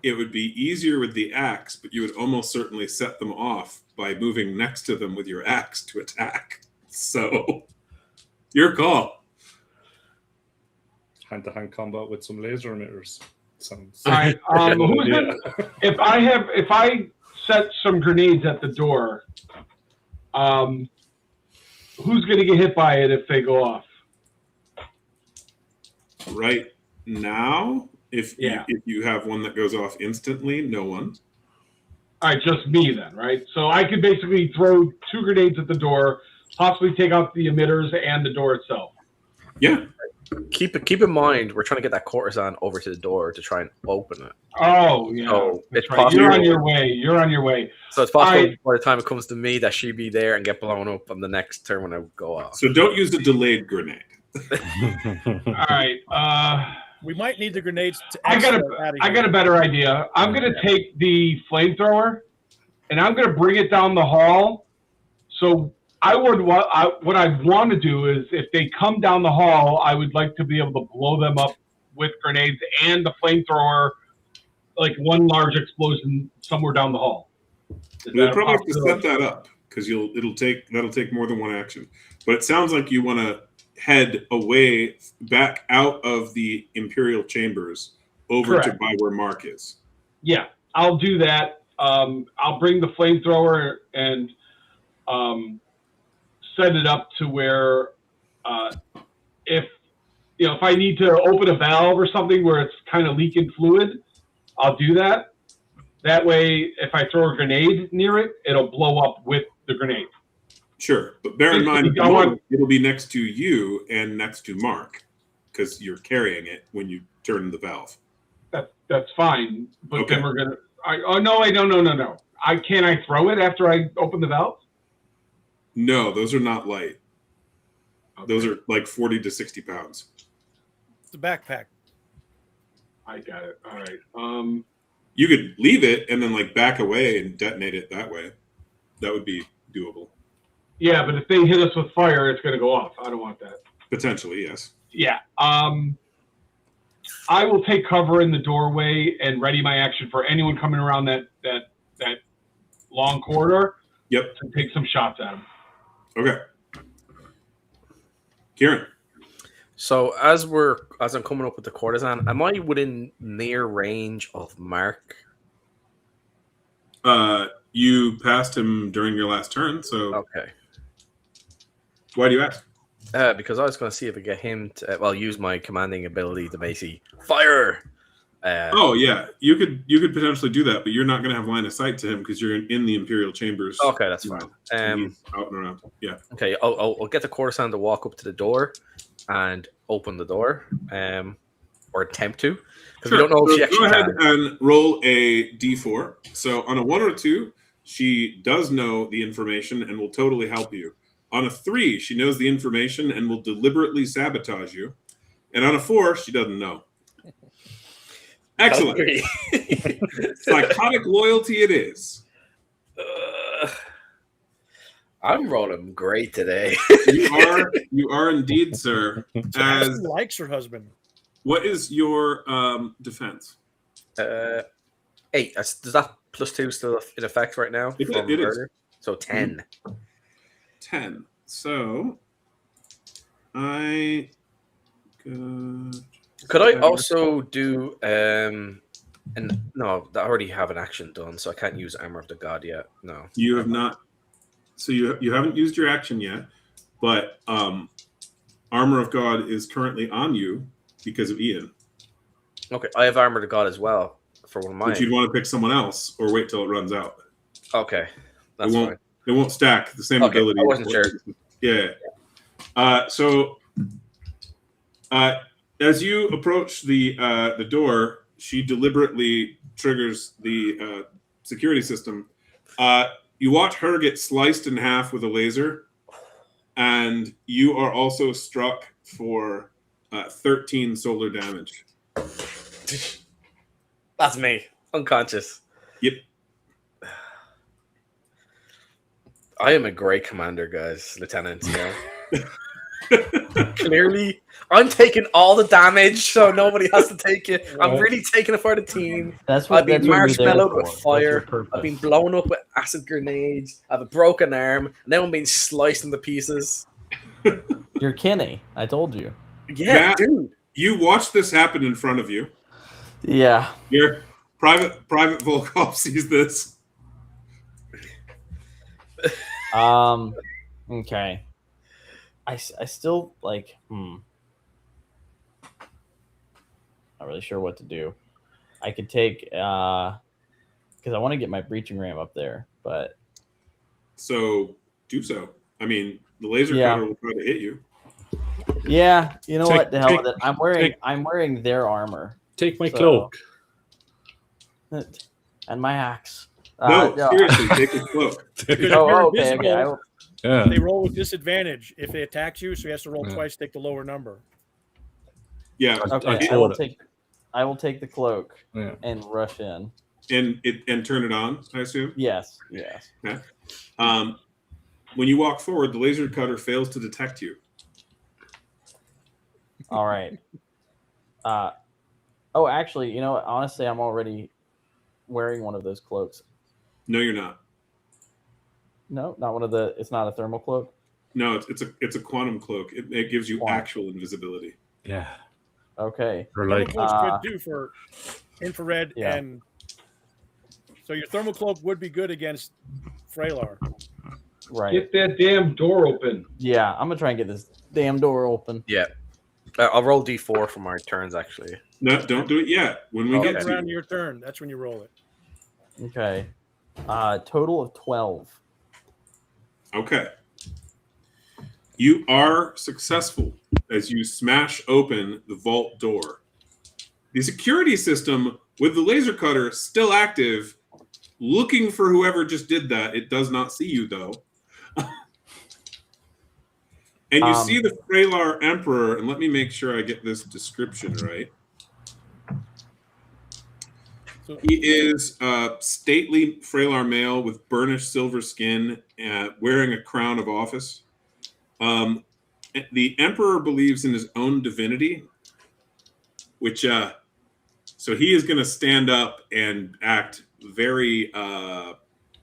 it would be easier with the axe, but you would almost certainly set them off by moving next to them with your axe to attack. So, your call. Hand-to-hand combat with some laser emitters. Sounds. All right. Who's Yeah. if I set some grenades at the door, who's going to get hit by it if they go off? Right now, if Yeah. you have one that goes off instantly, no one. All right, just me then, right? So I could basically throw 2 grenades at the door, possibly take out the emitters and the door itself. Yeah. Keep in mind, we're trying to get that courtesan over to the door to try and open it. Oh, yeah. So That's it's right. possible. You're on your way. You're on your way. So it's possible Alright. by the time it comes to me that she'd be there and get blown up on the next turn when I go off. So don't use a delayed grenade. All right. We might need the grenades to I got exit out of I here. got a better idea. I'm going to take the flamethrower, and I'm going to bring it down the hall. So what I'd want to do is, if they come down the hall, I would like to be able to blow them up with grenades and the flamethrower, like one large explosion somewhere down the hall. Is We'll that a probably have to possibility? set that up because that'll take more than one action. But it sounds like you want to head away back out of the Imperial chambers over to Correct. by where Mark is. Yeah, I'll do that. I'll bring the flamethrower and set it up to where if I need to open a valve or something where it's kind of leaking fluid, I'll do that. That way, if I throw a grenade near it, it'll blow up with the grenade. Sure, but bear in mind it'll be next to you and next to Mark because you're carrying it when you turn the valve. That's fine, but Okay. then we're gonna. No. Can I throw it after I open the valve? No, those are not light. Okay. Those are like 40 to 60 pounds. It's a backpack. I got it. All right. You could leave it and then like back away and detonate it that way. That would be doable. Yeah, but if they hit us with fire, it's gonna go off. I don't want that. Potentially, yes. Yeah. I will take cover in the doorway and ready my action for anyone coming around that long corridor. Yep. To take some shots at them. Okay. Kieran. So as I'm coming up with the courtesan, am I within near range of Mark? You passed him during your last turn, so Okay. Why do you ask? Because I was going to see if I get him to use my commanding ability to basically fire. Oh yeah, you could potentially do that, but you're not going to have line of sight to him because you're in the Imperial chambers. Okay, that's fine. And he's out and around. Yeah. Okay, I'll get the courtesan to walk up to the door and open the door, or attempt to, because we don't know if she actually go ahead can. and roll a d4. So on a 1 or 2, she does know the information and will totally help you. On a 3, she knows the information and will deliberately sabotage you. And on a 4, she doesn't know. Excellent. Psychotic loyalty it is. I'm rolling great today. You are indeed, sir. As likes her husband. What is your defense? 8. Does that +2 still in effect right now? It is. So 10. 10. So I could I also do and no, I already have an action done, so I can't use Armor of the God yet. No. You have not. So you haven't used your action yet, but Armor of God is currently on you because of Ian. Okay, I have Armor of God as well for one of mine. But you'd want to pick someone else or wait till it runs out. Okay, that's fine. It won't stack the same ability. I wasn't sure. Yeah. So as you approach the door, she deliberately triggers the security system. You watch her get sliced in half with a laser, and you are also struck for 13 solar damage. That's me, unconscious. Yep. I am a great commander, guys, Lieutenant. Clearly, I'm taking all the damage, so nobody has to take it. I'm really taking it for the team. I've been marshmallowed with fire. I've been blown up with acid grenades. I have a broken arm. And now I'm being sliced into pieces. You're Kenny. I told you. Yeah, Matt, dude. You watched this happen in front of you. Yeah. Your Private Volkov sees this. Okay. I still like. Not really sure what to do. I could take because I want to get my breaching ram up there, but so do so. I mean, the laser cutter will try to hit you. Yeah, you know what? The hell with it. I'm wearing their armor. Take my cloak and my axe. No, seriously, take his cloak. Okay. They roll with disadvantage if they attack you, so he has to roll twice, take the lower number. Yeah. Okay, I will take the cloak and rush in. And turn it on, I assume? Yes. Okay. When you walk forward, the laser cutter fails to detect you. All right. Actually, you know what? Honestly, I'm already wearing one of those cloaks. No, you're not. No, not one of the. It's not a thermal cloak. No, it's a quantum cloak. It gives you actual invisibility. Yeah. Okay. Or like could do for infrared and. So your thermal cloak would be good against Freylar. Right. Get that damn door open. Yeah, I'm gonna try and get this damn door open. Yeah. I'll roll D4 for my turns, actually. No, don't do it yet. When we get around to your turn, that's when you roll it. Okay. Total of 12. Okay. You are successful as you smash open the vault door. The security system with the laser cutter still active, looking for whoever just did that. It does not see you, though. And you see the Freylar Emperor, and let me make sure I get this description right. He is a stately Freylar male with burnished silver skin, wearing a crown of office. The Emperor believes in his own divinity, which so he is going to stand up and act very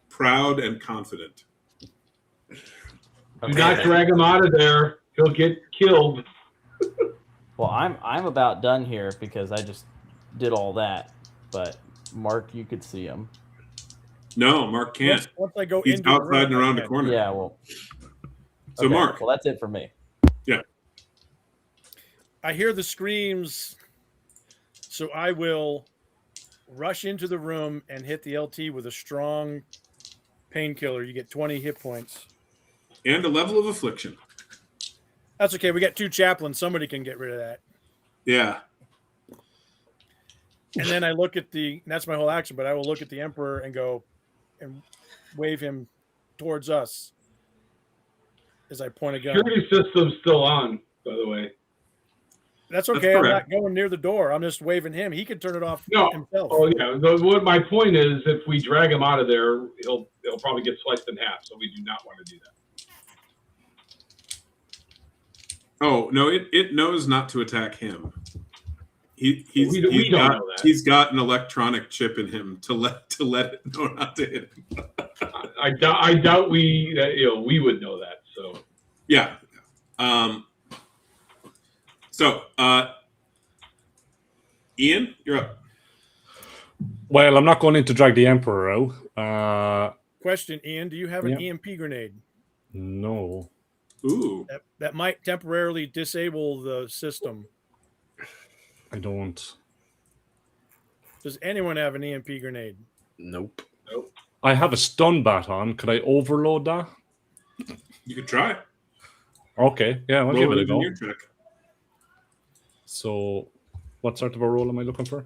proud and confident. Do not drag him out of there. He'll get killed. Well, I'm about done here because I just did all that. But Mark, you could see him. No, Mark can't. Once I go He's outside and around the corner. Yeah, well. So Okay, Mark, well, that's it for me. I hear the screams, so I will rush into the room and hit the LT with a strong painkiller. You get 20 hit points. and a level of affliction. That's okay. We got 2 chaplains. Somebody can get rid of that. Yeah. And then I look at that's my whole action, but I will look at the Emperor and go and wave him towards us as I point a gun. Security system's still on, by the way. That's That's okay. I'm correct. not going near the door. I'm just waving him. He can turn it off No. himself. Oh yeah. What my point is, if we drag him out of there, he'll probably get sliced in half. So we do not want to do that. Oh no, it knows not to attack him. We don't know that. He's got an electronic chip in him to let it know not to hit him. I doubt we would know that. So Yeah. So Ian, you're up. Well, I'm not going to drag the Emperor out. Question, Ian, do you have an Yeah. EMP grenade No. Ooh. that might temporarily disable the system? I don't. Does anyone have an EMP grenade? Nope. I have a stun baton. Could I overload that? You could try. Okay, yeah, I'll give Roll it a an go. engineer check. So, what sort of a roll am I looking for?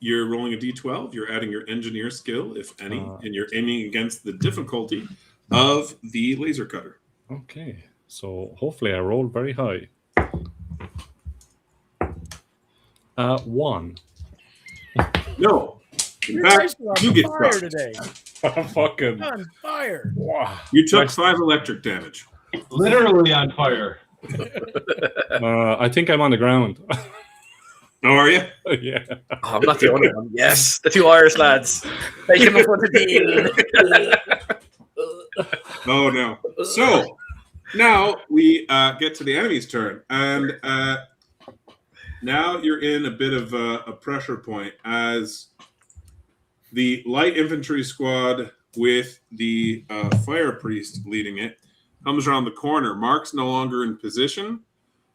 You're rolling a d12. You're adding your engineer skill, if any, and you're aiming against the difficulty of the laser cutter. Okay, so hopefully I roll very high. 1. No. In Your fact, dice are on you get fire fucked. today. Fucking. On fire. Wow. You took Nice. 5 electric damage. literally on fire. I think I'm on the ground. Oh, are you? Yeah. Oh, I'm not the only one. Yes, the 2 Irish lads. Taking them for the deal. Oh, no. So, now we get to the enemy's turn. And now you're in a bit of a pressure point as the light infantry squad with the fire priest leading it comes around the corner. Mark's no longer in position.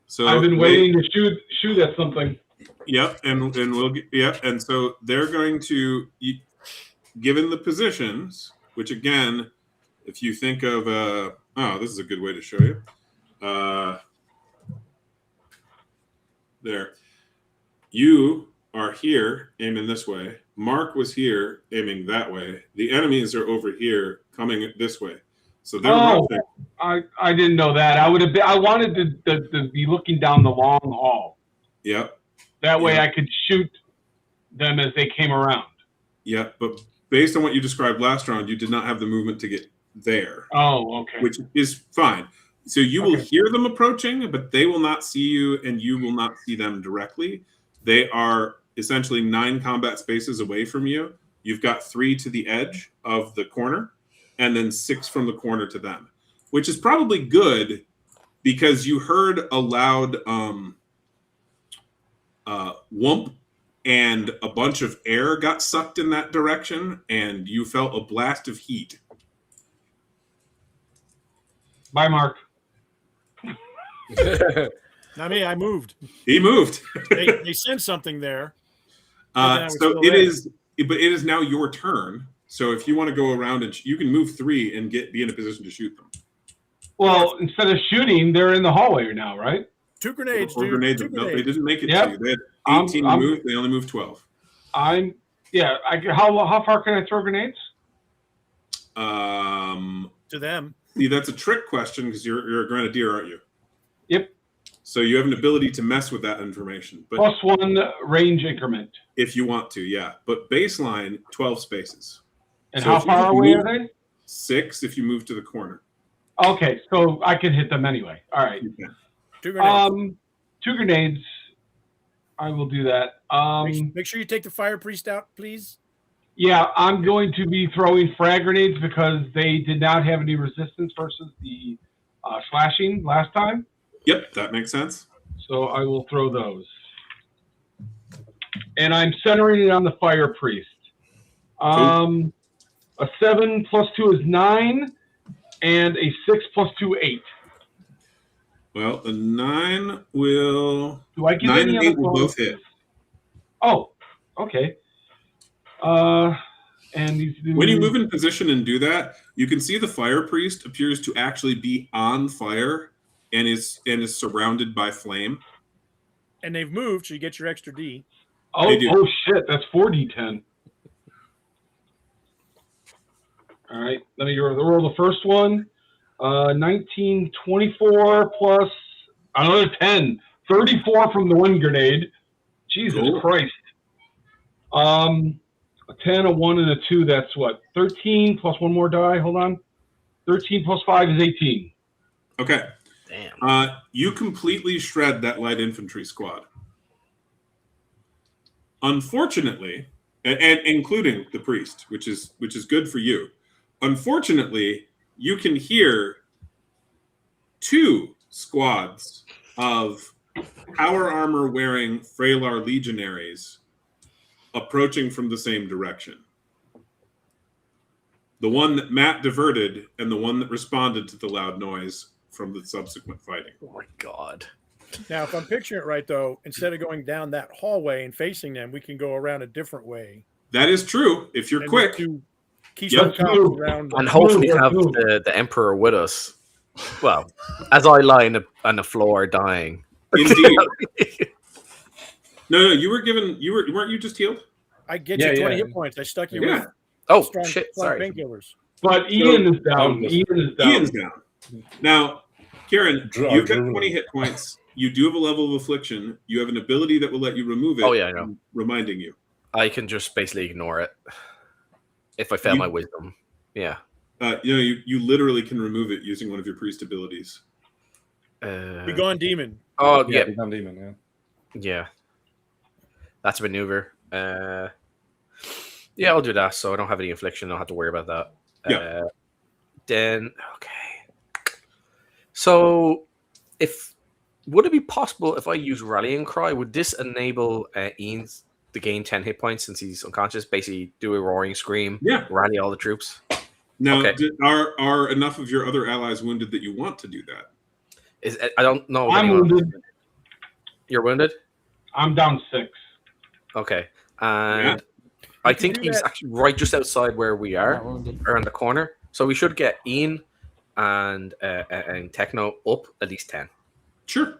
So I've been waiting to shoot at something. Yep, and we'll get, yep, and so they're going to, given the positions, which again, if you think of, oh, this is a good way to show you. There, you are here aiming this way. Mark was here aiming that way. The enemies are over here coming this way. So they're roughing. I didn't know that. I wanted to be looking down the long hall. Yep. That way Yeah. I could shoot them as they came around. Yep. But based on what you described last round, you did not have the movement to get there. Oh, okay. Which is fine. So you will hear them approaching, but they will not see you, and you will not see them directly. They are essentially 9 combat spaces away from you. You've got 3 to the edge of the corner, and then 6 from the corner to them, which is probably good because you heard a loud whoomp, and a bunch of air got sucked in that direction, and you felt a blast of heat. Bye, Mark. Not me. I moved. He moved. They sent something there. I was So still it there. is, but it is now your turn. So if you want to go around and you can move 3 and be in a position to shoot them. Well, instead of shooting, they're in the hallway now, right? 2 grenades, Or dude. grenades. 2 No, they grenades. didn't make it Yep. to you. They had I'm- 18 I'm- moved. They only moved 12. How far can I throw grenades? To them. See, that's a trick question because you're a grenadier, aren't you? Yep. So you have an ability to mess with that information, but +1 range increment. if you want to, yeah. But baseline 12 spaces. And So how if you far just away move- are they? 6 if you move to the corner. Okay, so I can hit them anyway. All right. You can. 2 grenades. 2 grenades. I will do that. Make sure you take the fire priest out, please. Yeah, I'm going to be throwing frag grenades because they did not have any resistance versus the slashing last time. Yep, that makes sense. So I will throw those. And I'm centering it on the fire priest. A 7 + 2 is 9, and a 6 + 2, 8. Well, the 9 will. Do I get 9 any and 8 other will both hit. bonuses? Oh, okay. And these. When you move in position and do that, you can see the fire priest appears to actually be on fire and is surrounded by flame. And they've moved, so you get your extra D. Oh shit! That's 4d10. All right, let me roll the first one. 19, 24 plus another 10. 34 from the one grenade. Jesus Christ. A 10, a 1, and a 2, that's what? 13 plus one more die. Hold on. 13 plus 5 is 18. Okay. Damn. You completely shred that light infantry squad. Unfortunately, and including the priest, which is good for you. Unfortunately, you can hear 2 squads of power armor wearing Freylar legionaries approaching from the same direction. The one that Matt diverted and the one that responded to the loud noise from the subsequent fighting. Oh my god. Now, if I'm picturing it right, though, instead of going down that hallway and facing them, we can go around a different way. That is true, if you're quick. Keystone cops around. And hopefully have the Emperor with us. Well, as I lie on the floor dying. Indeed. No, you were given. Weren't you just healed? I get you 20 hit points. I stuck you with. Oh strong sorry. painkillers. But Ian is down. Ian's down. Now, Kieran, you've got 20 hit points. You do have a level of affliction. You have an ability that will let you remove it. Oh yeah, I know. Reminding you. I can just basically ignore it if I fail my wisdom. Yeah. You literally can remove it using one of your priest abilities. Begone demon. Oh yeah. Begone demon. Yeah. That's a maneuver. Yeah, I'll do that. So I don't have any infliction. I don't have to worry about that. Yeah. Then okay. So would it be possible if I use Rallying Cry? Would this enable Ian to gain 10 hit points since he's unconscious? Basically, do a roaring scream. Yeah. Rally all the troops. Now, are enough of your other allies wounded that you want to do that? I don't know. I'm wounded. You're wounded? I'm down 6. Okay. And I think he's actually right just outside where we are, around the corner. So we should get Ian and Techno up at least 10. Sure.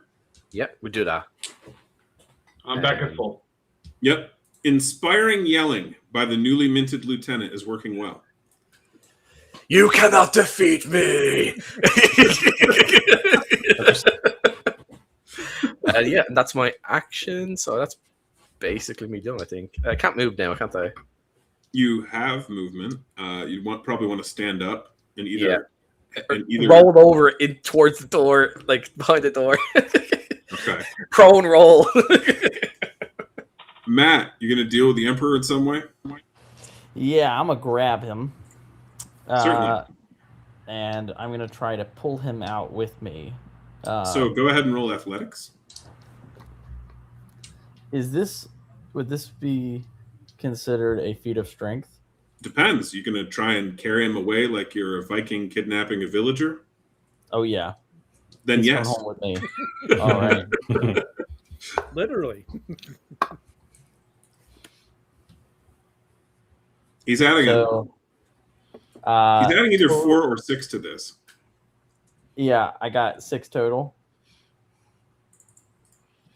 Yeah, we do that. I'm back at full. Yep. Inspiring yelling by the newly minted lieutenant is working well. You cannot defeat me. Yeah, that's my action. So that's basically me done, I think. I can't move now, can't I? You have movement. You probably want to stand up and either roll over in towards the door, like behind the door. Okay. Prone roll. Matt, you gonna deal with the Emperor in some way? Yeah, I'm gonna grab him. Certainly. And I'm gonna try to pull him out with me. So go ahead and roll athletics. Would this be considered a feat of strength? Depends. You gonna try and carry him away like you're a Viking kidnapping a villager? Oh yeah. Then He's yes. come home with me. All right. Literally. He's adding he's adding either 4 or 6 to this. Yeah, I got 6 total.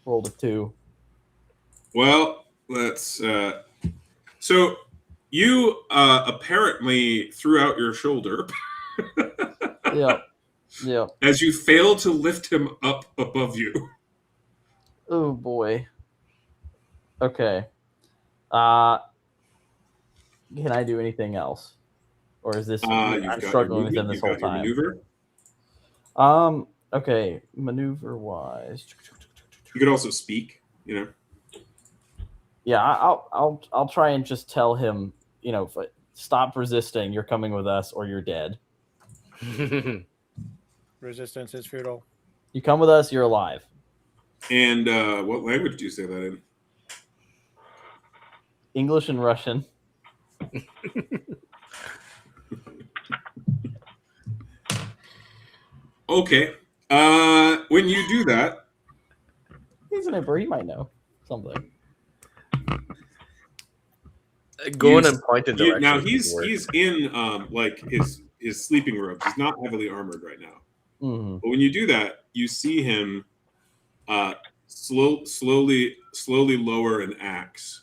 Rolled a 2. Well, let's. So you apparently threw out your shoulder. Yep. As you fail to lift him up above you. Oh boy. Okay. Can I do anything else, or is this I'm struggling with him this whole time? Maneuver. Okay. Maneuver wise, you could also speak. You know. Yeah, I'll try and just tell him, stop resisting. You're coming with us, or you're dead. Resistance is futile. You come with us, you're alive. And what language do you say that in? English and Russian. Okay. When you do that, He's an emperor. He might know something. Go in and point in direction. now he's in like his sleeping robes. He's not heavily armored right now. Mm-hmm. But when you do that, you see him slowly lower an axe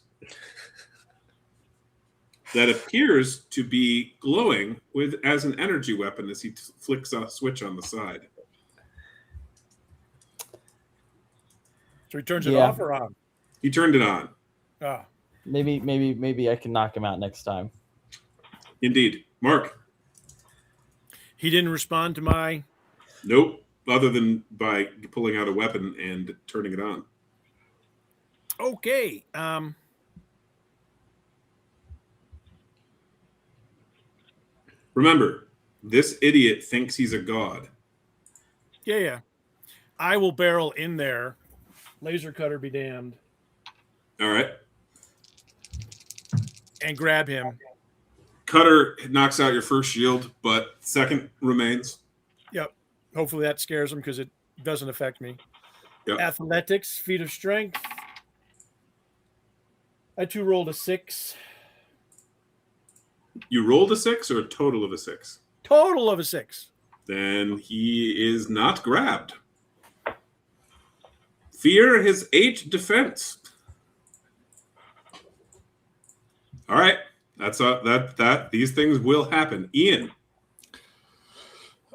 that appears to be glowing as an energy weapon as he flicks a switch on the side. So he turns it off or on? He turned it on. Ah. Maybe I can knock him out next time. Indeed. Mark. He didn't respond to my... Nope. Other than by pulling out a weapon and turning it on. Okay. Remember, this idiot thinks he's a god. Yeah. I will barrel in there. Laser cutter be damned. All right. And grab him. Cutter knocks out your first shield, but second remains. Yep. Hopefully that scares him because it doesn't affect me. Yep. Athletics, feat of strength. I too rolled a 6. You rolled a 6 or a total of a 6? Total of a 6. Then he is not grabbed. Fear his 8 defense. All right. That's that. These things will happen. Ian.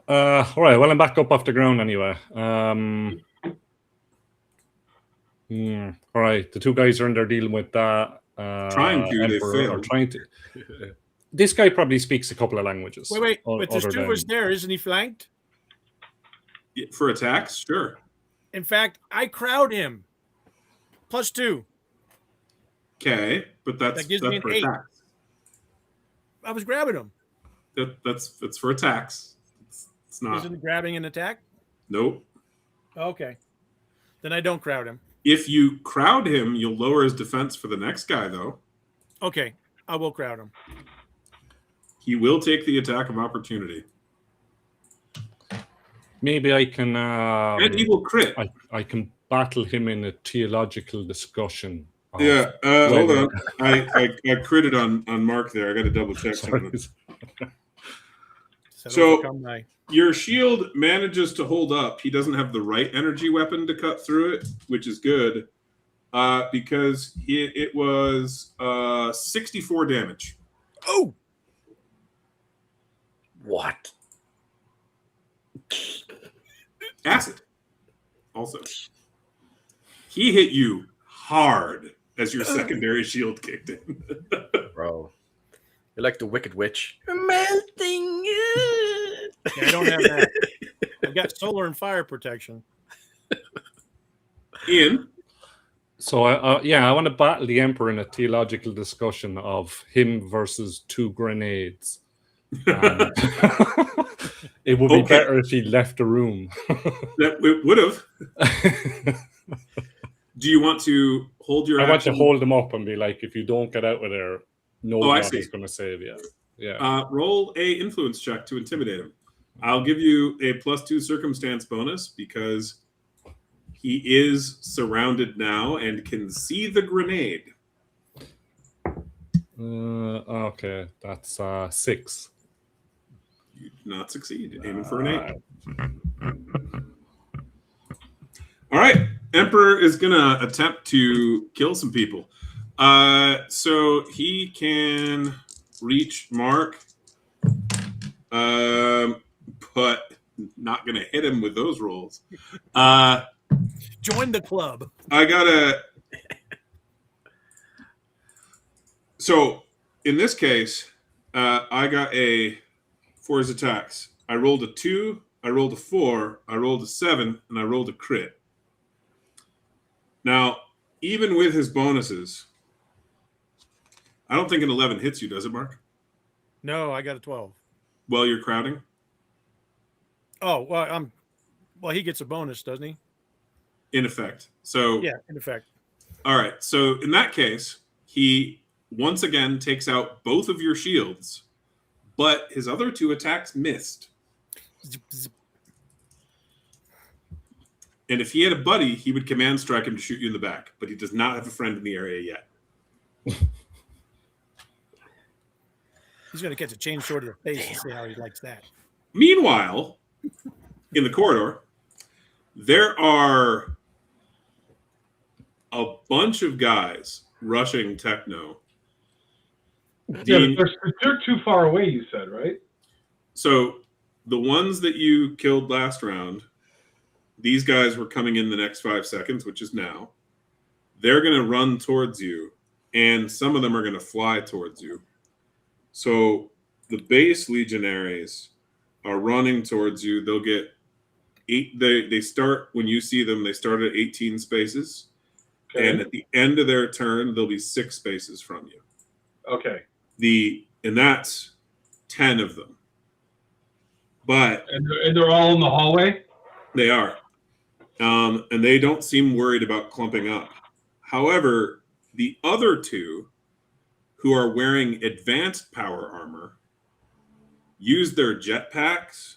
All right. Well, I'm back up off the ground anyway. All right. The two guys are in there dealing with that. Trying to. They failed. Trying to. This guy probably speaks a couple of languages. Wait. But there's two of us there. Isn't he flanked? For attacks? Sure. In fact, I crowd him. +2. Okay, but that gives me an for 8. attacks. I was grabbing him. That's for attacks. It's not. Isn't grabbing an attack? Nope. Okay. Then I don't crowd him. If you crowd him, you'll lower his defense for the next guy, though. Okay, I will crowd him. He will take the attack of opportunity. Maybe I can. And he will crit. I can battle him in a theological discussion. Yeah, hold on. I critted on Mark there. I got to double check something. So your shield manages to hold up. He doesn't have the right energy weapon to cut through it, which is good, because it was 64 damage. Oh, what? Acid. Also, he hit you hard as your secondary shield kicked in. Bro, you're like the Wicked Witch. Melting. Yeah, I don't have that. I've got solar and fire protection. Ian. So I want to battle the Emperor in a theological discussion of him versus 2 grenades. It would be better if he left the room. That it would have. Do you want to hold your I action? want to hold him up and be like, if you don't get out of there, nobody's going to save you. Yeah. Roll a influence check to intimidate him. I'll give you a +2 circumstance bonus because he is surrounded now and can see the grenade. Okay, that's 6. You did not succeed. Aiming for an 8. All right. Emperor is going to attempt to kill some people. So he can reach Mark, but not going to hit him with those rolls. Join the club. I got to... So in this case, I got for his attacks. I rolled a 2, I rolled a 4, I rolled a 7, and I rolled a crit. Now, even with his bonuses, I don't think an 11 hits you, does it, Mark? No, I got a 12. Well, you're crowding? Oh, well, he gets a bonus, doesn't he? In effect. So yeah, in effect. All right. So in that case, he once again takes out both of your shields, but his other 2 attacks missed. Zip, zip. And if he had a buddy, he would command strike him to shoot you in the back. But he does not have a friend in the area yet. He's going to catch a chainsaw to the face and see how he likes that. Meanwhile, in the corridor, there are a bunch of guys rushing Techno. Yeah, but they're too far away, you said, right? So the ones that you killed last round, these guys were coming in the next 5 seconds, which is now. They're going to run towards you, and some of them are going to fly towards you. So the base legionaries are running towards you. They'll get 8. They start, when you see them, they start at 18 spaces. Okay. And at the end of their turn, there'll be 6 spaces from you. Okay. And that's 10 of them. But And they're all in the hallway? they are. And they don't seem worried about clumping up. However, the other 2 who are wearing advanced power armor use their jetpacks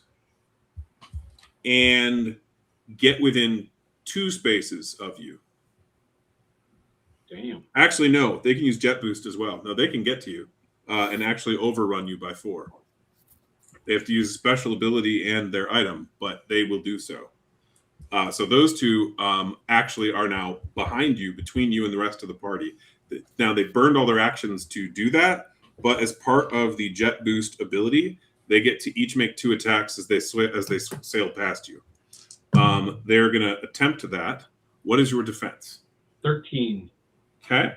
and get within 2 spaces of you. Damn. Actually, no, they can use jet boost as well. No, they can get to you and actually overrun you by 4. They have to use a special ability and their item, but they will do so. So those 2 actually are now behind you, between you and the rest of the party. Now, they burned all their actions to do that, but as part of the jet boost ability, they get to each make 2 attacks as they sail past you. They're going to attempt that. What is your defense? 13. Okay.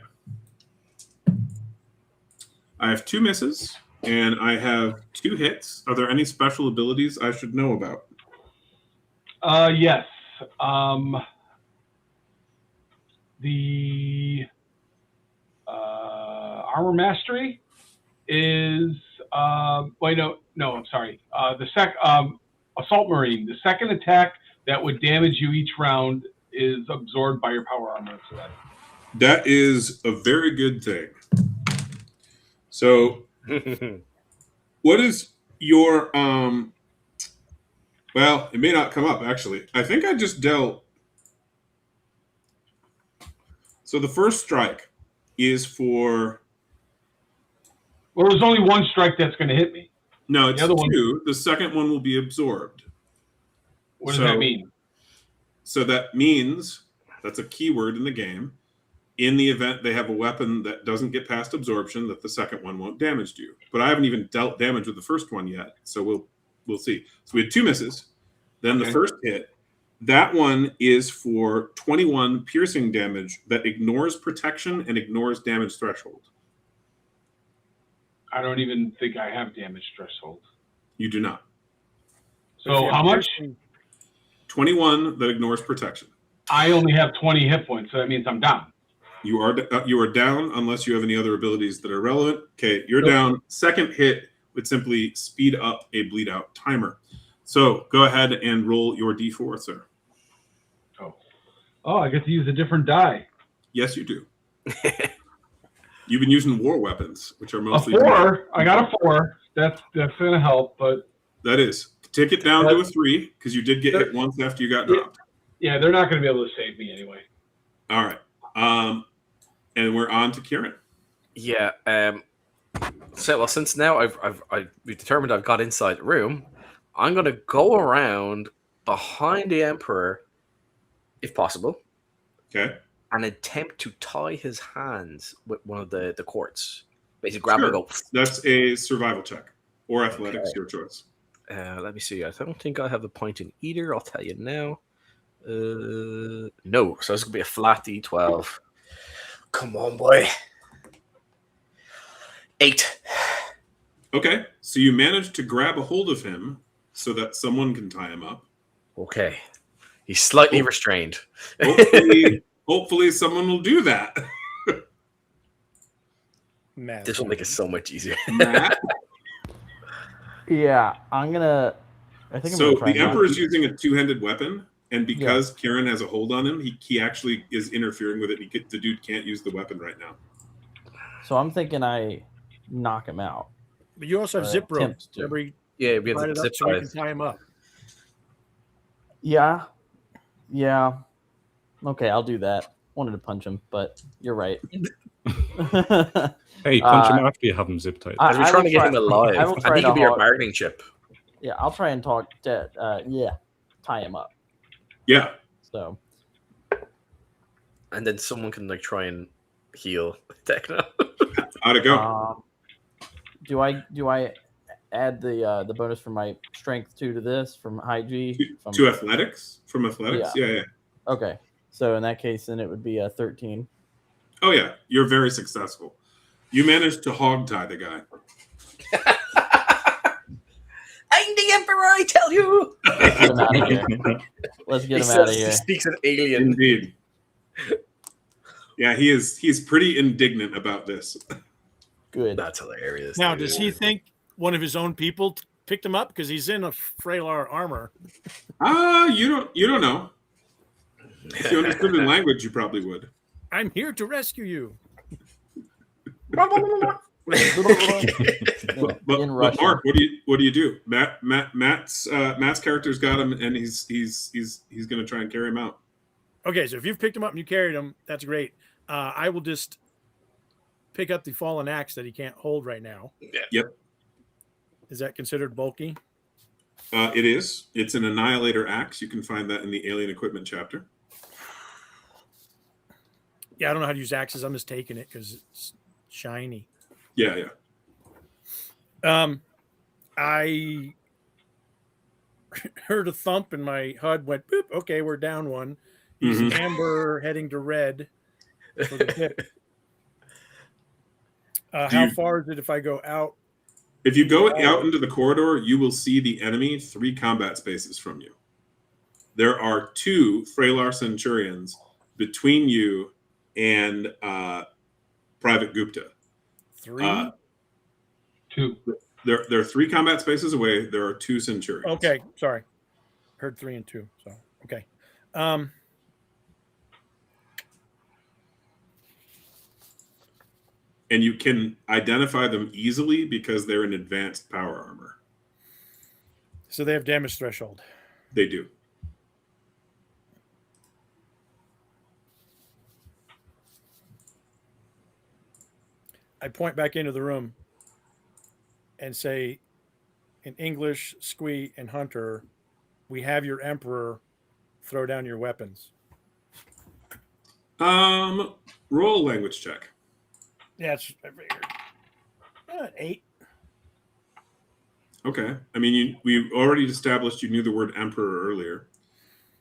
I have 2 misses, and I have 2 hits. Are there any special abilities I should know about? Yes. The armor mastery is wait, no, I'm sorry. The assault marine. The second attack that would damage you each round is absorbed by your power armor. So That is a very good thing. So, what is your well, it may not come up actually. I think I just dealt. So the first strike is for. well, there's only one strike that's going to hit me. No, it's The other 2. one- The second one will be absorbed. What does that mean? So that means that's a keyword in the game. In the event they have a weapon that doesn't get past absorption, that the second one won't damage you. But I haven't even dealt damage with the first one yet, so we'll see. So we had 2 misses. Then the first hit, that one is for 21 piercing damage that ignores protection and ignores damage threshold. I don't even think I have damage threshold. You do not. So how much? 21 that ignores protection. I only have 20 hit points, so that means I'm down. You are down unless you have any other abilities that are relevant. Okay, you're down. Second hit would simply speed up a bleed out timer. So go ahead and roll your D4, sir. Oh, I get to use a different die. Yes, you do. You've been using war weapons, which are A mostly 4. I got a 4. That's going to help, but that is. Take it down to a 3 because you did get hit once after you got dropped. yeah, they're not going to be able to save me anyway. All right. And we're on to Kieran. Yeah. So well, since now we've determined I've got inside the room, I'm gonna go around behind the Emperor, if possible. Okay. And attempt to tie his hands with one of the cords. Basically, grab him and go. That's a survival check or athletics, your choice. Let me see. I don't think I have a point in either. I'll tell you now. No. So it's gonna be a flat D12. Come on, boy. 8. Okay. So you managed to grab a hold of him so that someone can tie him up. Okay. He's slightly restrained. Hopefully someone will do that. Matt. This will make it so much easier. Matt? Yeah, I think I'm So gonna try the not Emperor's to- using a 2-handed weapon, and because Kieran has a hold on him, he actually is interfering with it. The dude can't use the weapon right now. So I'm thinking I knock him out. But you also have zip ropes. Attempts to. Every Yeah, we have divide the it up zip so you can ties. tie him up. Yeah, Yeah. Okay, I'll do that. Wanted to punch him, but you're right. Hey, punch him after you have him zip tied. Because we're trying to get him I alive, will and try he to could be our hog- bargaining chip. Yeah, I'll try and talk to tie him up. Yeah. So And then someone can like try and heal Techno. How'd it go? do I add the bonus from my strength 2 to this from high G? To athletics? From athletics? Yeah. Okay. So in that case, then it would be a 13. Oh, yeah. You're very successful. You managed to hog tie the guy. I'm the Emperor, I tell you! Let's get him out of here. Let's get him out of here. He speaks an alien. Indeed. Yeah, he's pretty indignant about this. Good. That's hilarious. Now, dude. does he think one of his own people picked him up because he's in a Freylar armor? You don't know. If you understood the language, you probably would. I'm here to rescue you. But In Russian. Mark, what do you do? Matt's character's got him, and he's going to try and carry him out. Okay, so if you've picked him up and you carried him, that's great. I will just pick up the fallen axe that he can't hold right now. Yep. Is that considered bulky? It is. It's an Annihilator axe. You can find that in the Alien Equipment chapter. Yeah, I don't know how to use axes. I'm just taking it because it's shiny. Yeah. I heard a thump and my HUD went boop. Okay, we're down one. He's amber heading to red for the pit. How far is it if I go out? If you go out into the corridor, you will see the enemy 3 combat spaces from you. There are 2 Freylar Centurions between you and Private Gupta. 3? 2. There are 3 combat spaces away. There are 2 Centurions. Okay, sorry. Heard 3 and 2. So okay. And you can identify them easily because they're in advanced power armor. So they have damage threshold. They do. I point back into the room and say, in English, Squee and Hunter, we have your Emperor. Throw down your weapons. Roll a language check. Yeah, it's I figured. 8. Okay. I mean, we already established you knew the word emperor earlier.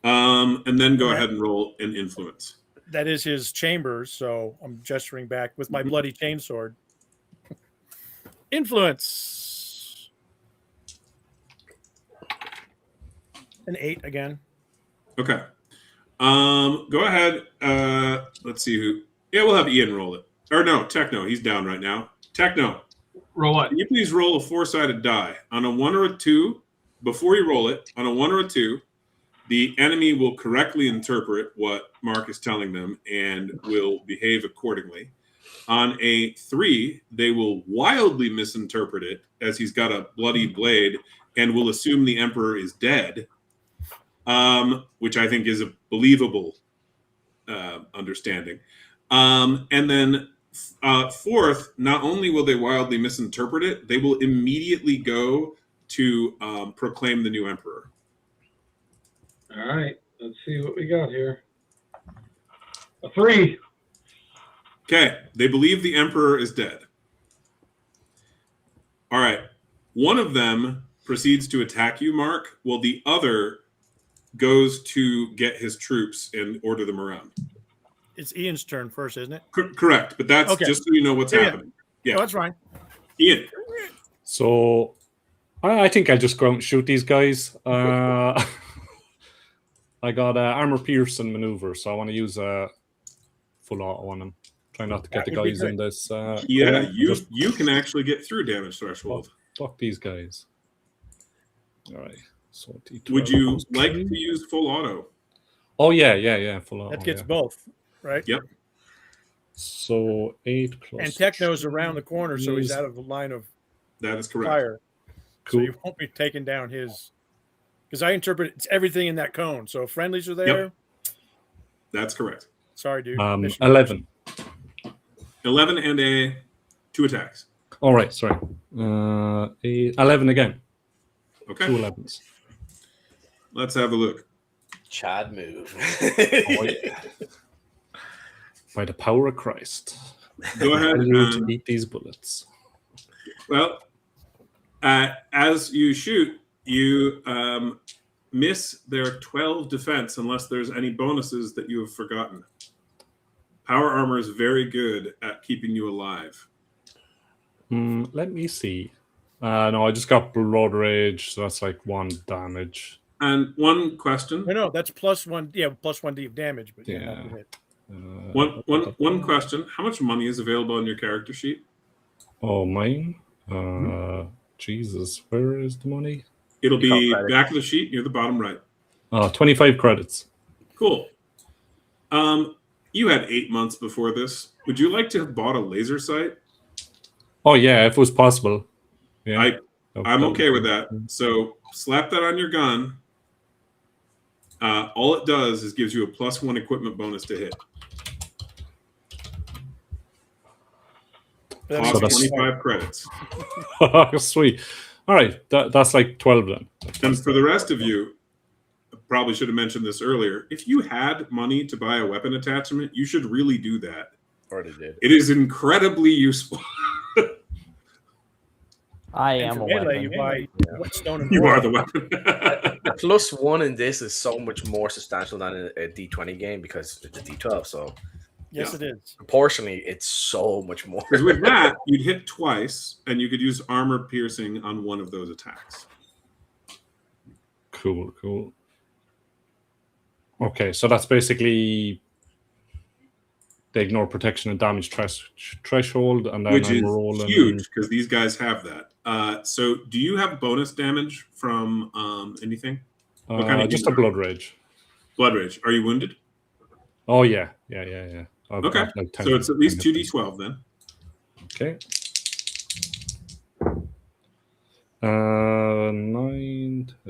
And then go ahead and roll an influence. That is his chambers, so I'm gesturing back with my bloody chainsword. Influence. An 8 again. Okay. Go ahead. Let's see who. Yeah, we'll have Ian roll it. Or no, Techno. He's down right now. Techno. Roll what? Can you please roll a 4-sided die? On a 1 or a 2, before you roll it, on a 1 or a 2, the enemy will correctly interpret what Mark is telling them and will behave accordingly. On a 3, they will wildly misinterpret it as he's got a bloody blade and will assume the Emperor is dead, which I think is a believable understanding. And then 4th, not only will they wildly misinterpret it, they will immediately go to proclaim the new Emperor. All right. Let's see what we got here. A 3. Okay, they believe the Emperor is dead. All right, one of them proceeds to attack you, Mark, while the other goes to get his troops and order them around. It's Ian's turn first, isn't it? Correct, but that's Okay. just so you know what's happening. Yeah, Oh, that's fine. Ian. So I think I'll just go out and shoot these guys. I got armor piercing maneuver, so I want to use a full auto on them. Try not to get the That would be guys in this. Yeah, just you can actually get through damage threshold. fuck these guys. All right. So Would you like to use full auto? Oh yeah, full auto. That gets yeah. both, right? Yep. So 8 plus. And Techno's around the corner, so he's out of the line of That is correct. fire. Cool. So you won't be taking down his. Because I interpret it's everything in that cone. So if friendlies are there, That's correct. Sorry, dude. 11. 11 and 2 attacks. All right, sorry. 11 again. Okay. 2 11s. Let's have a look. Chad move. Oh, yeah. By the power of Christ. Go ahead. Tell you to eat these bullets. Well, as you shoot, you miss their 12 defense unless there's any bonuses that you have forgotten. Power armor is very good at keeping you alive. Let me see. No, I just got blood rage, so that's like 1 damage. And one question. No, that's +1. Yeah, +1 of damage, but Yeah. not the hit. One question. How much money is available on your character sheet? Oh, mine? Jesus, where is the money? It'll be credits. back of the sheet near the bottom right. 25 credits. Cool. You had 8 months before this. Would you like to have bought a laser sight? Oh, yeah, if it was possible. Yeah, I'm okay with that. So slap that on your gun. All it does is gives you a +1 equipment bonus to hit. That Cost makes 25 credits. Sweet. All right, that's like 12 then. And for the rest of you, I probably should have mentioned this earlier. If you had money to buy a weapon attachment, you should really do that. Already did. It is incredibly useful. I And am for a melee, weapon. you buy whetstone and You boar. are the weapon. The +1 in this is so much more substantial than in a D20 game because it's a D12. So Yes, Yeah. it is. proportionally, it's so much more. Because with that, you'd hit twice, and you could use armor piercing on one of those attacks. Cool. Okay, so that's basically they ignore protection and damage threshold, and then Which I'm is rolling. huge because these guys have that. So do you have bonus damage from anything? What kind of Just a user? blood rage. Blood rage. Are you wounded? Oh yeah. I've Okay. got, like, 10 So it's at least 10 hit points. 2d12 then. Okay.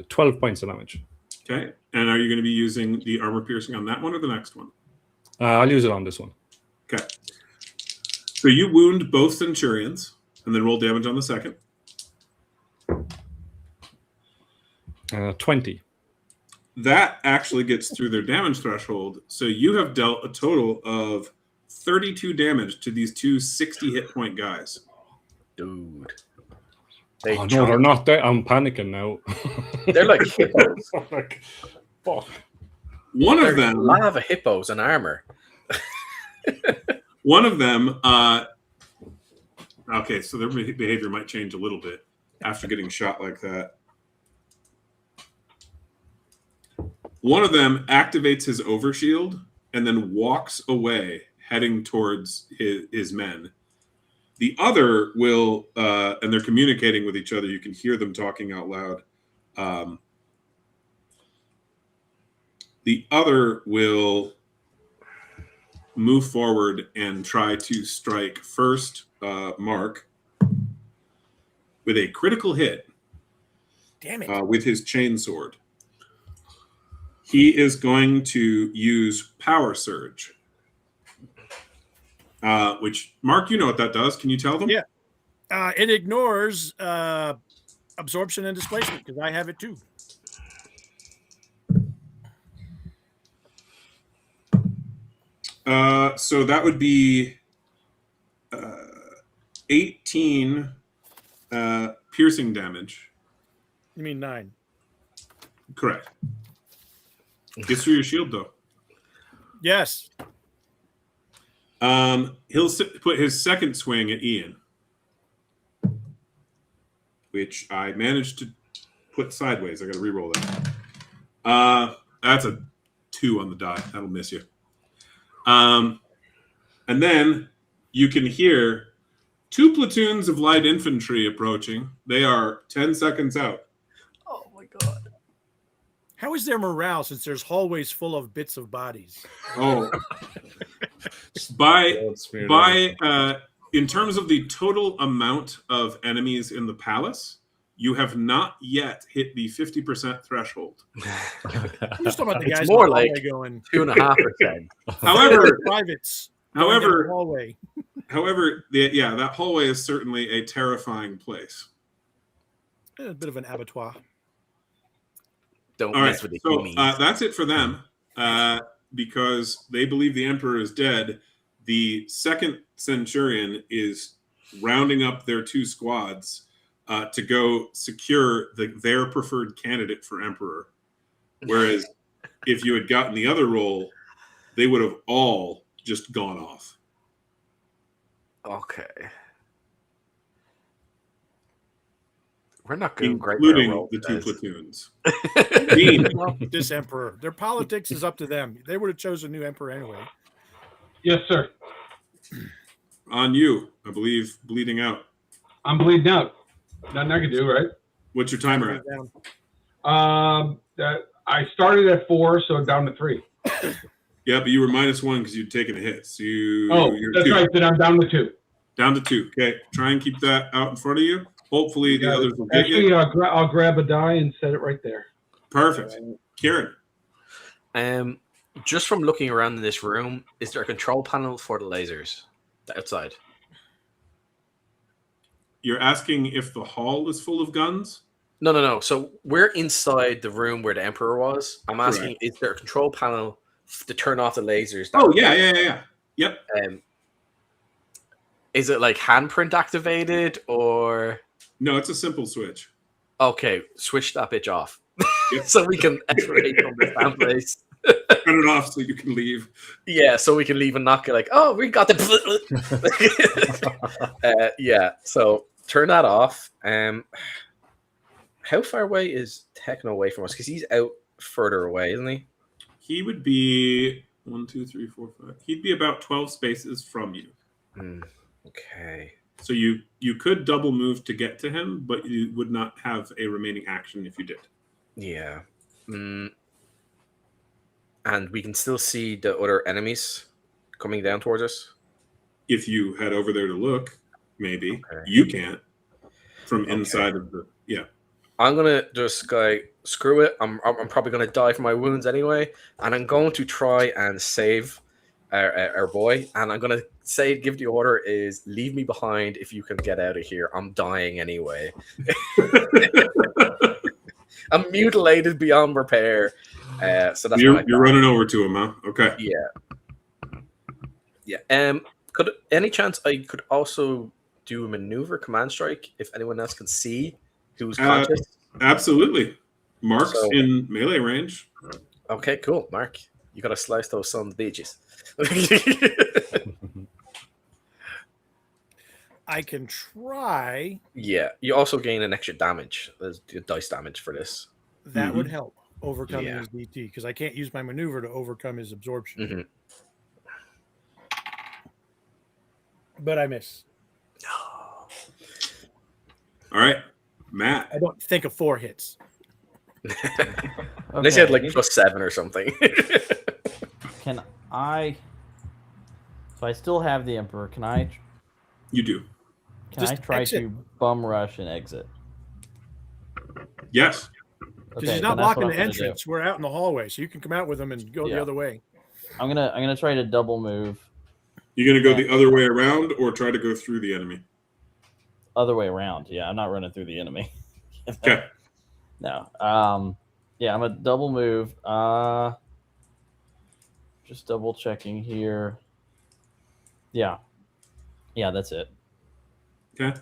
12 points of damage. Okay. And are you going to be using the armor piercing on that one or the next one? I'll use it on this one. Okay. So you wound both centurions and then roll damage on the second. 20. That actually gets through their damage threshold. So you have dealt a total of 32 damage to these two 60 hit point guys. Dude. Oh, no, they're not there. I'm panicking now. They're like hippos. Like, fuck. One They're of them, lava hippos in armor. okay, so their behavior might change a little bit after getting shot like that. One of them activates his overshield and then walks away, heading towards his men. The other will, and they're communicating with each other. You can hear them talking out loud. The other will move forward and try to strike first Mark with a critical hit. Damn it. With his chainsword. He is going to use Power Surge. Which, Mark, you know what that does. Can you tell them? Yeah. It ignores absorption and displacement because I have it too. So that would be 18 piercing damage. You mean 9? Correct. Gets through your shield, though. Yes. He'll put his second swing at Ian, which I managed to put sideways. I got to re-roll that. That's a 2 on the die. That'll miss you. And then you can hear 2 platoons of light infantry approaching. They are 10 seconds out. Oh my god. How is their morale since there's hallways full of bits of bodies? Oh. In terms of the total amount of enemies in the palace, You have not yet hit the 50% threshold. I'm just talking about the It's guys more in the like hallway going 2.5%. However, privates. going down the however, hallway. that hallway is certainly a terrifying place. A bit of an abattoir. Don't All right, mess with the so humans. that's it for them. Because they believe the emperor is dead, the second centurion is rounding up their 2 squads to go secure their preferred candidate for emperor. Whereas if you had gotten the other role, they would have all just gone off. Okay. We're not doing great with our Including roll, the 2 guys. platoons. Dean. This emperor. Their politics is up to them. They would have chosen a new emperor anyway. Yes, sir. On you, I believe, bleeding out. I'm bleeding out. Nothing I can do, right? What's your timer at? That I started at 4, so down to 3. Yeah, but you were -1 because you'd taken a hit. So you're that's 2. right. Then I'm down to 2. Down to 2. Okay, try and keep that out in front of you. Hopefully the others will get Actually, you. I'll grab a die and set it right there. Perfect. Kieran. Just from looking around in this room, is there a control panel for the lasers outside? You're asking if the hall is full of guns? No. So we're inside the room where the Emperor was. I'm asking, is there a control panel to turn off the lasers? Yeah. Yep. Is it like handprint activated or? No, it's a simple switch. Okay, switch that bitch off. Yep. So we can escalate from this damn place. Turn it off so you can leave. Yeah, so we can leave and not get like, oh, we got the. Yeah, so turn that off. How far away is Techno away from us? Because he's out further away, isn't he? He would be 1, 2, 3, 4, 5. He'd be about 12 spaces from you. Okay. So you could double move to get to him, but you would not have a remaining action if you did. Yeah. And we can still see the other enemies coming down towards us. If you head over there to look, maybe. Okay. You can't. From inside of the... Yeah. I'm going to just go, screw it. I'm probably going to die from my wounds anyway. And I'm going to try and save our boy. And I'm going to give the order is leave me behind if you can get out of here. I'm dying anyway. I'm mutilated beyond repair. So that's you're running over to him, huh? Okay. Yeah. Could any chance I could also do a maneuver command strike if anyone else can see who's conscious? Absolutely. Mark's in melee range. Okay, cool. Mark, you gotta slice those sons of bitches. I can try. Yeah, you also gain an extra damage. There's dice damage for this. That would help overcome Yeah. his DT because I can't use my maneuver to overcome his absorption. But I miss. All right, Matt. I don't think of 4 hits. They said like +7 or something. Can I? So I still have the Emperor. Can I? You do. Can I try to bum rush and exit? Yes. Because he's not blocking the entrance. We're out in the hallway, so you can come out with him and go the other way. I'm gonna try to double move. You're gonna go the other way around, or try to go through the enemy. Other way around. Yeah, I'm not running through the enemy. Okay. No. Yeah, I'm a double move. Just double checking here. Yeah, that's it. Okay.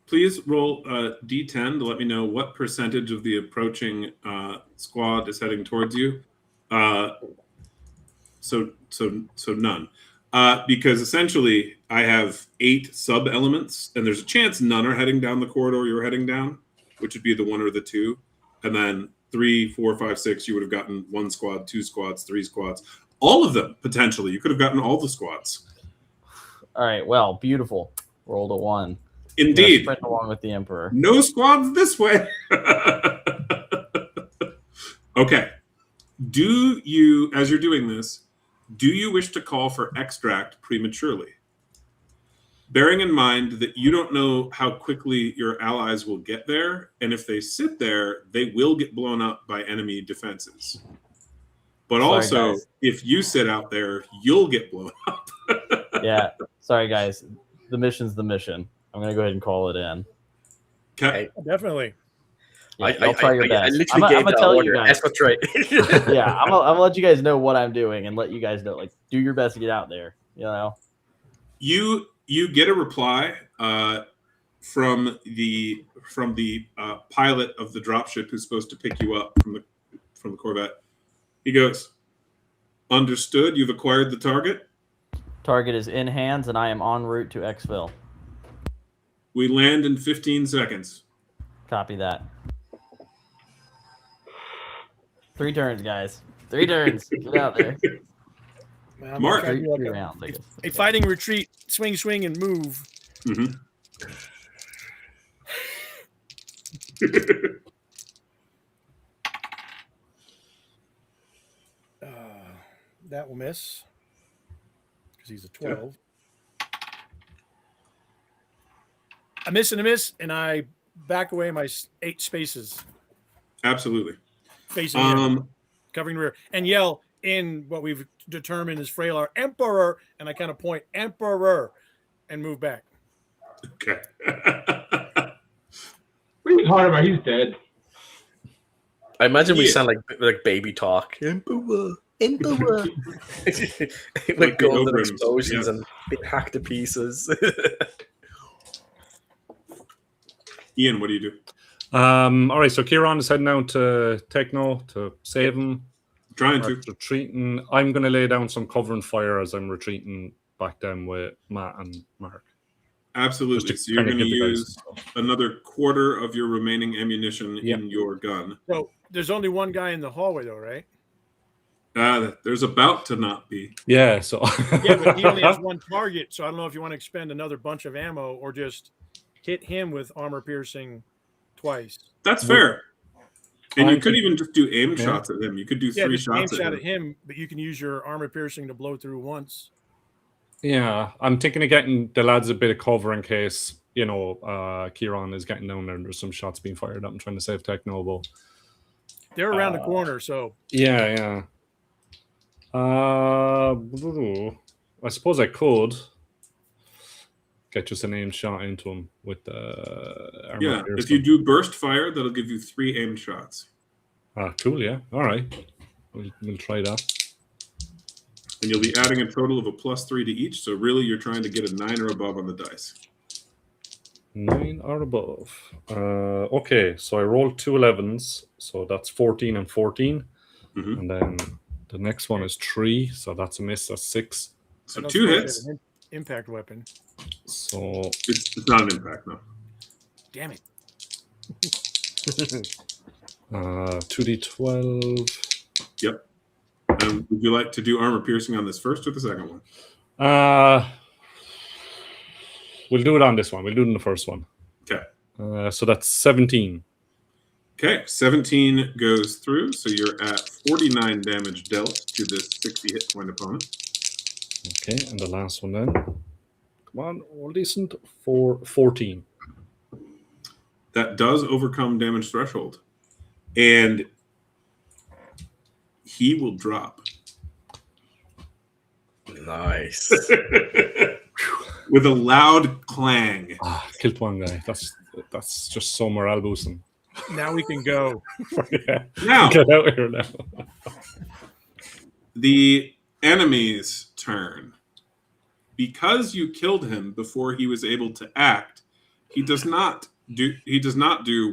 Please roll a D10 to let me know what percentage of the approaching squad is heading towards you. So none. Because essentially I have 8 sub-elements, and there's a chance none are heading down the corridor you're heading down, which would be the 1 or the 2. And then 3, 4, 5, 6, you would have gotten 1 squad, 2 squads, 3 squads. All of them, potentially. You could have gotten all the squads. All right, well, beautiful. Rolled a 1. Indeed. Sprint along with the Emperor. No squads this way. Okay. Do you, as you're doing this, do you wish to call for extract prematurely? bearing in mind that you don't know how quickly your allies will get there, and if they sit there, they will get blown up by enemy defenses. But Sorry, also, guys. if you sit out there, you'll get blown up. Yeah. Sorry, guys. The mission's the mission. I'm gonna go ahead and call it in. Okay. Definitely. Yeah, y'all try your I best. literally I'm gave gonna that tell you order. guys. That's what's right. Yeah, I'm gonna let you guys know what I'm doing and let you guys know. Like, do your best to get out there. You know. You get a reply from the pilot of the dropship who's supposed to pick you up from the Corvette. He goes, "Understood. You've acquired the target. Target is in hands, and I am en route to Xville. We land in 15 seconds." Copy that. 3 turns, guys. 3 turns. Get out there. Well, I'm Mark. gonna try to do like 3 a- rounds, I guess. a fighting retreat, swing, swing, and move. Mm-hmm. That will miss because he's a 12. I miss and I miss, and I back away my 8 spaces Absolutely. facing him, covering the rear, and yell in what we've determined is Freylar Emperor, and I kind of point Emperor and move back. Okay. What are you talking about? He's dead. I imagine we Yeah. sound like baby talk. Emperor, Emperor. Like Like the golden Oberons, explosions yeah. and being hacked to pieces. Ian, what do you do? All right, so Kieran is heading out to Techno to save him. Trying Mark's to. retreating. I'm going to lay down some cover and fire as I'm retreating back down with Matt and Mark. Absolutely. Just So you're kinda going to give the guys use some stuff. another quarter of your remaining ammunition Yep. in your gun. So there's only one guy in the hallway, though, right? There's about to not be. Yeah, so Yeah, but he only has one target, so I don't know if you want to expend another bunch of ammo or just hit him with armor piercing twice. That's fair. And you I could think- even just do aim Yeah. shots at him. You could do Yeah, 3 just aim shots shot at at him. him, but you can use your armor piercing to blow through once. yeah, I'm thinking of getting the lads a bit of cover in case, you know, Kieran is getting down there and there's some shots being fired up. I'm trying to save Techno, but They're around the corner, so yeah. I suppose I could get just an aim shot into him with the armor Yeah. piercing. If you do burst fire, that'll give you 3 aimed shots. Cool, yeah. All right. We'll try that. And you'll be adding a total of a +3 to each. So really, you're trying to get a 9 or above on the dice. 9 or above. Okay, so I rolled 2 11s, so that's 14 and 14. Mhm. And then the next one is 3, so that's a miss. That's 6. So I don't 2 suppose you hits. have an impact weapon. So It's not an impact, no. Damn it! 2d12. Yep. And would you like to do armor piercing on this first or the second one? We'll do it on this one. We'll do it in the first one. Okay. So that's 17. Okay, 17 goes through, so you're at 49 damage dealt to this 60 hit point opponent. Okay, and the last one then. Come on, all decent. 14. That does overcome damage threshold. And he will drop. Nice. With a loud clang. Killed one guy. That's just so morale boosting. Now we can go. Yeah. Now, Get out here now. the enemy's turn. Because you killed him before he was able to act, he does not do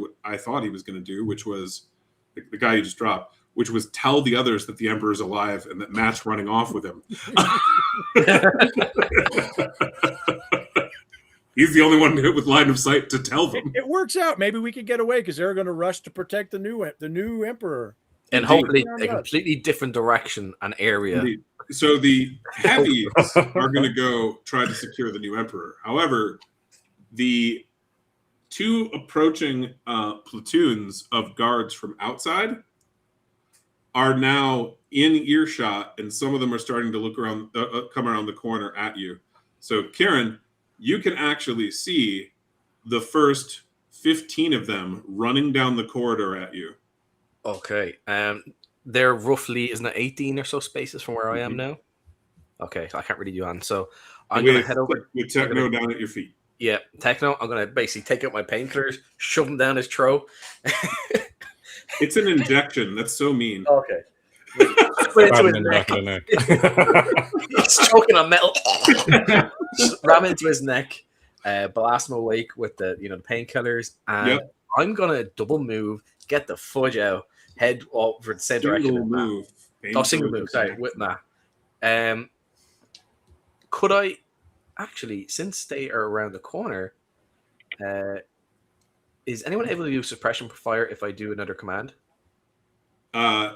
what I thought he was going to do, which was the guy you just dropped, which was tell the others that the Emperor's alive and that Matt's running off with him. He's the only one with line of sight to tell them. It works out. Maybe we could get away because they're going to rush to protect the new emperor. And hopefully a completely different direction and area. Indeed. So the heavies are going to go try to secure the new Emperor. However, the 2 approaching platoons of guards from outside are now in earshot, and some of them are starting to look around, come around the corner at you. So, Kieran, you can actually see the first 15 of them running down the corridor at you. Okay. They're roughly, isn't it 18 or so spaces from where I am now? Okay, I can't really do that. So I'm going to head over. With Techno down at your feet. Yeah, Techno. I'm going to basically take out my painkillers, shove them down his throat. It's an injection. That's so mean. Okay. Spray it to his neck. He's choking on metal. Ram into his neck. Blast him awake with the painkillers. And I'm going to double move, get the fudge out, head over the same direction. Single move. Sorry, with that. Could I actually, since they are around the corner, is anyone able to do suppression fire if I do another command?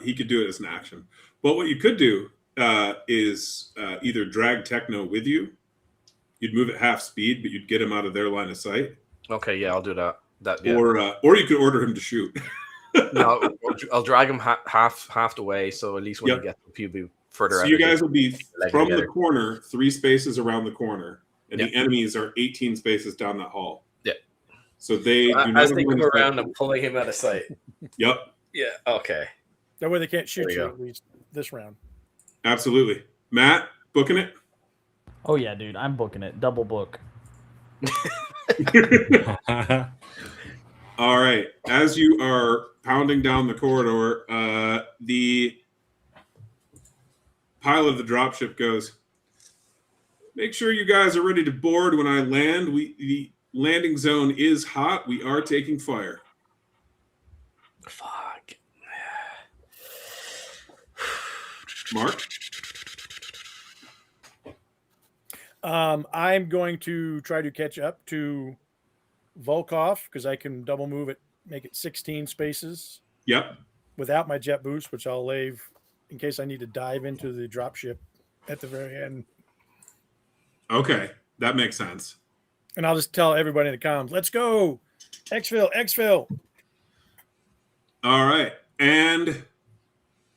He could do it as an action. But what you could do is either drag Techno with you. You'd move at half speed, but you'd get him out of their line of sight. Okay, yeah, I'll do that. Or you could order him to shoot. No, I'll drag him half the way, so at least when you get the PB further out. So you guys will be from the corner, 3 spaces around the corner, and the enemies are 18 spaces down that hall. Yeah. So they as they come around, I'm pulling him out of sight. Yep. Yeah. Okay. That way they can't shoot you at least this round. Absolutely. Matt, booking it? Oh yeah, dude, I'm booking it. Double book. All right. As you are pounding down the corridor, the pilot of the dropship goes, "Make sure you guys are ready to board when I land. The landing zone is hot. We are taking fire." Fuck. Mark? I'm going to try to catch up to Volkov because I can double move it, make it 16 spaces. Yep. Without my jet boost, which I'll leave in case I need to dive into the dropship at the very end. Okay, that makes sense. And I'll just tell everybody in the comms, let's go. Exfil. All right. And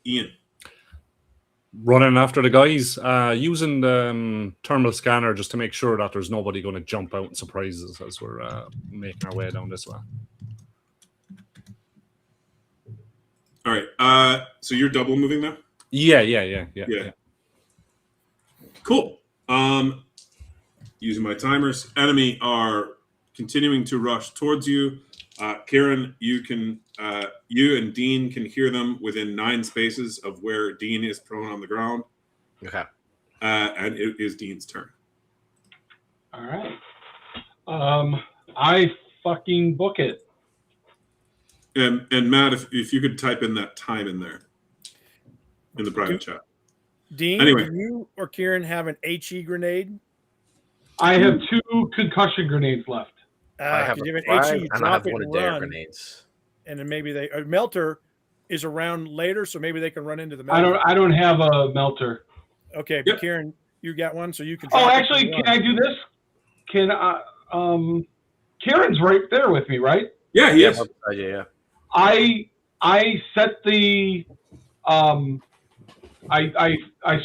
Ian. Running after the guys, using the thermal scanner just to make sure that there's nobody going to jump out and surprise us as we're making our way down this way. All right. So you're double moving now? Yeah. Cool. Using my timers. Enemy are continuing to rush towards you. Kieran, you and Dean can hear them within 9 spaces of where Dean is prone on the ground. Okay. And it is Dean's turn. All right. I fucking book it. And Matt, if you could type in that time in there in the private chat. Dean, anyway. Do you or Kieran have an HE grenade? I have 2 concussion grenades left. I have you a have an flag, HE, and I have one of their run, grenades. and then maybe a melter is around later, so maybe they can run into the melter. I don't have a melter. Okay, Yep. but Kieran, you got one, so you can. Oh, actually, can I do this? Can Kieran's right there with me, right? Yeah, he is. Yeah. I set the I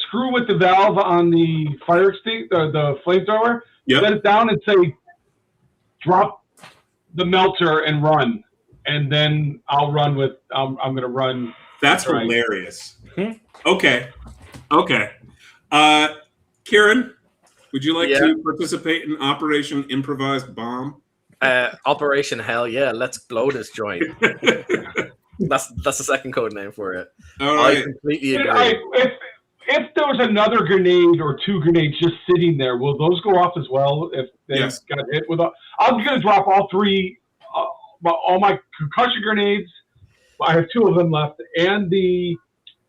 screw with the valve on the fire extinguisher, the flamethrower. Yep. Set it down and say, drop the melter and run, and then I'll run with. I'm going to run. That's right. hilarious. Okay. Kieran, would you like to participate in Operation Improvised Bomb? Operation Hell, yeah. Let's blow this joint. That's the second code name for it. All right. I completely agree. If there was another grenade or 2 grenades just sitting there, will those go off as well? If they got hit with I'm going to drop all 3, all my concussion grenades. I have 2 of them left, and the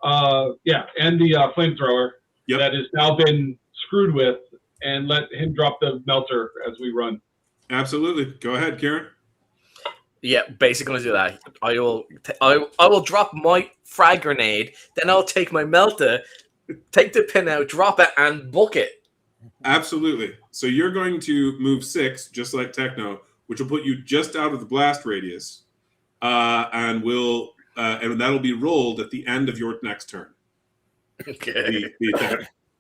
flamethrower that has now been screwed with, and let him drop the melter as we run. Absolutely. Go ahead, Kieran. Yeah, basically do that. I will drop my frag grenade, then I'll take my melter, take the pin out, drop it, and book it. Absolutely. So you're going to move 6, just like Techno, which will put you just out of the blast radius, and that'll be rolled at the end of your next turn. Okay.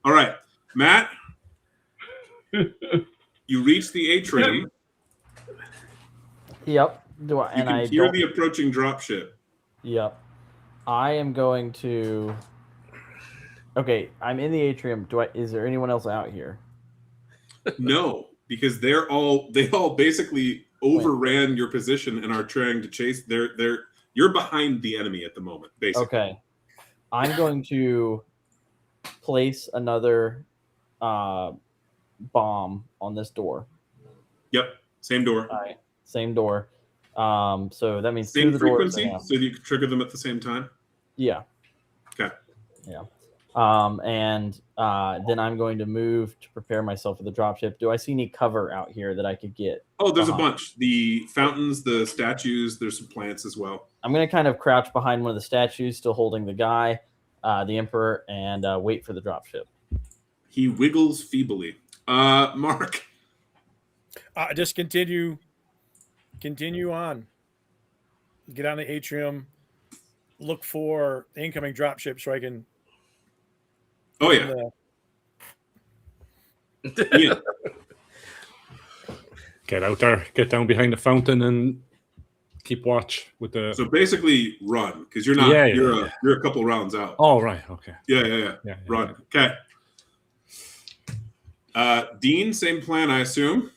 All right, Matt. You reach the atrium. Yep. Do I? You And can I hear don't. the approaching dropship. Yep. I am going to. Okay, I'm in the atrium. Is there anyone else out here? No, because they all basically overran your position and are trying to chase. You're behind the enemy at the moment, basically. Okay. I'm going to place another bomb on this door. Yep, same door. All right. Same door. So that means two Same of the doors. frequency, so you can trigger them at the same time. Yeah. Okay. Yeah. And then I'm going to move to prepare myself for the dropship. Do I see any cover out here that I could get? Oh, there's a behind? bunch. The fountains, the statues, there's some plants as well. I'm going to kind of crouch behind one of the statues, still holding the guy, the emperor, and wait for the dropship. He wiggles feebly. Mark. Just continue on. Get on the atrium. Look for the incoming dropship so I can. Oh yeah. Yeah. Get out there, get down behind the fountain, and keep watch with the. So basically, run because you're not. You're a couple rounds out. Oh right, okay. Yeah. Run. Okay. Dean, same plan, I assume.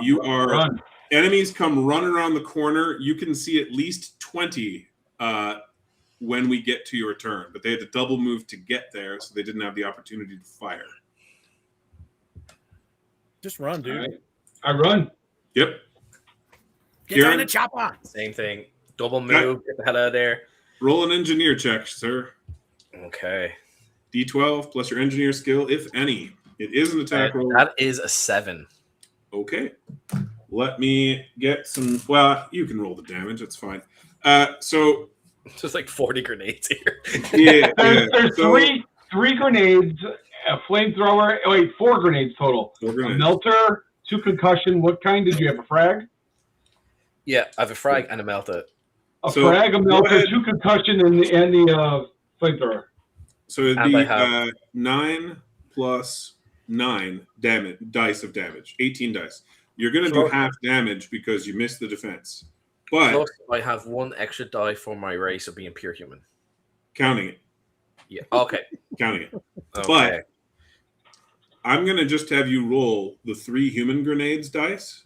You are. Run. Enemies come running around the corner. You can see at least 20 when we get to your turn, but they had to double move to get there, so they didn't have the opportunity to fire. Just run, dude. Right. I run. Yep. Get Kieran? on the chopper. Same thing. Double move. Get the hell out of there. Roll an engineer check, sir. Okay. D12 plus your engineer skill, if any. It is an attack roll. That is a 7. Okay. Let me get some. Well, you can roll the damage. It's fine. So Just like 40 grenades here. yeah, There's so, three grenades, a flamethrower. Oh, wait, 4 grenades total. 4 A grenades. melter, 2 concussion. What kind did you have? A frag? Yeah, I have a frag and a melter. A So, frag, a go melter, ahead. 2 concussion, and the flamethrower. So it'd And be I have- 9 plus 9 damage dice of damage. 18 dice. You're going to do half damage because you missed the defense. But Plus, I have 1 extra die for my race of being pure human. counting it. Yeah. Okay. Counting it. Okay. But I'm going to just have you roll the 3 human grenades dice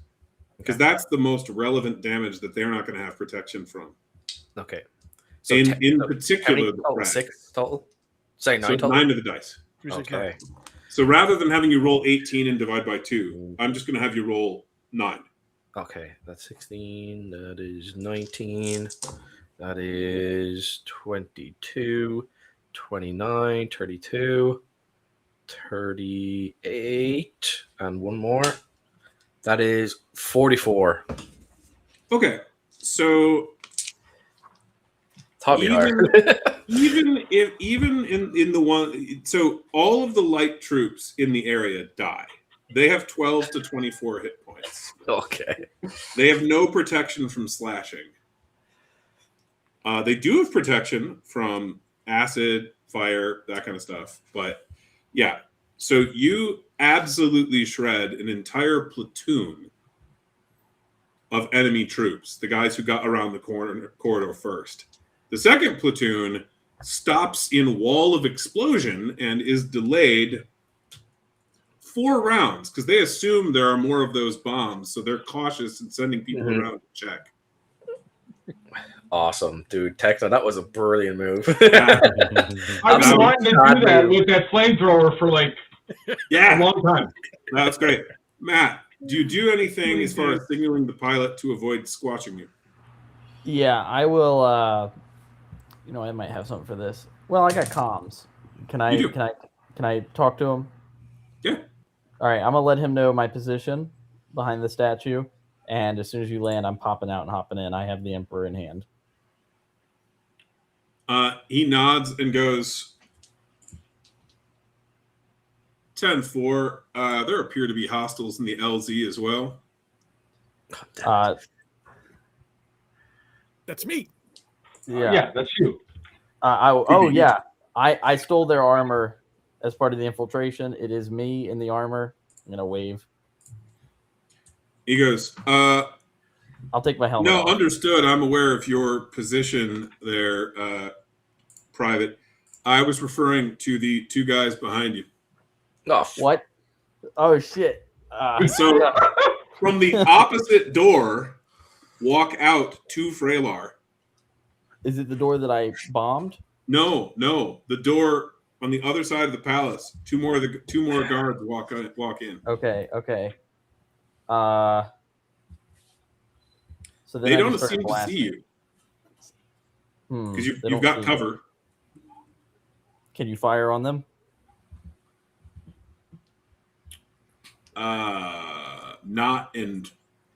because that's the most relevant damage that they're not going to have protection from. Okay. In how particular, many the total? frag. 6 total? Sorry, 9 So total? 9 of the dice. Okay. So rather than having you roll 18 and divide by 2, I'm just going to have you roll 9. Okay. That's 16. That is 19. That is 22. 29. 32. 38. And 1 more. That is 44. Okay. So Thought me hard. even in the one, so all of the light troops in the area die. They have 12 to 24 hit points. Okay. They have no protection from slashing. They do have protection from acid, fire, that kind of stuff. But yeah, so you absolutely shred an entire platoon of enemy troops, the guys who got around the corridor first. The second platoon stops in wall of explosion and is delayed 4 rounds because they assume there are more of those bombs, so they're cautious in sending people around to check. Awesome, dude. Techno, that was a brilliant move. I've been wanting to do that Zatu. with that flamethrower for like a Yeah, long time. that's great. Matt, do you do anything as far as signaling the pilot to avoid squashing you? Yeah, I will. I might have something for this. Well, I got comms. Can I talk to him? Yeah. All right, I'm gonna let him know my position behind the statue, and as soon as you land, I'm popping out and hopping in. I have the Emperor in hand. He nods and goes, 10-4. There appear to be hostiles in the LZ as well. That's me. Yeah. That's you. I stole their armor as part of the infiltration. It is me in the armor. I'm gonna wave. He goes, I'll take my helmet no, off. understood. I'm aware of your position there, Private. I was referring to the two guys behind you. Oh, What? Oh shit! So from the opposite door, walk out two Freylar. Is it the door that I bombed? No, the door on the other side of the palace. Two more guards walk in. Okay. So then They I don't just started seem to blasting. see you because They you've don't got see me. cover. Can you fire on them?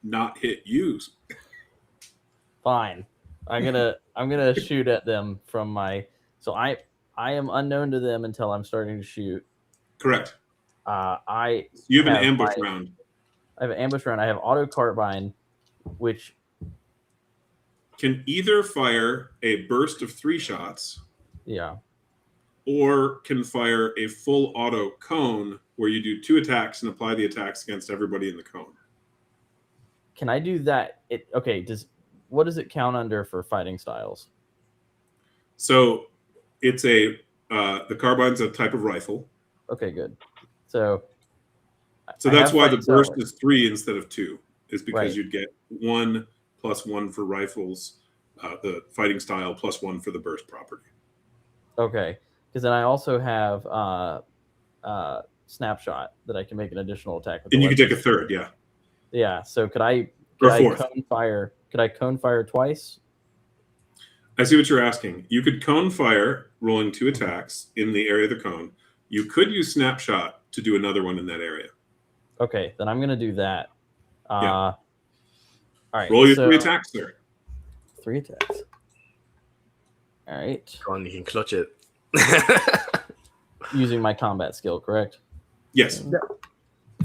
Not hit you. Fine. I'm gonna shoot at them from my. So I am unknown to them until I'm starting to shoot. Correct. You have an ambush round. I have an ambush round. I have auto carbine, which can either fire a burst of 3 shots. Yeah. Or can fire a full auto cone where you do 2 attacks and apply the attacks against everybody in the cone. Can I do that? What does it count under for fighting styles? So it's the carbine's a type of rifle. Okay, good. So that's why the burst is 3 instead of 2, is because you'd get 1 plus 1 for rifles, the fighting style, plus 1 for the burst property. Okay, because then I also have snapshot that I can make an additional attack with. And you can take a third, yeah. Yeah. So could I cone fire? Could I cone fire twice? I see what you're asking. You could cone fire, rolling 2 attacks in the area of the cone. You could use snapshot to do another one in that area. Okay, then I'm going to do that. Yeah. All right. Roll your 3 attacks, sir. 3 attacks. All right. Come on, you can clutch it. Using my combat skill, correct? Yes.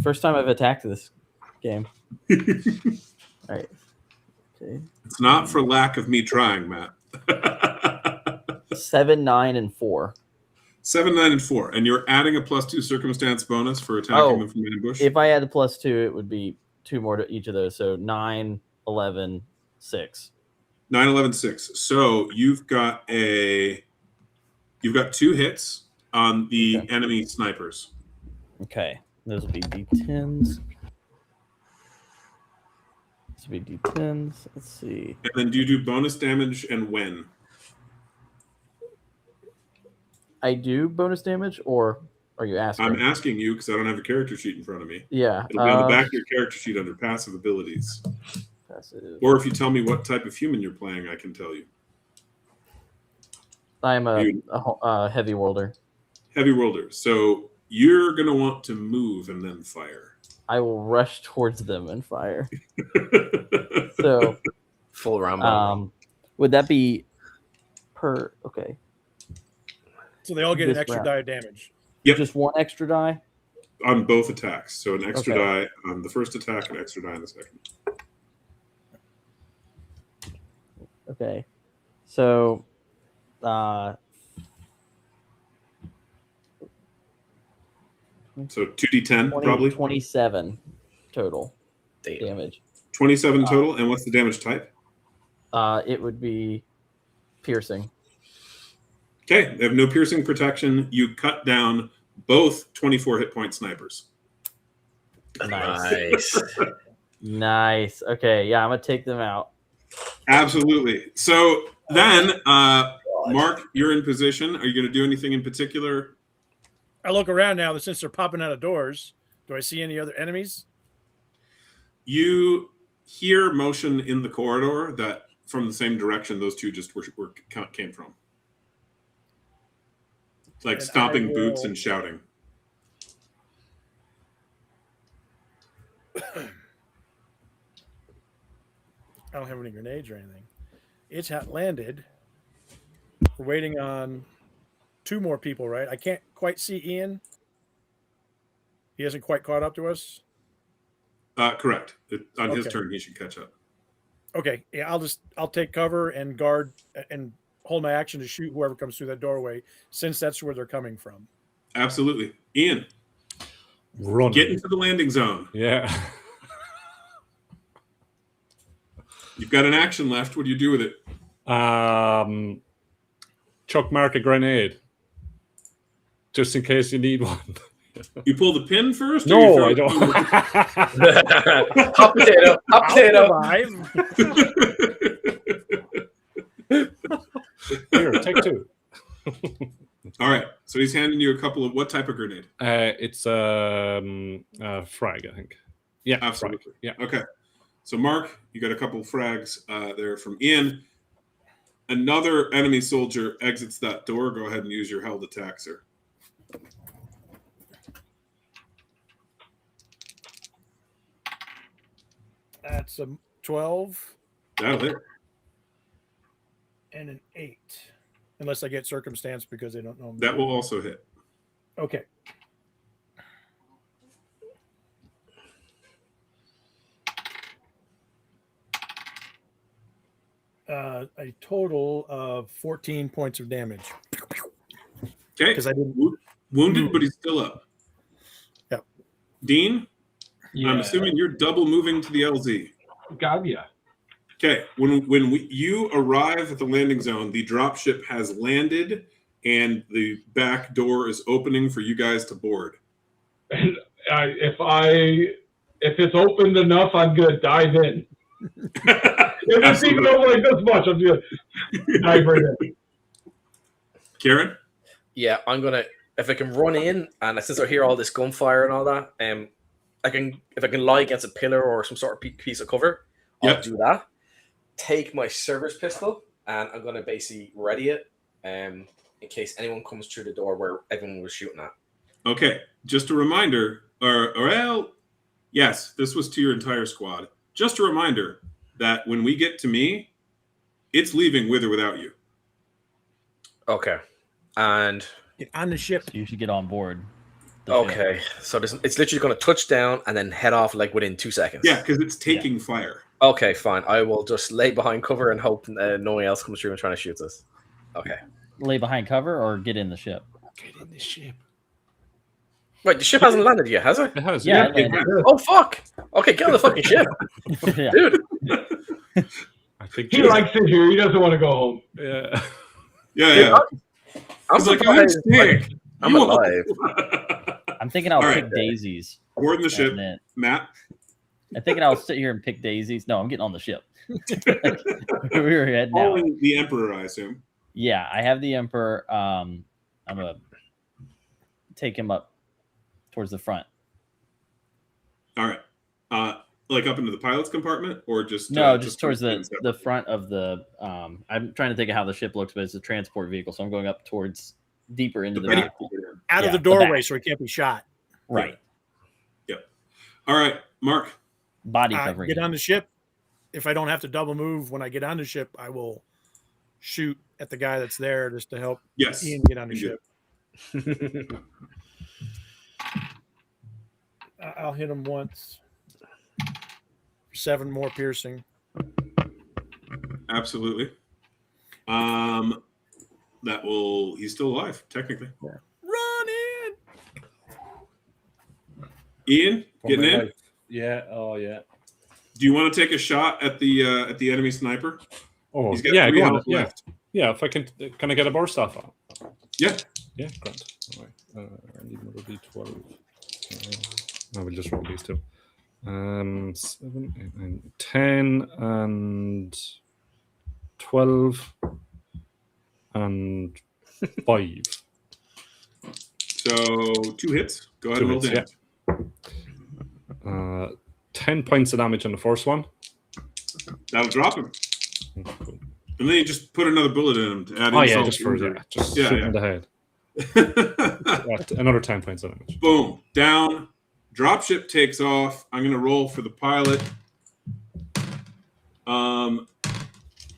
First time I've attacked this game. All right. Okay. It's not for lack of me trying, Matt. 7, 9, and 4. 7, 9, and 4. And you're adding a +2 circumstance bonus for attacking them from ambush? If I add the +2, it would be 2 more to each of those. So 9, 11, 6. 9, 11, 6. So you've got 2 hits on the enemy snipers. Okay. Those will be D10s. This will be D10s. Let's see. And then do you do bonus damage and when? I do bonus damage, or are you asking? I'm asking you because I don't have a character sheet in front of me. Yeah. It'll be on the back of your character sheet under passive abilities. Passive. Or if you tell me what type of human you're playing, I can tell you. I'm a heavy worlder. Heavy worlder. So you're going to want to move and then fire. I will rush towards them and fire. So full round. Would that be per? Okay. So they all get an extra die of damage. Yep. Just 1 extra die? On both attacks. So an extra die on the first attack and extra die on the second. Okay. So so 2d10 probably? 27 total damage. 27 total? And what's the damage type? It would be piercing. Okay, they have no piercing protection. You cut down both 24 hit point snipers. Nice. Nice. Okay, yeah, I'm going to take them out. Absolutely. So then, Mark, you're in position. Are you going to do anything in particular? I look around now, since they're popping out of doors. Do I see any other enemies? You hear motion in the corridor that from the same direction those two just came from. Like and stomping boots and shouting. I don't have any grenades or anything. It's landed. We're waiting on 2 more people, right? I can't quite see Ian. He hasn't quite caught up to us. Correct. On his turn, he should catch up. Okay. Yeah, I'll take cover and guard and hold my action to shoot whoever comes through that doorway, since that's where they're coming from. Absolutely. Ian, run. Get into the landing zone. Yeah. You've got an action left. What do you do with it? Chuck Mark a grenade, just in case you need one. You pull the pin first? Or No, you throw I it don't. Hot potato. Hot potato. Here, take two. All right. So he's handing you a couple of what type of grenade? It's frag, I think. Yeah, Absolutely. Frag. Yeah. Okay. So Mark, you got a couple of frags there from Ian. Another enemy soldier exits that door. Go ahead and use your held attack, sir. That's a 12 That'll hit. and an 8. Unless I get circumstance because they don't know me. That will also hit. Okay. A total of 14 points of damage. Okay. Because I didn't. Wounded, but he's still up. Yep. Dean, Yeah. I'm assuming you're double moving to the LZ. God, yeah. Okay. When you arrive at the landing zone, the dropship has landed and the back door is opening for you guys to board. And if it's opened enough, I'm gonna dive in. If it's even over like this much, I'm gonna dive right in. Karen? Yeah, I'm gonna, if I can run in, and since I hear all this gunfire and all that, if I can lie against a pillar or some sort of piece of cover, I'll do that. Take my service pistol, and I'm gonna basically ready it, in case anyone comes through the door where everyone was shooting at. Okay, just a reminder, yes, this was to your entire squad. Just a reminder that when we get to me, it's leaving with or without you. Okay, and Get on the ship. You should get on board. Okay, so it's literally going to touch down and then head off like within 2 seconds. Yeah, because it's taking fire. Okay, fine. I will just lay behind cover and hope no one else comes through and trying to shoot us. Okay. Lay behind cover or get in the ship. Get in the ship. Wait, the ship hasn't landed yet, has it? It has. Yeah, it has. Oh fuck! Okay, get on the fucking ship, Yeah. dude. I think He likes it here. He doesn't want to go home. Yeah. Yeah. I'm He's like, surprised. sick. I'm alive. I'm thinking I'll All pick right. daisies. Board the ship. And then- Matt? I'm thinking I'll sit here and pick daisies. No, I'm getting on the ship. We were heading out. Following the Emperor, I assume. Yeah, I have the Emperor. I'm gonna take him up towards the front. All right. Like up into the pilot's compartment, or just No, just towards separate? the front of the. I'm trying to think of how the ship looks, but it's a transport vehicle, so I'm going up towards deeper into the back. vehicle. Out of Yeah, the the doorway back. so he can't be shot. Right, All right, Mark. body covering. Get on the ship. If I don't have to double move when I get on the ship, I will shoot at the guy that's there just to help Yes. Ian get on the You ship. I'll hit him once. 7 more piercing. Absolutely. That will. He's still alive, technically. Run in. Ian, For getting my in. life. Yeah. Oh, yeah. Do you want to take a shot at the enemy sniper? Oh, He's got yeah. 3 Go on. health Yeah. left. Yeah. If I can I get a burst off? Yeah. Yeah. Grand. All right. I need another D12. I will just roll these two. 7, 8, 9, 10, and 12, and 5. So 2 hits. Go ahead 2 and roll hits, damage. 10 points of damage on the first one. That'll drop him. Cool. And then you just put another bullet in him to add Oh insult yeah, just to for injury. that. Just Yeah, shoot yeah. in the head. Another 10 points of damage. Boom. Down. Dropship takes off. I'm going to roll for the pilot.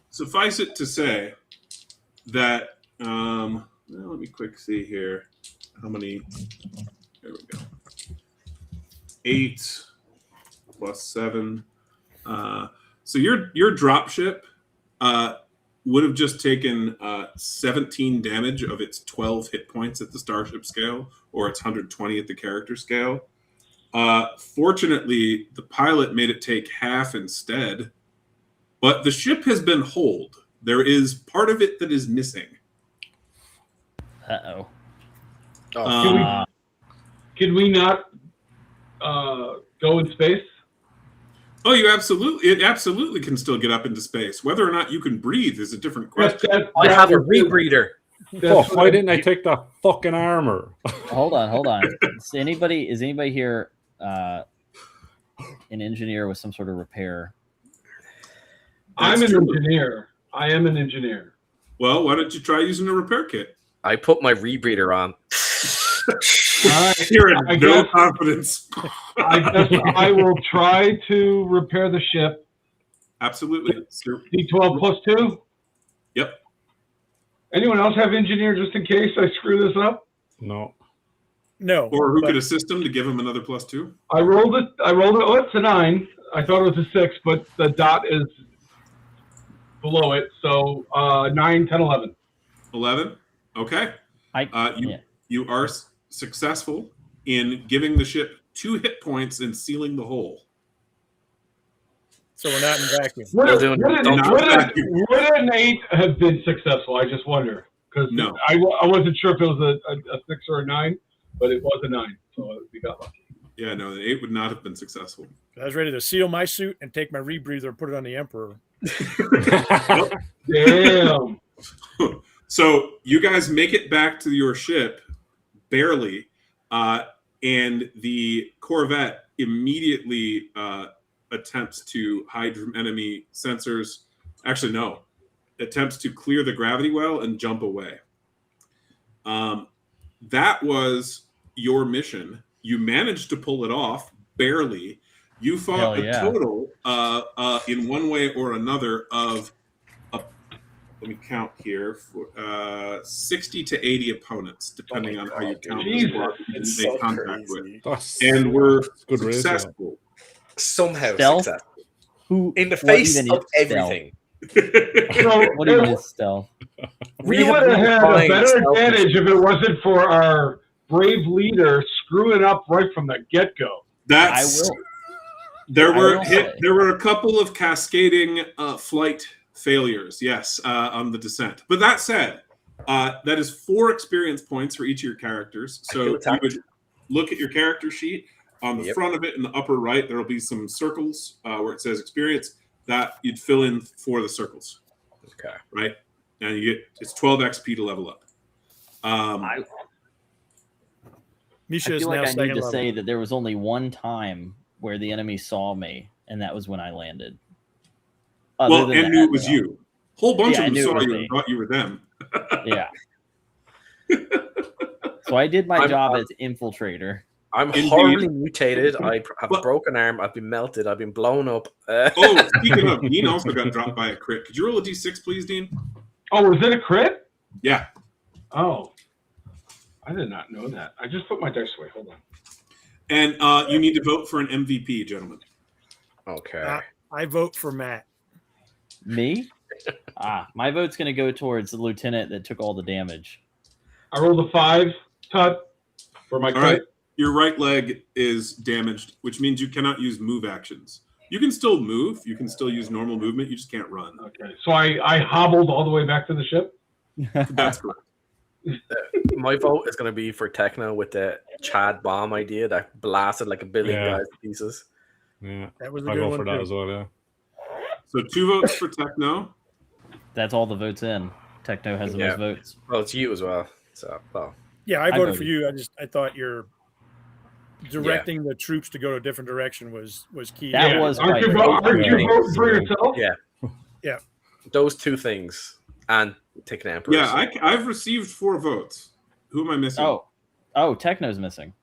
Suffice it to say that, well, let me quick see here. How many? There we go. 8 plus 7. So your dropship would have just taken 17 damage of its 12 hit points at the starship scale, or its 120 at the character scale. Fortunately, the pilot made it take half instead. But the ship has been holed. There is part of it that is missing. Uh-oh. Can we not go in space? Oh, it absolutely can still get up into space. Whether or not you can breathe is a different question. I have a rebreather. Fuck, why didn't I take that fucking armor? Hold on. Is anybody here an engineer with some sort of repair? I'm an engineer. I am an engineer. Well, why don't you try using a repair kit? I put my rebreather on. You're in no confidence. I guess I will try to repair the ship. Absolutely. D12 plus 2? Yep. Anyone else have engineer just in case I screw this up? No. Or who could assist him to give him another plus 2? I rolled it. Oh, it's a 9. I thought it was a 6, but the dot is below it. So 9, 10, 11. 11? Okay. You are successful in giving the ship 2 hit points and sealing the hole. So we're not in vacuum. Would an 8 have been successful? I just wonder. Because no. I wasn't sure if it was a 6 or a 9, but it was a 9. So we got lucky. Yeah, no, the 8 would not have been successful. I was ready to seal my suit and take my rebreather and put it on the Emperor. Damn. So you guys make it back to your ship, barely, and the Corvette immediately attempts to hide from enemy sensors. Actually, no. Attempts to clear the gravity well and jump away. That was your mission. You managed to pull it off, barely. You fought a total, in one way or another, of, let me count here, 60 to 80 opponents, depending on how you count the squad you didn't make contact with. And we're successful. Somehow successful. In the face of everything. What even is stealth? We would have had a better advantage if it wasn't for our brave leader screwing up right from the get-go. There were a couple of cascading flight failures, yes, on the descent. But that said, that is 4 experience points for each of your characters. So you would look at your character sheet. On the front of it, in the upper right, there will be some circles where it says experience that you'd fill in for the circles. Okay. Right? And it's 12 XP to level up. Misha I feel like I need to say that there was only one time where the enemy saw me, and that was when I landed. Well, and knew it was you. A whole bunch of them saw you and thought you were them. Yeah. So I did my job as infiltrator. I'm horribly mutated. I have a broken arm. I've been melted. I've been blown up. Oh, speaking of, Dean also got dropped by a crit. Could you roll a d6, please, Dean? Oh, was it a crit? Yeah. Oh. I did not know that. I just put my dice away. Hold on. And you need to vote for an MVP, gentlemen. Okay. I vote for Matt. Me? My vote's going to go towards the lieutenant that took all the damage. I rolled a 5, Todd, for my crit. All right. Your right leg is damaged, which means you cannot use move actions. You can still move. You can still use normal movement. You just can't run. Okay. So I hobbled all the way back to the ship? That's correct. My vote is going to be for Techno with the Chad bomb idea that blasted like 1 billion guys to pieces. Yeah, that was a I'll good go one for that too. as well, yeah. So 2 votes for Techno. That's all the votes in. Techno has the most votes. Well, it's you as well. So, yeah, I voted for you. I thought you're directing the troops to go to a different direction was key. That was Aren't you voting for yourself? Yeah. Those 2 things and take an Emperor. Yeah, I've received 4 votes. Who am I missing? Oh, Techno's missing.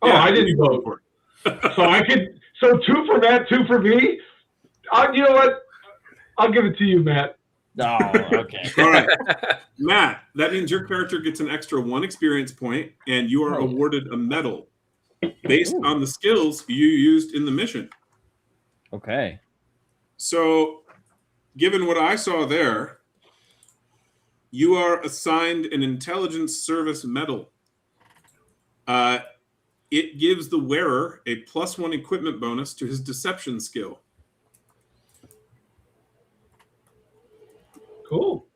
Oh, I didn't vote for it. So 2 for Matt, 2 for me. You know what? I'll give it to you, Matt. Oh, okay. All right. Matt, that means your character gets an extra 1 experience point, and you are awarded a medal based on the skills you used in the mission. Okay. So, given what I saw there, you are assigned an Intelligence Service Medal. It gives the wearer a +1 equipment bonus to his deception skill. Cool.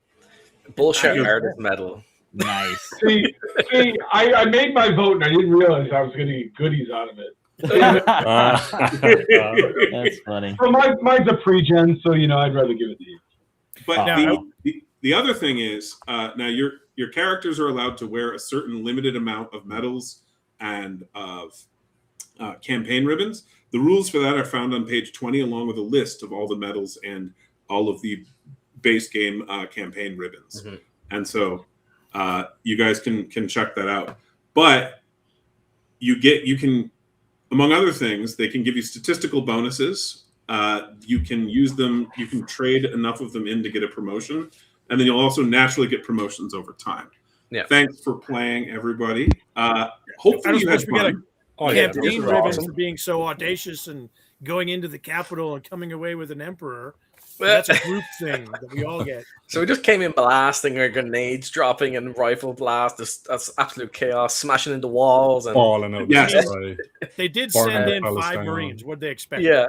Bullshit Nice. artist medal. Nice. See, I made my vote and I didn't realize I was going to get goodies out of it. That's funny. Well, mine's a pre-gen, so I'd rather give it to you. But Now, the other thing is now your characters are allowed to wear a certain limited amount of medals and of campaign ribbons. The rules for that are found on page 20, along with a list of all the medals and all of the base game campaign ribbons. Mm-hmm. And so you guys can check that out. But you can, among other things, they can give you statistical bonuses. You can use them. You can trade enough of them in to get a promotion, and then you'll also naturally get promotions over time. Yeah. Thanks for playing, everybody. Hopefully you had fun. Campaign was ribbon awesome. for being so audacious and going into the Capitol and coming away with an emperor. Well, That's a group thing that we all get. So we just came in blasting our grenades dropping and rifle blast. That's absolute chaos, smashing into walls and Falling out. Yes. They did Bargain send in Palestine. 5 Marines. What'd they expect? yeah.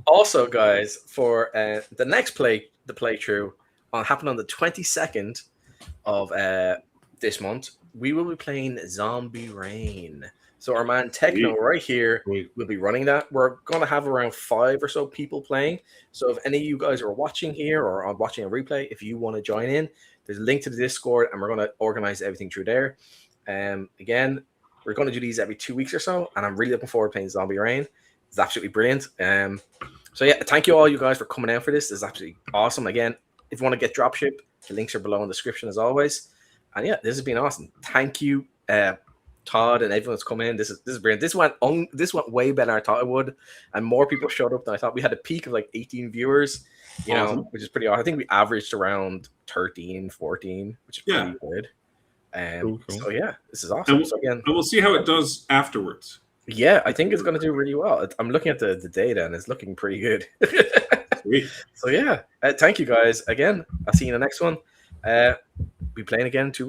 Also, guys, for the next playthrough happened on the 22nd of this month, we will be playing Zombie Rain. So our man Techno right here will be running that. We're going to have around 5 or so people playing. So if any of you guys are watching here or are watching a replay, if you want to join in, there's a link to the Discord and we're going to organize everything through there. Again, we're going to do these every 2 weeks or so, and I'm really looking forward to playing Zombie Rain. It's absolutely brilliant. So yeah, thank you all you guys for coming out for this. This is absolutely awesome. Again, if you want to get Dropship, the links are below in the description as always. And yeah, this has been awesome. Thank you, Todd, and everyone that's come in. This is brilliant. This went way better than I thought it would, and more people showed up than I thought. We had a peak of like 18 viewers, Awesome. which is pretty awesome. I think we averaged around 13, 14, which is pretty good. Cool. So yeah, this is awesome. So again, And we'll see how it does afterwards. yeah, I think it's going to do really well. I'm looking at the data, and it's looking pretty good. Sweet. So yeah, thank you guys again. I'll see you in the next one. Be playing again in 2 weeks.